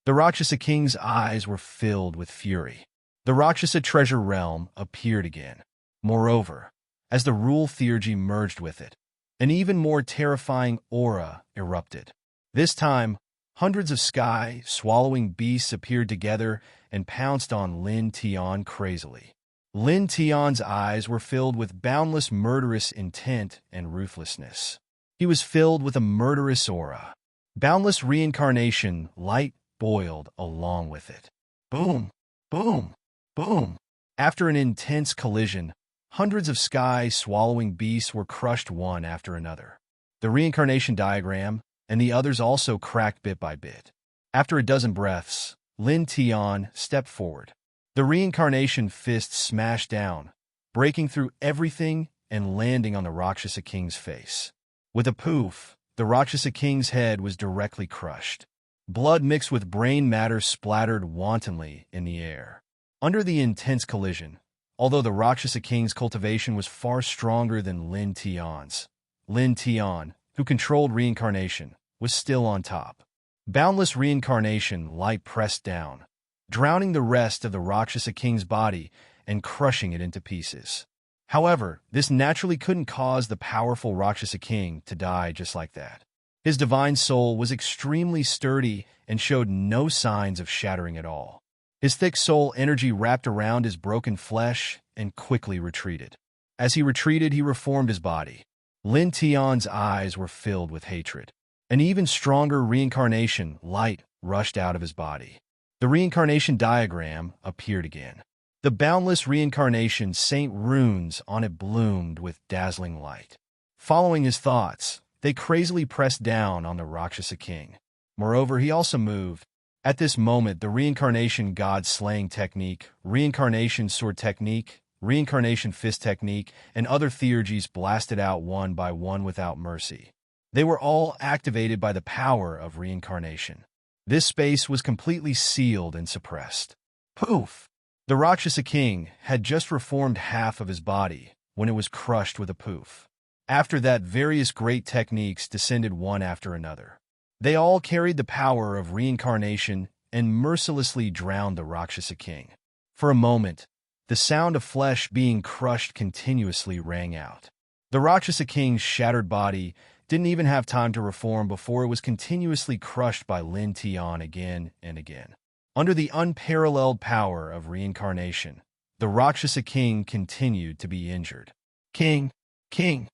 The Rakshasa King's eyes were filled with fury. The Rakshasa treasure realm appeared again. Moreover, as the rule theurgy merged with it, An even more terrifying aura erupted. This time, hundreds of sky-swallowing beasts appeared together and pounced on Lin Tian crazily. Lin Tian's eyes were filled with boundless murderous intent and ruthlessness. He was filled with a murderous aura. Boundless reincarnation light boiled along with it. Boom, boom, boom. After an intense collision, hundreds of sky-swallowing beasts were crushed one after another. The reincarnation diagram and the others also cracked bit by bit. After a dozen breaths, Lin Tian stepped forward. The reincarnation fist smashed down, breaking through everything and landing on the Rakshasa King's face. With a poof, the Rakshasa King's head was directly crushed. Blood mixed with brain matter splattered wantonly in the air. Under the intense collision, although the Rakshasa King's cultivation was far stronger than Lin Tian's, Lin Tian, who controlled reincarnation, was still on top. Boundless reincarnation light pressed down, drowning the rest of the Rakshasa King's body and crushing it into pieces. However, this naturally couldn't cause the powerful Rakshasa King to die just like that. His divine soul was extremely sturdy and showed no signs of shattering at all. His thick soul energy wrapped around his broken flesh and quickly retreated. As he retreated, he reformed his body. Lin Tian's eyes were filled with hatred. An even stronger reincarnation light rushed out of his body. The reincarnation diagram appeared again. The boundless reincarnation saint runes on it bloomed with dazzling light. Following his thoughts, they crazily pressed down on the Rakshasa King. Moreover, he also moved. At this moment, the reincarnation god slaying technique, reincarnation sword technique, reincarnation fist technique, and other theurgies blasted out one by one without mercy. They were all activated by the power of reincarnation. This space was completely sealed and suppressed. Poof! The Rakshasa King had just reformed half of his body when it was crushed with a poof. After that, various great techniques descended one after another. They all carried the power of reincarnation and mercilessly drowned the Rakshasa King. For a moment, the sound of flesh being crushed continuously rang out. The Rakshasa King's shattered body didn't even have time to reform before it was continuously crushed by Lin Tian again and again. Under the unparalleled power of reincarnation, the Rakshasa King continued to be injured. King! King!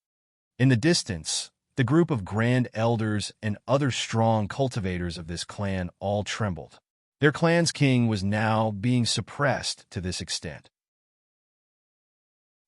In the distance, the group of grand elders and other strong cultivators of this clan all trembled. Their clan's king was now being suppressed to this extent.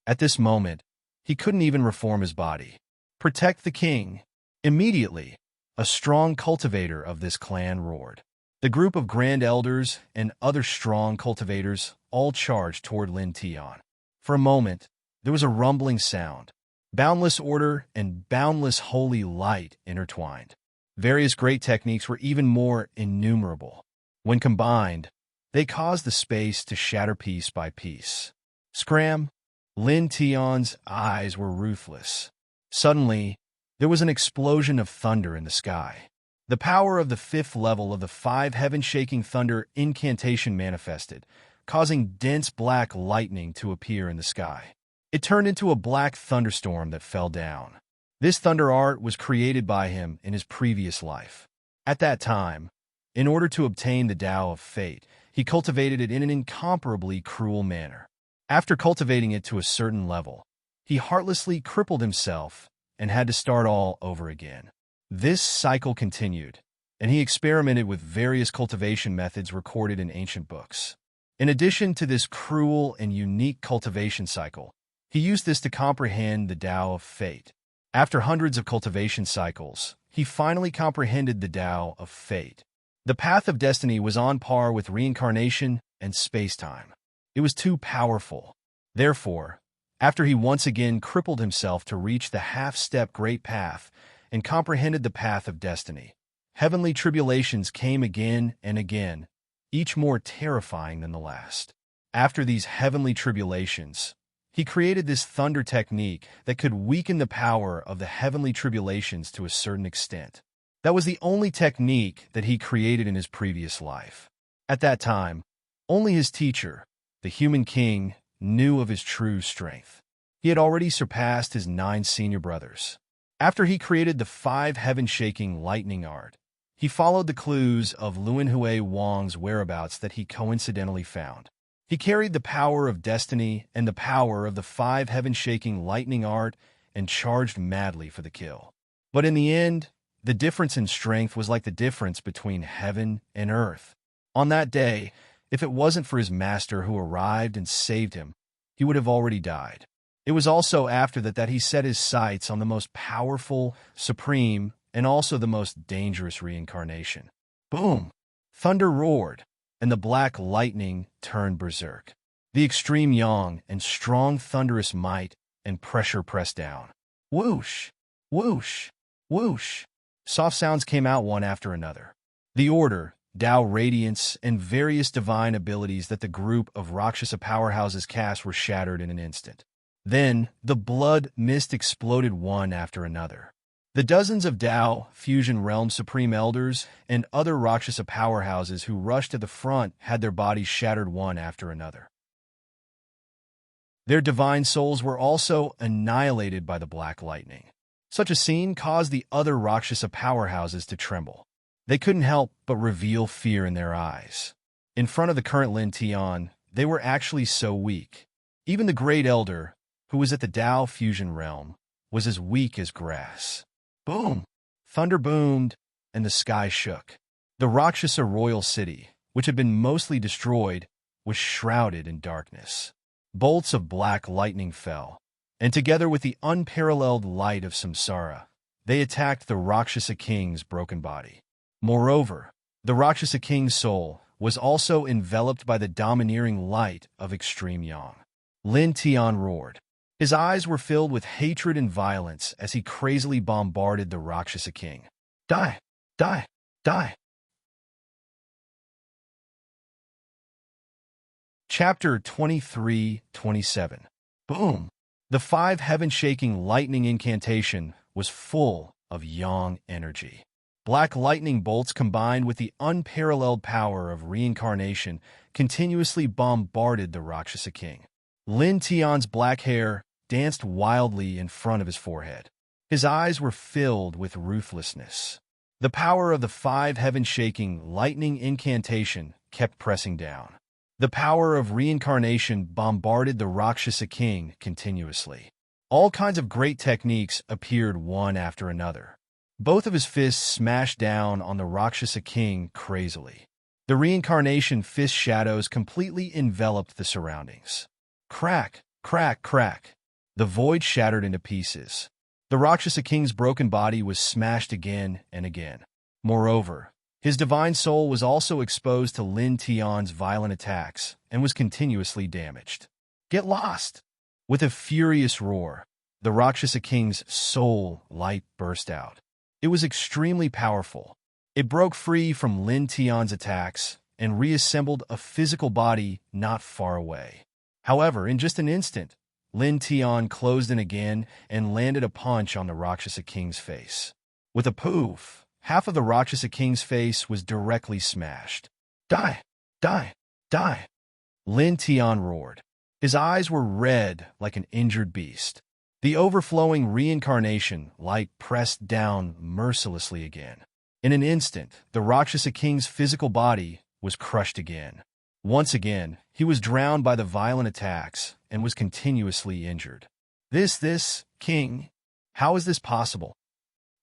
At this moment, he couldn't even reform his body. Protect the king! Immediately, a strong cultivator of this clan roared. The group of grand elders and other strong cultivators all charged toward Lin Tian. For a moment, there was a rumbling sound. Boundless order and boundless holy light intertwined. Various great techniques were even more innumerable. When combined, they caused the space to shatter piece by piece. Scram! Lin Tian's eyes were ruthless. Suddenly, there was an explosion of thunder in the sky. The power of the 5th level of the 5 heaven-shaking thunder incantation manifested, causing dense black lightning to appear in the sky. It turned into a black thunderstorm that fell down. This thunder art was created by him in his previous life. At that time, in order to obtain the Tao of Fate, he cultivated it in an incomparably cruel manner. After cultivating it to a certain level, he heartlessly crippled himself and had to start all over again. This cycle continued, and he experimented with various cultivation methods recorded in ancient books. In addition to this cruel and unique cultivation cycle, he used this to comprehend the Tao of Fate. After hundreds of cultivation cycles, he finally comprehended the Tao of Fate. The path of destiny was on par with reincarnation and space-time. It was too powerful. Therefore, after he once again crippled himself to reach the half-step great path and comprehended the path of destiny, heavenly tribulations came again and again, each more terrifying than the last. After these heavenly tribulations, he created this thunder technique that could weaken the power of the heavenly tribulations to a certain extent. That was the only technique that he created in his previous life. At that time, only his teacher, the human king, knew of his true strength. He had already surpassed his 9 senior brothers. After he created the 5 heaven-shaking lightning art, he followed the clues of Luanhui Wang's whereabouts that he coincidentally found. He carried the power of destiny and the power of the 5 heaven-shaking lightning art and charged madly for the kill. But in the end, the difference in strength was like the difference between heaven and earth. On that day, if it wasn't for his master who arrived and saved him, he would have already died. It was also after that he set his sights on the most powerful, supreme, and also the most dangerous reincarnation. Boom! Thunder roared, and the black lightning turned berserk. The extreme yang and strong thunderous might and pressure pressed down. Whoosh! Whoosh! Whoosh! Soft sounds came out one after another. The order, Tao radiance, and various divine abilities that the group of Rakshasa powerhouses cast were shattered in an instant. Then, the blood mist exploded one after another. The dozens of Tao, Fusion Realm Supreme Elders, and other Rakshasa powerhouses who rushed to the front had their bodies shattered one after another. Their divine souls were also annihilated by the black lightning. Such a scene caused the other Rakshasa powerhouses to tremble. They couldn't help but reveal fear in their eyes. In front of the current Lin Tian, they were actually so weak. Even the Great Elder, who was at the Tao Fusion Realm, was as weak as grass. Boom! Thunder boomed, and the sky shook. The Rakshasa royal city, which had been mostly destroyed, was shrouded in darkness. Bolts of black lightning fell, and together with the unparalleled light of samsara, they attacked the Rakshasa king's broken body. Moreover, the Rakshasa king's soul was also enveloped by the domineering light of extreme yang. Lin Tian roared. His eyes were filled with hatred and violence as he crazily bombarded the Rakshasa king. Die! Die! Die! Chapter 23-27. Boom! The 5 heaven-shaking lightning incantation was full of yang energy. Black lightning bolts combined with the unparalleled power of reincarnation continuously bombarded the Rakshasa king. Lin Tian's black hair danced wildly in front of his forehead. His eyes were filled with ruthlessness. The power of the 5 heaven-shaking lightning incantation kept pressing down. The power of reincarnation bombarded the Rakshasa king continuously. All kinds of great techniques appeared one after another. Both of his fists smashed down on the Rakshasa king crazily. The reincarnation fist shadows completely enveloped the surroundings. Crack, crack, crack. The void shattered into pieces. The Rakshasa king's broken body was smashed again and again. Moreover, his divine soul was also exposed to Lin Tian's violent attacks and was continuously damaged. Get lost! With a furious roar, the Rakshasa king's soul light burst out. It was extremely powerful. It broke free from Lin Tian's attacks and reassembled a physical body not far away. However, in just an instant, Lin Tian closed in again and landed a punch on the Rakshasa king's face. With a poof, half of the Rakshasa king's face was directly smashed. Die! Die! Die! Lin Tian roared. His eyes were red like an injured beast. The overflowing reincarnation light pressed down mercilessly again. In an instant, the Rakshasa king's physical body was crushed again. Once again, he was drowned by the violent attacks and was continuously injured. This, king, how is this possible?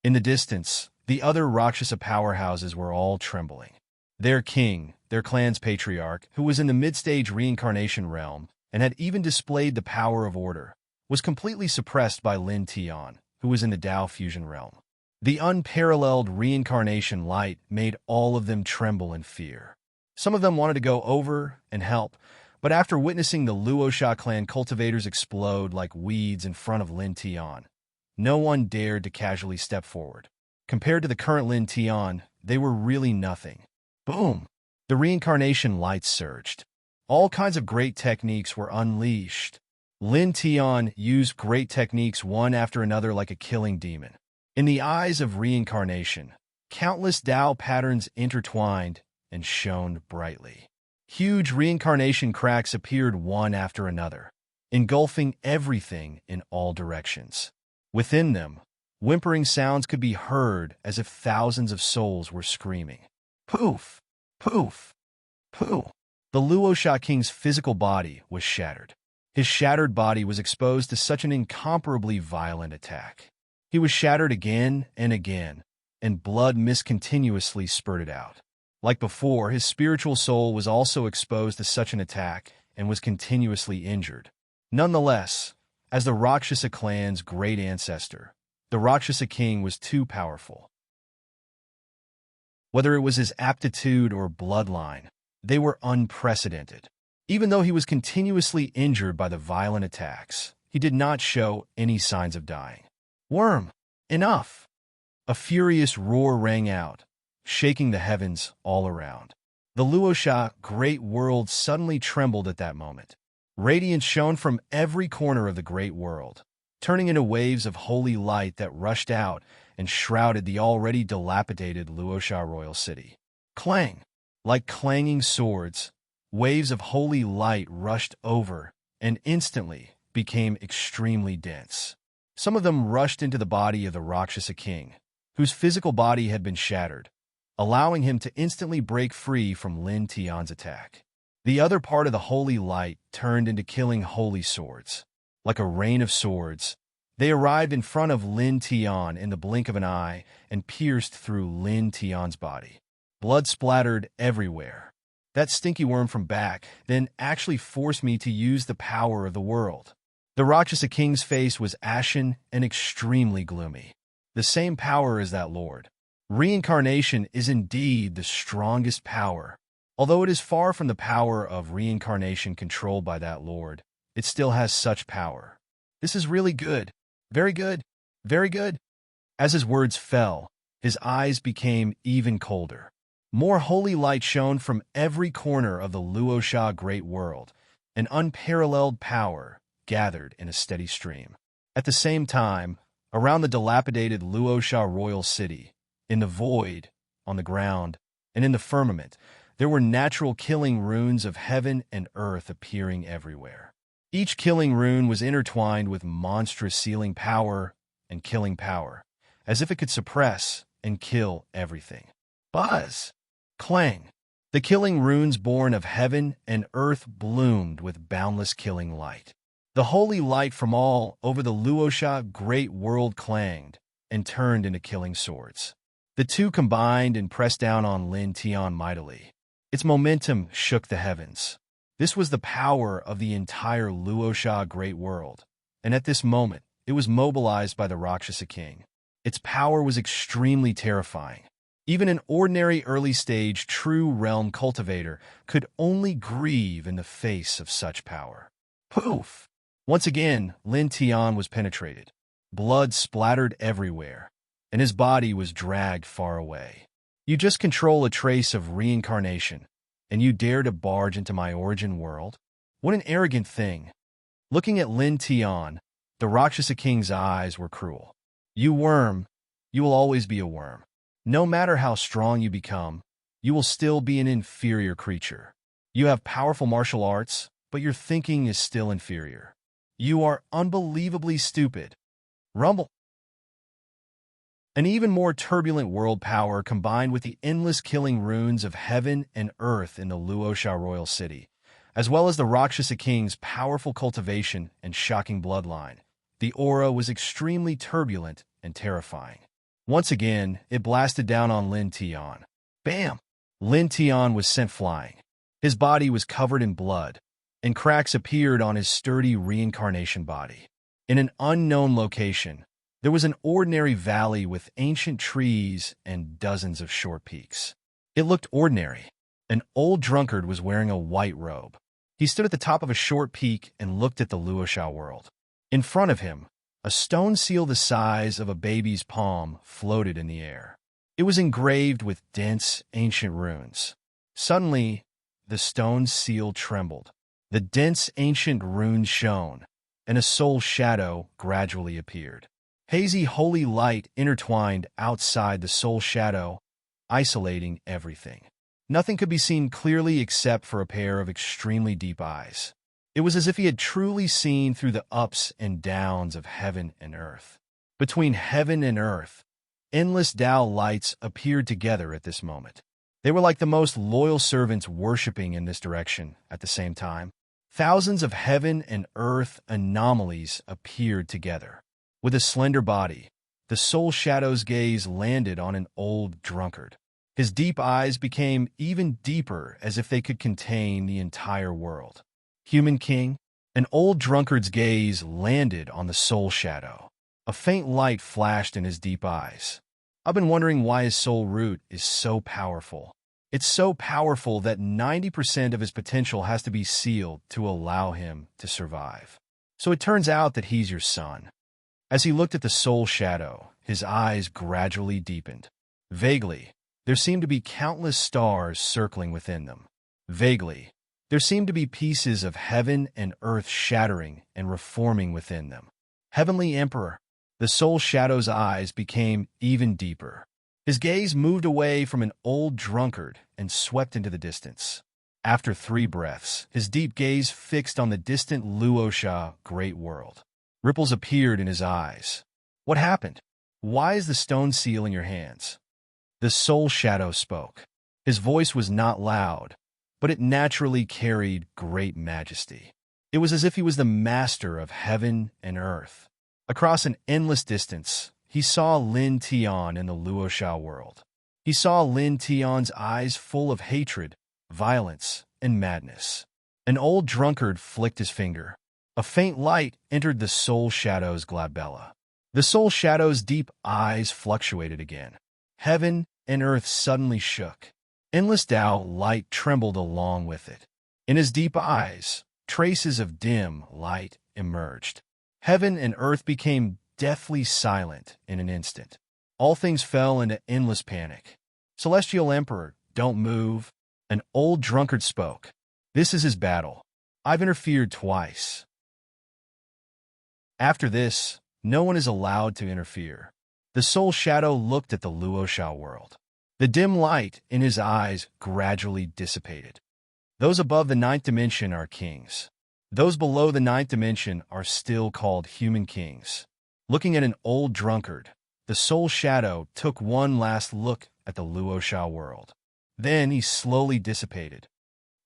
In the distance, the other Rakshasa powerhouses were all trembling. Their king, their clan's patriarch, who was in the mid-stage reincarnation realm and had even displayed the power of order, was completely suppressed by Lin Tian, who was in the Tao fusion realm. The unparalleled reincarnation light made all of them tremble in fear. Some of them wanted to go over and help, but after witnessing the Luosha clan cultivators explode like weeds in front of Lin Tian, no one dared to casually step forward. Compared to the current Lin Tian, they were really nothing. Boom! The reincarnation lights surged. All kinds of great techniques were unleashed. Lin Tian used great techniques one after another like a killing demon. In the eyes of reincarnation, countless Tao patterns intertwined and shone brightly. Huge reincarnation cracks appeared one after another, engulfing everything in all directions. Within them, Whimpering sounds could be heard as if thousands of souls were screaming. Poof! Poof! Poof! The Luosha king's physical body was shattered. His shattered body was exposed to such an incomparably violent attack. He was shattered again and again, and blood mist continuously spurted out. Like before, his spiritual soul was also exposed to such an attack and was continuously injured. Nonetheless, as the Rakshasa clan's great ancestor, the Rakshasa king was too powerful. Whether it was his aptitude or bloodline, they were unprecedented. Even though he was continuously injured by the violent attacks, he did not show any signs of dying. Worm! Enough! A furious roar rang out, shaking the heavens all around. The Luosha great world suddenly trembled at that moment. Radiance shone from every corner of the great world, turning into waves of holy light that rushed out and shrouded the already dilapidated Luosha royal city. Clang! Like clanging swords, waves of holy light rushed over and instantly became extremely dense. Some of them rushed into the body of the Rakshasa king, whose physical body had been shattered, allowing him to instantly break free from Lin Tian's attack. The other part of the holy light turned into killing holy swords. Like a rain of swords, they arrived in front of Lin Tian in the blink of an eye and pierced through Lin Tian's body. Blood splattered everywhere. That stinky worm from back then actually forced me to use the power of the world. The Rakshasa king's face was ashen and extremely gloomy. The same power as that lord. Reincarnation is indeed the strongest power. Although it is far from the power of reincarnation controlled by that lord, it still has such power. This is really good. Very good. Very good. As his words fell, his eyes became even colder. More holy light shone from every corner of the Luosha great world, an unparalleled power gathered in a steady stream. At the same time, around the dilapidated Luosha royal city, in the void, on the ground, and in the firmament, there were natural killing runes of heaven and earth appearing everywhere. Each killing rune was intertwined with monstrous sealing power and killing power, as if it could suppress and kill everything. Buzz! Clang! The killing runes born of heaven and earth bloomed with boundless killing light. The holy light from all over the Luosha great world clanged and turned into killing swords. The two combined and pressed down on Lin Tian mightily. Its momentum shook the heavens. This was the power of the entire Luosha great world, and at this moment, it was mobilized by the Rakshasa king. Its power was extremely terrifying. Even an ordinary early-stage true realm cultivator could only grieve in the face of such power. Poof! Once again, Lin Tian was penetrated. Blood splattered everywhere, and his body was dragged far away. You just control a trace of reincarnation, and you dare to barge into my origin world? What an arrogant thing. Looking at Lin Tian, the Rakshasa king's eyes were cruel. You worm, you will always be a worm. No matter how strong you become, you will still be an inferior creature. You have powerful martial arts, but your thinking is still inferior. You are unbelievably stupid. Rumble. An even more turbulent world power combined with the endless killing runes of heaven and earth in the Luosha royal city, as well as the Rakshasa king's powerful cultivation and shocking bloodline. The aura was extremely turbulent and terrifying. Once again, it blasted down on Lin Tian. Bam! Lin Tian was sent flying. His body was covered in blood, and cracks appeared on his sturdy reincarnation body. In an unknown location, there was an ordinary valley with ancient trees and dozens of short peaks. It looked ordinary. An old drunkard was wearing a white robe. He stood at the top of a short peak and looked at the Luosha world. In front of him, a stone seal the size of a baby's palm floated in the air. It was engraved with dense, ancient runes. Suddenly, the stone seal trembled. The dense, ancient runes shone, and a soul shadow gradually appeared. Hazy, holy light intertwined outside the soul shadow, isolating everything. Nothing could be seen clearly except for a pair of extremely deep eyes. It was as if he had truly seen through the ups and downs of heaven and earth. Between heaven and earth, endless Tao lights appeared together at this moment. They were like the most loyal servants worshipping in this direction at the same time. Thousands of heaven and earth anomalies appeared together. With a slender body, the soul shadow's gaze landed on an old drunkard. His deep eyes became even deeper, as if they could contain the entire world. Human king? An old drunkard's gaze landed on the soul shadow. A faint light flashed in his deep eyes. I've been wondering why his soul root is so powerful. It's so powerful that 90% of his potential has to be sealed to allow him to survive. So it turns out that he's your son. As he looked at the soul shadow, his eyes gradually deepened. Vaguely, there seemed to be countless stars circling within them. Vaguely, there seemed to be pieces of heaven and earth shattering and reforming within them. Heavenly Emperor, the soul shadow's eyes became even deeper. His gaze moved away from an old drunkard and swept into the distance. After 3 breaths, his deep gaze fixed on the distant Luosha great world. Ripples appeared in his eyes. What happened? Why is the stone seal in your hands? The soul shadow spoke. His voice was not loud, but it naturally carried great majesty. It was as if he was the master of heaven and earth. Across an endless distance, he saw Lin Tian in the Luosha world. He saw Lin Tian's eyes full of hatred, violence, and madness. An old drunkard flicked his finger. A faint light entered the soul shadow's glabella. The soul shadow's deep eyes fluctuated again. Heaven and earth suddenly shook. Endless Tao light trembled along with it. In his deep eyes, traces of dim light emerged. Heaven and earth became deathly silent in an instant. All things fell into endless panic. Celestial Emperor, don't move. An old drunkard spoke. This is his battle. I've interfered twice. After this, no one is allowed to interfere. The soul shadow looked at the Luosha world. The dim light in his eyes gradually dissipated. Those above the 9th dimension are kings. Those below the 9th dimension are still called human kings. Looking at an old drunkard, the soul shadow took one last look at the Luosha world. Then he slowly dissipated.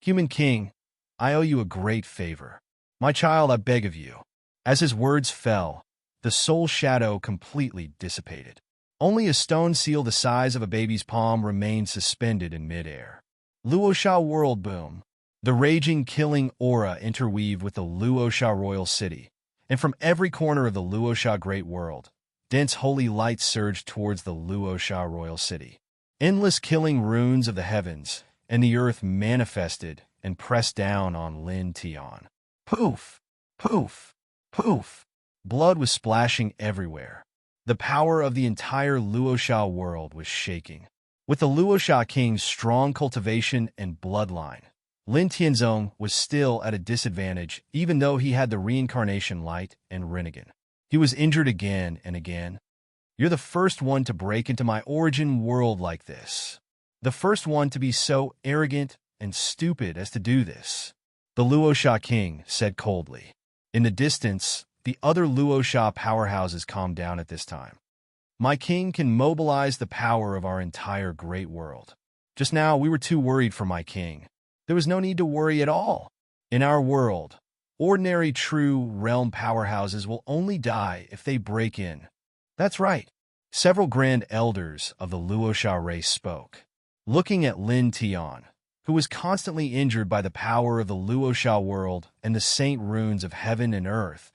Human king, I owe you a great favor. My child, I beg of you. As his words fell, the soul shadow completely dissipated. Only a stone seal the size of a baby's palm remained suspended in midair. Luosha world boom. The raging, killing aura interweaved with the Luosha royal city, and from every corner of the Luosha great world, dense holy light surged towards the Luosha royal city. Endless killing runes of the heavens and the earth manifested and pressed down on Lin Tian. Poof! Poof! Poof! Blood was splashing everywhere. The power of the entire Luosha world was shaking. With the Luosha king's strong cultivation and bloodline, Lin Tianzong was still at a disadvantage even though he had the reincarnation light and Rinnegan. He was injured again and again. You're the first one to break into my origin world like this. The first one to be so arrogant and stupid as to do this. The Luosha king said coldly. In the distance, the other Luosha powerhouses calmed down at this time. My king can mobilize the power of our entire great world. Just now, we were too worried for my king. There was no need to worry at all. In our world, ordinary true realm powerhouses will only die if they break in. That's right. Several grand elders of the Luosha race spoke. Looking at Lin Tian, who was constantly injured by the power of the Luosha world and the saint runes of heaven and earth,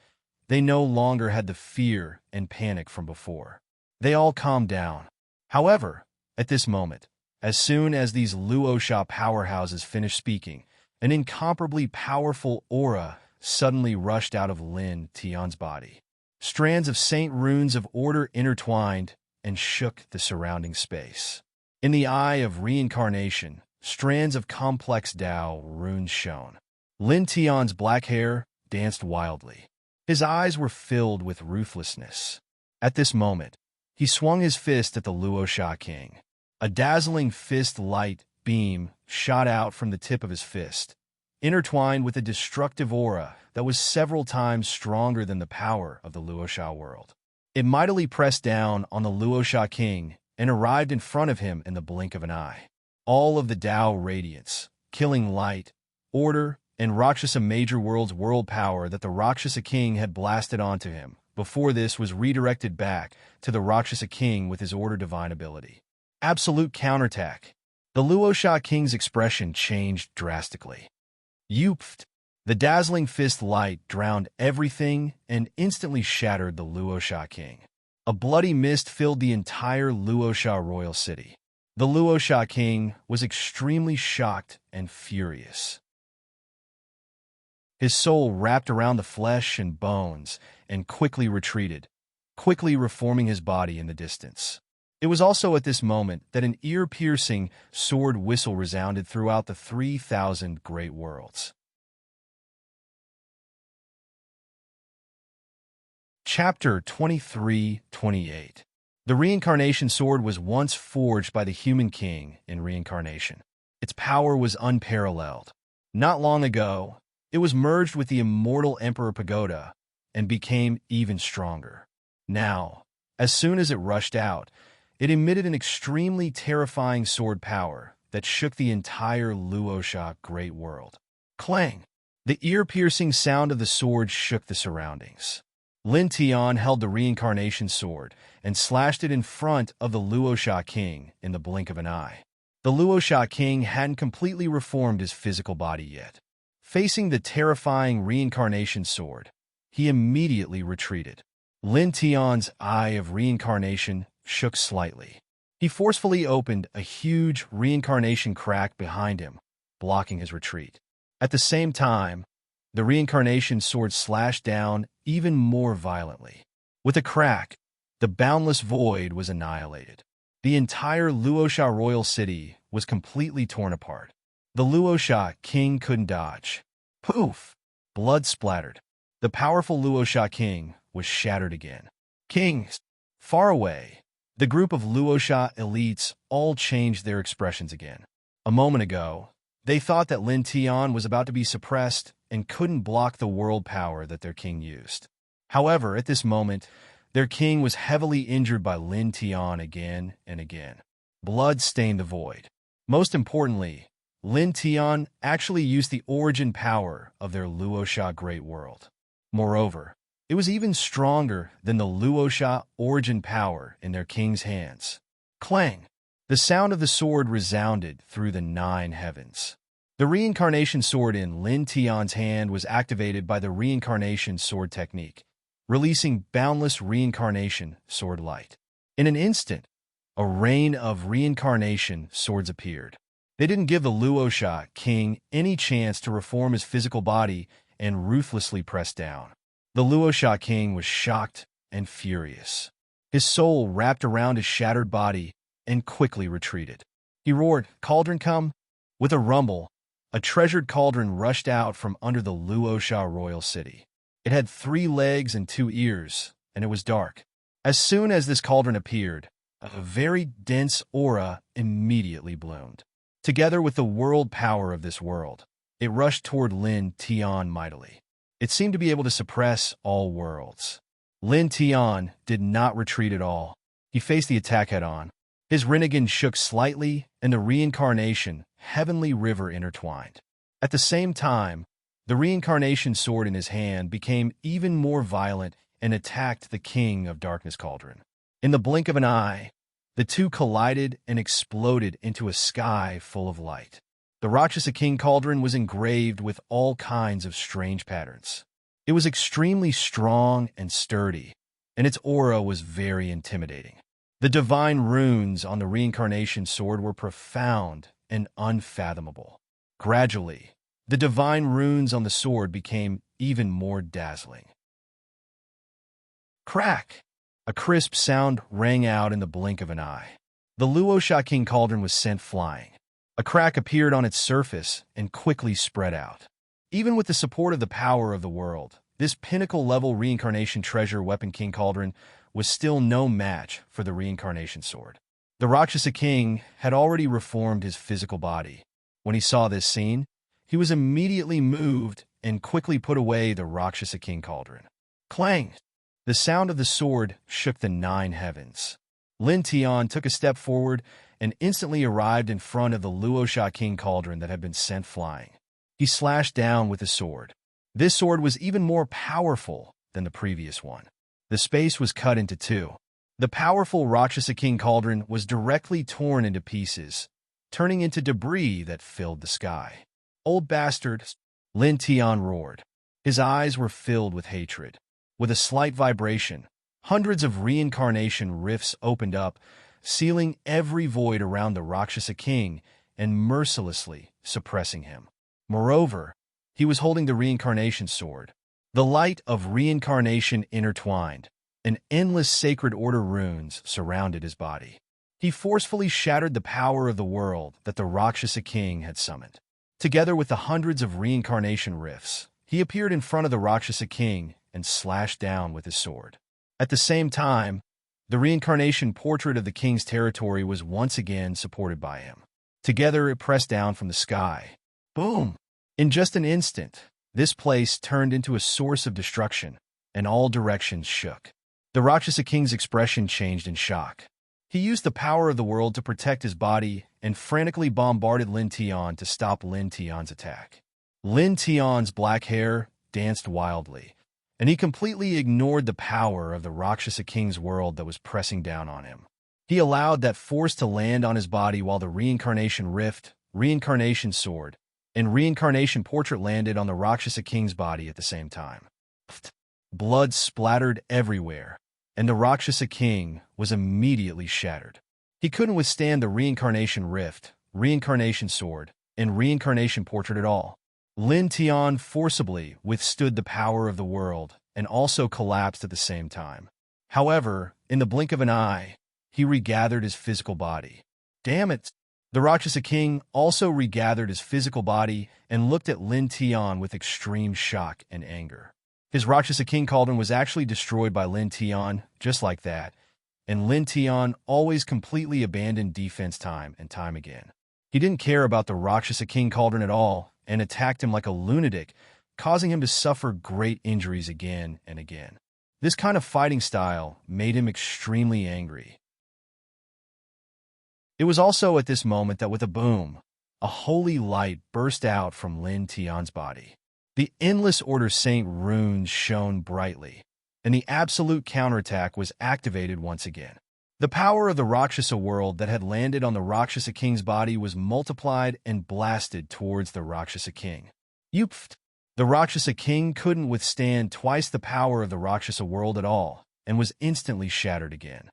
they no longer had the fear and panic from before. They all calmed down. However, at this moment, as soon as these Luosha powerhouses finished speaking, an incomparably powerful aura suddenly rushed out of Lin Tian's body. Strands of saint runes of order intertwined and shook the surrounding space. In the eye of reincarnation, strands of complex Tao runes shone. Lin Tian's black hair danced wildly. His eyes were filled with ruthlessness. At this moment, he swung his fist at the Luosha king. A dazzling fist light beam shot out from the tip of his fist, intertwined with a destructive aura that was several times stronger than the power of the Luosha world. It mightily pressed down on the Luosha king and arrived in front of him in the blink of an eye. All of the Tao radiance, killing light, order, and Rakshasa major world's world power that the Rakshasa king had blasted onto him before this was redirected back to the Rakshasa king with his order divine ability. Absolute counterattack. The Luosha king's expression changed drastically. Yoopht! The dazzling fist light drowned everything and instantly shattered the Luosha king. A bloody mist filled the entire Luosha royal city. The Luosha king was extremely shocked and furious. His soul wrapped around the flesh and bones and quickly retreated, quickly reforming his body in the distance. It was also at this moment that an ear-piercing sword whistle resounded throughout the 3,000 great worlds. Chapter 23-28. The reincarnation sword was once forged by the human king in reincarnation. Its power was unparalleled. Not long ago, it was merged with the immortal Emperor Pagoda and became even stronger. Now, as soon as it rushed out, it emitted an extremely terrifying sword power that shook the entire Luosha great world. Clang! The ear-piercing sound of the sword shook the surroundings. Lin Tian held the reincarnation sword and slashed it in front of the Luosha king in the blink of an eye. The Luosha king hadn't completely reformed his physical body yet. Facing the terrifying reincarnation sword, he immediately retreated. Lin Tian's eye of reincarnation shook slightly. He forcefully opened a huge reincarnation crack behind him, blocking his retreat. At the same time, the reincarnation sword slashed down even more violently. With a crack, the boundless void was annihilated. The entire Luosha royal city was completely torn apart. The Luosha king couldn't dodge. Poof! Blood splattered. The powerful Luosha king was shattered again. Kings! Far away, the group of Luosha elites all changed their expressions again. A moment ago, they thought that Lin Tian was about to be suppressed and couldn't block the world power that their king used. However, at this moment, their king was heavily injured by Lin Tian again and again. Blood stained the void. Most importantly, Lin Tian actually used the origin power of their Luosha great world. Moreover, it was even stronger than the Luosha origin power in their king's hands. Clang! The sound of the sword resounded through the 9 heavens. The reincarnation sword in Lin Tian's hand was activated by the reincarnation sword technique, releasing boundless reincarnation sword light. In an instant, a rain of reincarnation swords appeared. They didn't give the Luosha king any chance to reform his physical body and ruthlessly pressed down. The Luosha king was shocked and furious. His soul wrapped around his shattered body and quickly retreated. He roared, "Cauldron come!" With a rumble, a treasured cauldron rushed out from under the Luosha royal city. It had 3 legs and 2 ears, and it was dark. As soon as this cauldron appeared, a very dense aura immediately bloomed. Together with the world power of this world, it rushed toward Lin Tian mightily. It seemed to be able to suppress all worlds. Lin Tian did not retreat at all. He faced the attack head-on. His Rinnegan shook slightly, and the reincarnation heavenly river intertwined. At the same time, the reincarnation sword in his hand became even more violent and attacked the king of Darkness Cauldron. In the blink of an eye, the two collided and exploded into a sky full of light. The Rakshasa King Cauldron was engraved with all kinds of strange patterns. It was extremely strong and sturdy, and its aura was very intimidating. The divine runes on the reincarnation sword were profound and unfathomable. Gradually, the divine runes on the sword became even more dazzling. Crack! A crisp sound rang out in the blink of an eye. The Luosha King Cauldron was sent flying. A crack appeared on its surface and quickly spread out. Even with the support of the power of the world, this pinnacle-level reincarnation treasure weapon King Cauldron was still no match for the reincarnation sword. The Rakshasa King had already reformed his physical body. When he saw this scene, he was immediately moved and quickly put away the Rakshasa King Cauldron. Clang! The sound of the sword shook the 9 heavens. Lin Tian took a step forward and instantly arrived in front of the Luosha King cauldron that had been sent flying. He slashed down with the sword. This sword was even more powerful than the previous one. The space was cut into 2. The powerful Rakshasa King cauldron was directly torn into pieces, turning into debris that filled the sky. "Old bastard!" Lin Tian roared. His eyes were filled with hatred. With a slight vibration, hundreds of reincarnation rifts opened up, sealing every void around the Rakshasa King and mercilessly suppressing him. Moreover, he was holding the reincarnation sword. The light of reincarnation intertwined, and endless sacred order runes surrounded his body. He forcefully shattered the power of the world that the Rakshasa King had summoned. Together with the hundreds of reincarnation rifts, he appeared in front of the Rakshasa King and slashed down with his sword. At the same time, the reincarnation portrait of the king's territory was once again supported by him. Together it pressed down from the sky. Boom! In just an instant, this place turned into a source of destruction, and all directions shook. The Rakshasa King's expression changed in shock. He used the power of the world to protect his body and frantically bombarded Lin Tian to stop Lin Tian's attack. Lin Tian's black hair danced wildly, and he completely ignored the power of the Rakshasa King's world that was pressing down on him. He allowed that force to land on his body while the reincarnation rift, reincarnation sword, and reincarnation portrait landed on the Rakshasa King's body at the same time. Blood splattered everywhere, and the Rakshasa King was immediately shattered. He couldn't withstand the reincarnation rift, reincarnation sword, and reincarnation portrait at all. Lin Tian forcibly withstood the power of the world and also collapsed at the same time. However, in the blink of an eye, he regathered his physical body. Damn it! The Rakshasa King also regathered his physical body and looked at Lin Tian with extreme shock and anger. His Rakshasa King cauldron was actually destroyed by Lin Tian, just like that, and Lin Tian always completely abandoned defense time and time again. He didn't care about the Rakshasa King cauldron at all, and attacked him like a lunatic, causing him to suffer great injuries again and again. This kind of fighting style made him extremely angry. It was also at this moment that with a boom, a holy light burst out from Lin Tian's body. The Endless Order Saint runes shone brightly, and the absolute counterattack was activated once again. The power of the Rakshasa world that had landed on the Rakshasa King's body was multiplied and blasted towards the Rakshasa King. Youpft! The Rakshasa King couldn't withstand twice the power of the Rakshasa world at all, and was instantly shattered again.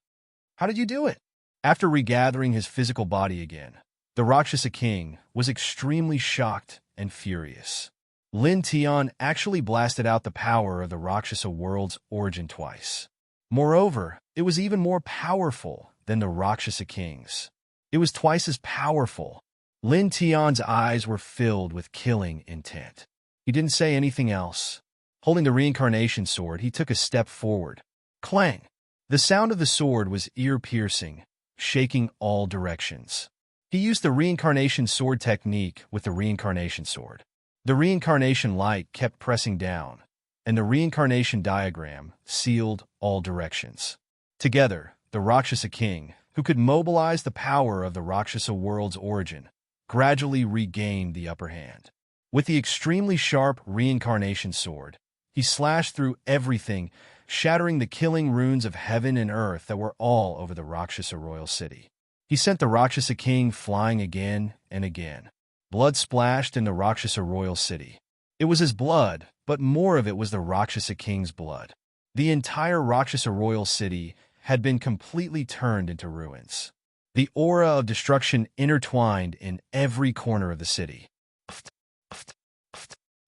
How did you do it? After regathering his physical body again, the Rakshasa King was extremely shocked and furious. Lin Tian actually blasted out the power of the Rakshasa world's origin twice. Moreover, it was even more powerful than the Rakshasa King's. It was twice as powerful. Lin Tian's eyes were filled with killing intent. He didn't say anything else. Holding the reincarnation sword, he took a step forward. Clang! The sound of the sword was ear-piercing, shaking all directions. He used the reincarnation sword technique with the reincarnation sword. The reincarnation light kept pressing down, and the reincarnation diagram sealed all directions. Together, the Rakshasa King, who could mobilize the power of the Rakshasa world's origin, gradually regained the upper hand. With the extremely sharp reincarnation sword, he slashed through everything, shattering the killing runes of heaven and earth that were all over the Rakshasa royal city. He sent the Rakshasa King flying again and again. Blood splashed in the Rakshasa royal city. It was his blood, but more of it was the Rakshasa King's blood. The entire Rakshasa royal city had been completely turned into ruins. The aura of destruction intertwined in every corner of the city.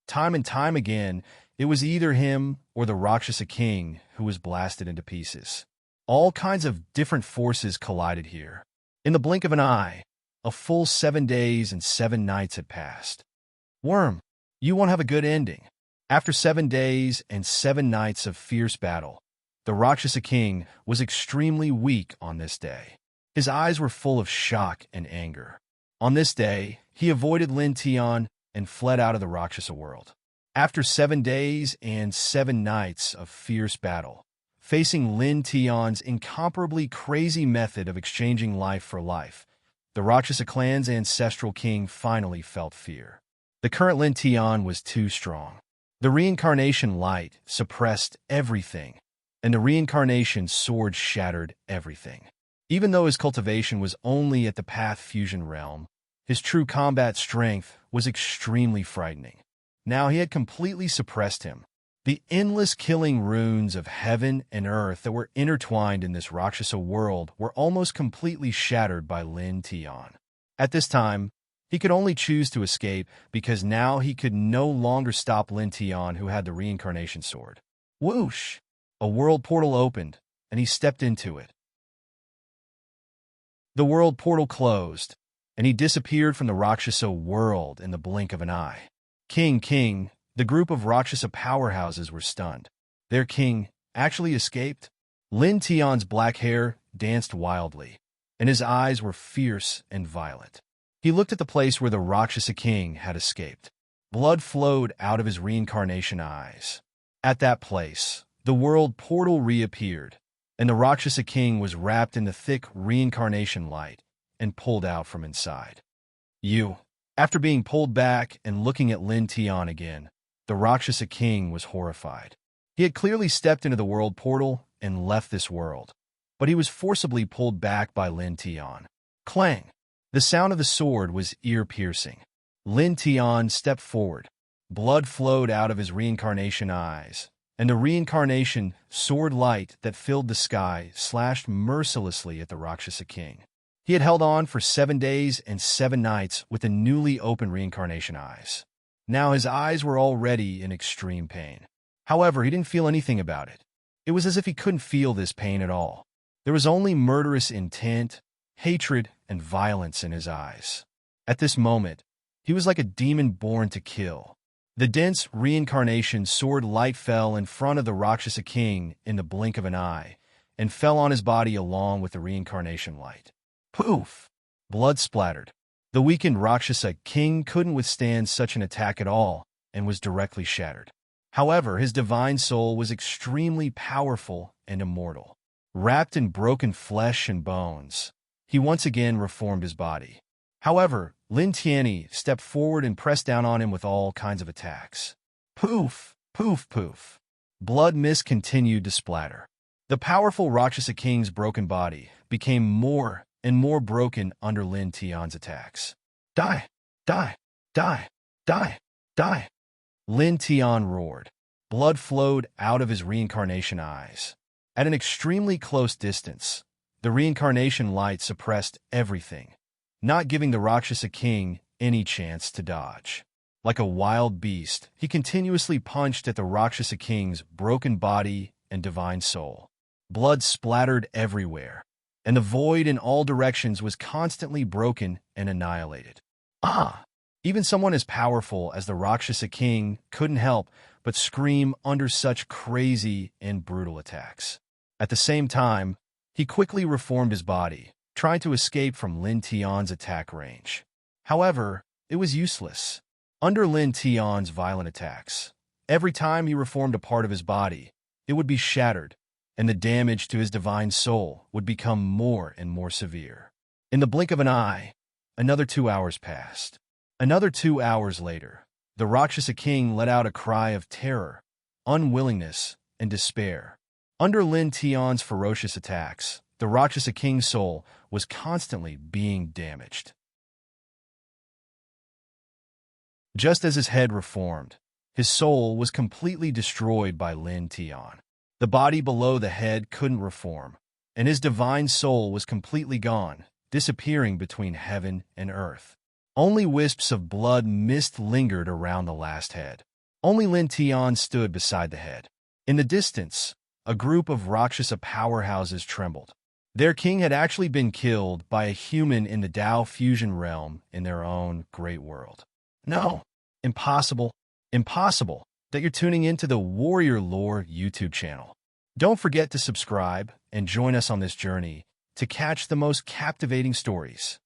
Time and time again, it was either him or the Rakshasa King who was blasted into pieces. All kinds of different forces collided here. In the blink of an eye, a full 7 days and 7 nights had passed. Worm, you won't have a good ending. After 7 days and 7 nights of fierce battle, the Rakshasa King was extremely weak on this day. His eyes were full of shock and anger. On this day, he avoided Lin Tian and fled out of the Rakshasa world. After 7 days and 7 nights of fierce battle, Facing Lin Tian's incomparably crazy method of exchanging life for life, the Rakshasa clan's ancestral king finally felt fear. The current Lin Tian was too strong. The reincarnation light suppressed everything, and the reincarnation sword shattered everything. Even though his cultivation was only at the Path Fusion realm, his true combat strength was extremely frightening. Now he had completely suppressed him. The endless killing runes of heaven and earth that were intertwined in this Rakshasa world were almost completely shattered by Lin Tian. At this time, he could only choose to escape because now he could no longer stop Lin Tian, who had the reincarnation sword. Whoosh! A world portal opened, and he stepped into it. The world portal closed, and he disappeared from the Rakshasa world in the blink of an eye. King, the group of Rakshasa powerhouses were stunned. Their king actually escaped? Lin Tian's black hair danced wildly, and his eyes were fierce and violent. He looked at the place where the Rakshasa king had escaped. Blood flowed out of his reincarnation eyes. At that place, the world portal reappeared, and the Rakshasa king was wrapped in the thick reincarnation light and pulled out from inside. After being pulled back and looking at Lin Tian again, the Rakshasa king was horrified. He had clearly stepped into the world portal and left this world, but he was forcibly pulled back by Lin Tian. Clang! The sound of the sword was ear-piercing. Lin Tian stepped forward. Blood flowed out of his reincarnation eyes, and the reincarnation sword light that filled the sky slashed mercilessly at the Rakshasa king. He had held on for 7 days and 7 nights with the newly opened reincarnation eyes. Now his eyes were already in extreme pain. However, he didn't feel anything about it. It was as if he couldn't feel this pain at all. There was only murderous intent, hatred, and violence in his eyes. At this moment, he was like a demon born to kill. The dense reincarnation sword light fell in front of the Rakshasa king in the blink of an eye, and fell on his body along with the reincarnation light. Poof! Blood splattered. The weakened Rakshasa king couldn't withstand such an attack at all, and was directly shattered. However, his divine soul was extremely powerful and immortal. Wrapped in broken flesh and bones, he once again reformed his body. However, Lin Tian stepped forward and pressed down on him with all kinds of attacks. Poof! Poof! Poof! Blood mist continued to splatter. The powerful Rakshasa king's broken body became more and more broken under Lin Tian's attacks. Die! Die! Die! Die! Die! Lin Tian roared. Blood flowed out of his reincarnation eyes. At an extremely close distance, the reincarnation light suppressed everything, not giving the Rakshasa king any chance to dodge. Like a wild beast, he continuously punched at the Rakshasa king's broken body and divine soul. Blood splattered everywhere, and the void in all directions was constantly broken and annihilated. Even someone as powerful as the Rakshasa king couldn't help but scream under such crazy and brutal attacks. At the same time, he quickly reformed his body, trying to escape from Lin Tian's attack range. However, it was useless. Under Lin Tian's violent attacks, every time he reformed a part of his body, it would be shattered, and the damage to his divine soul would become more and more severe. In the blink of an eye, another 2 hours passed. Another 2 hours later, the Rakshasa king let out a cry of terror, unwillingness, and despair. Under Lin Tian's ferocious attacks, the Rakshasa king's soul was constantly being damaged. Just as his head reformed, his soul was completely destroyed by Lin Tian. The body below the head couldn't reform, and his divine soul was completely gone, disappearing between heaven and earth. Only wisps of blood mist lingered around the last head. Only Lin Tian stood beside the head. In the distance, a group of Rakshasa powerhouses trembled. Their king had actually been killed by a human in the Tao fusion realm in their own great world. No, impossible, impossible that you're tuning into the Warrior Lore YouTube channel. Don't forget to subscribe and join us on this journey to catch the most captivating stories.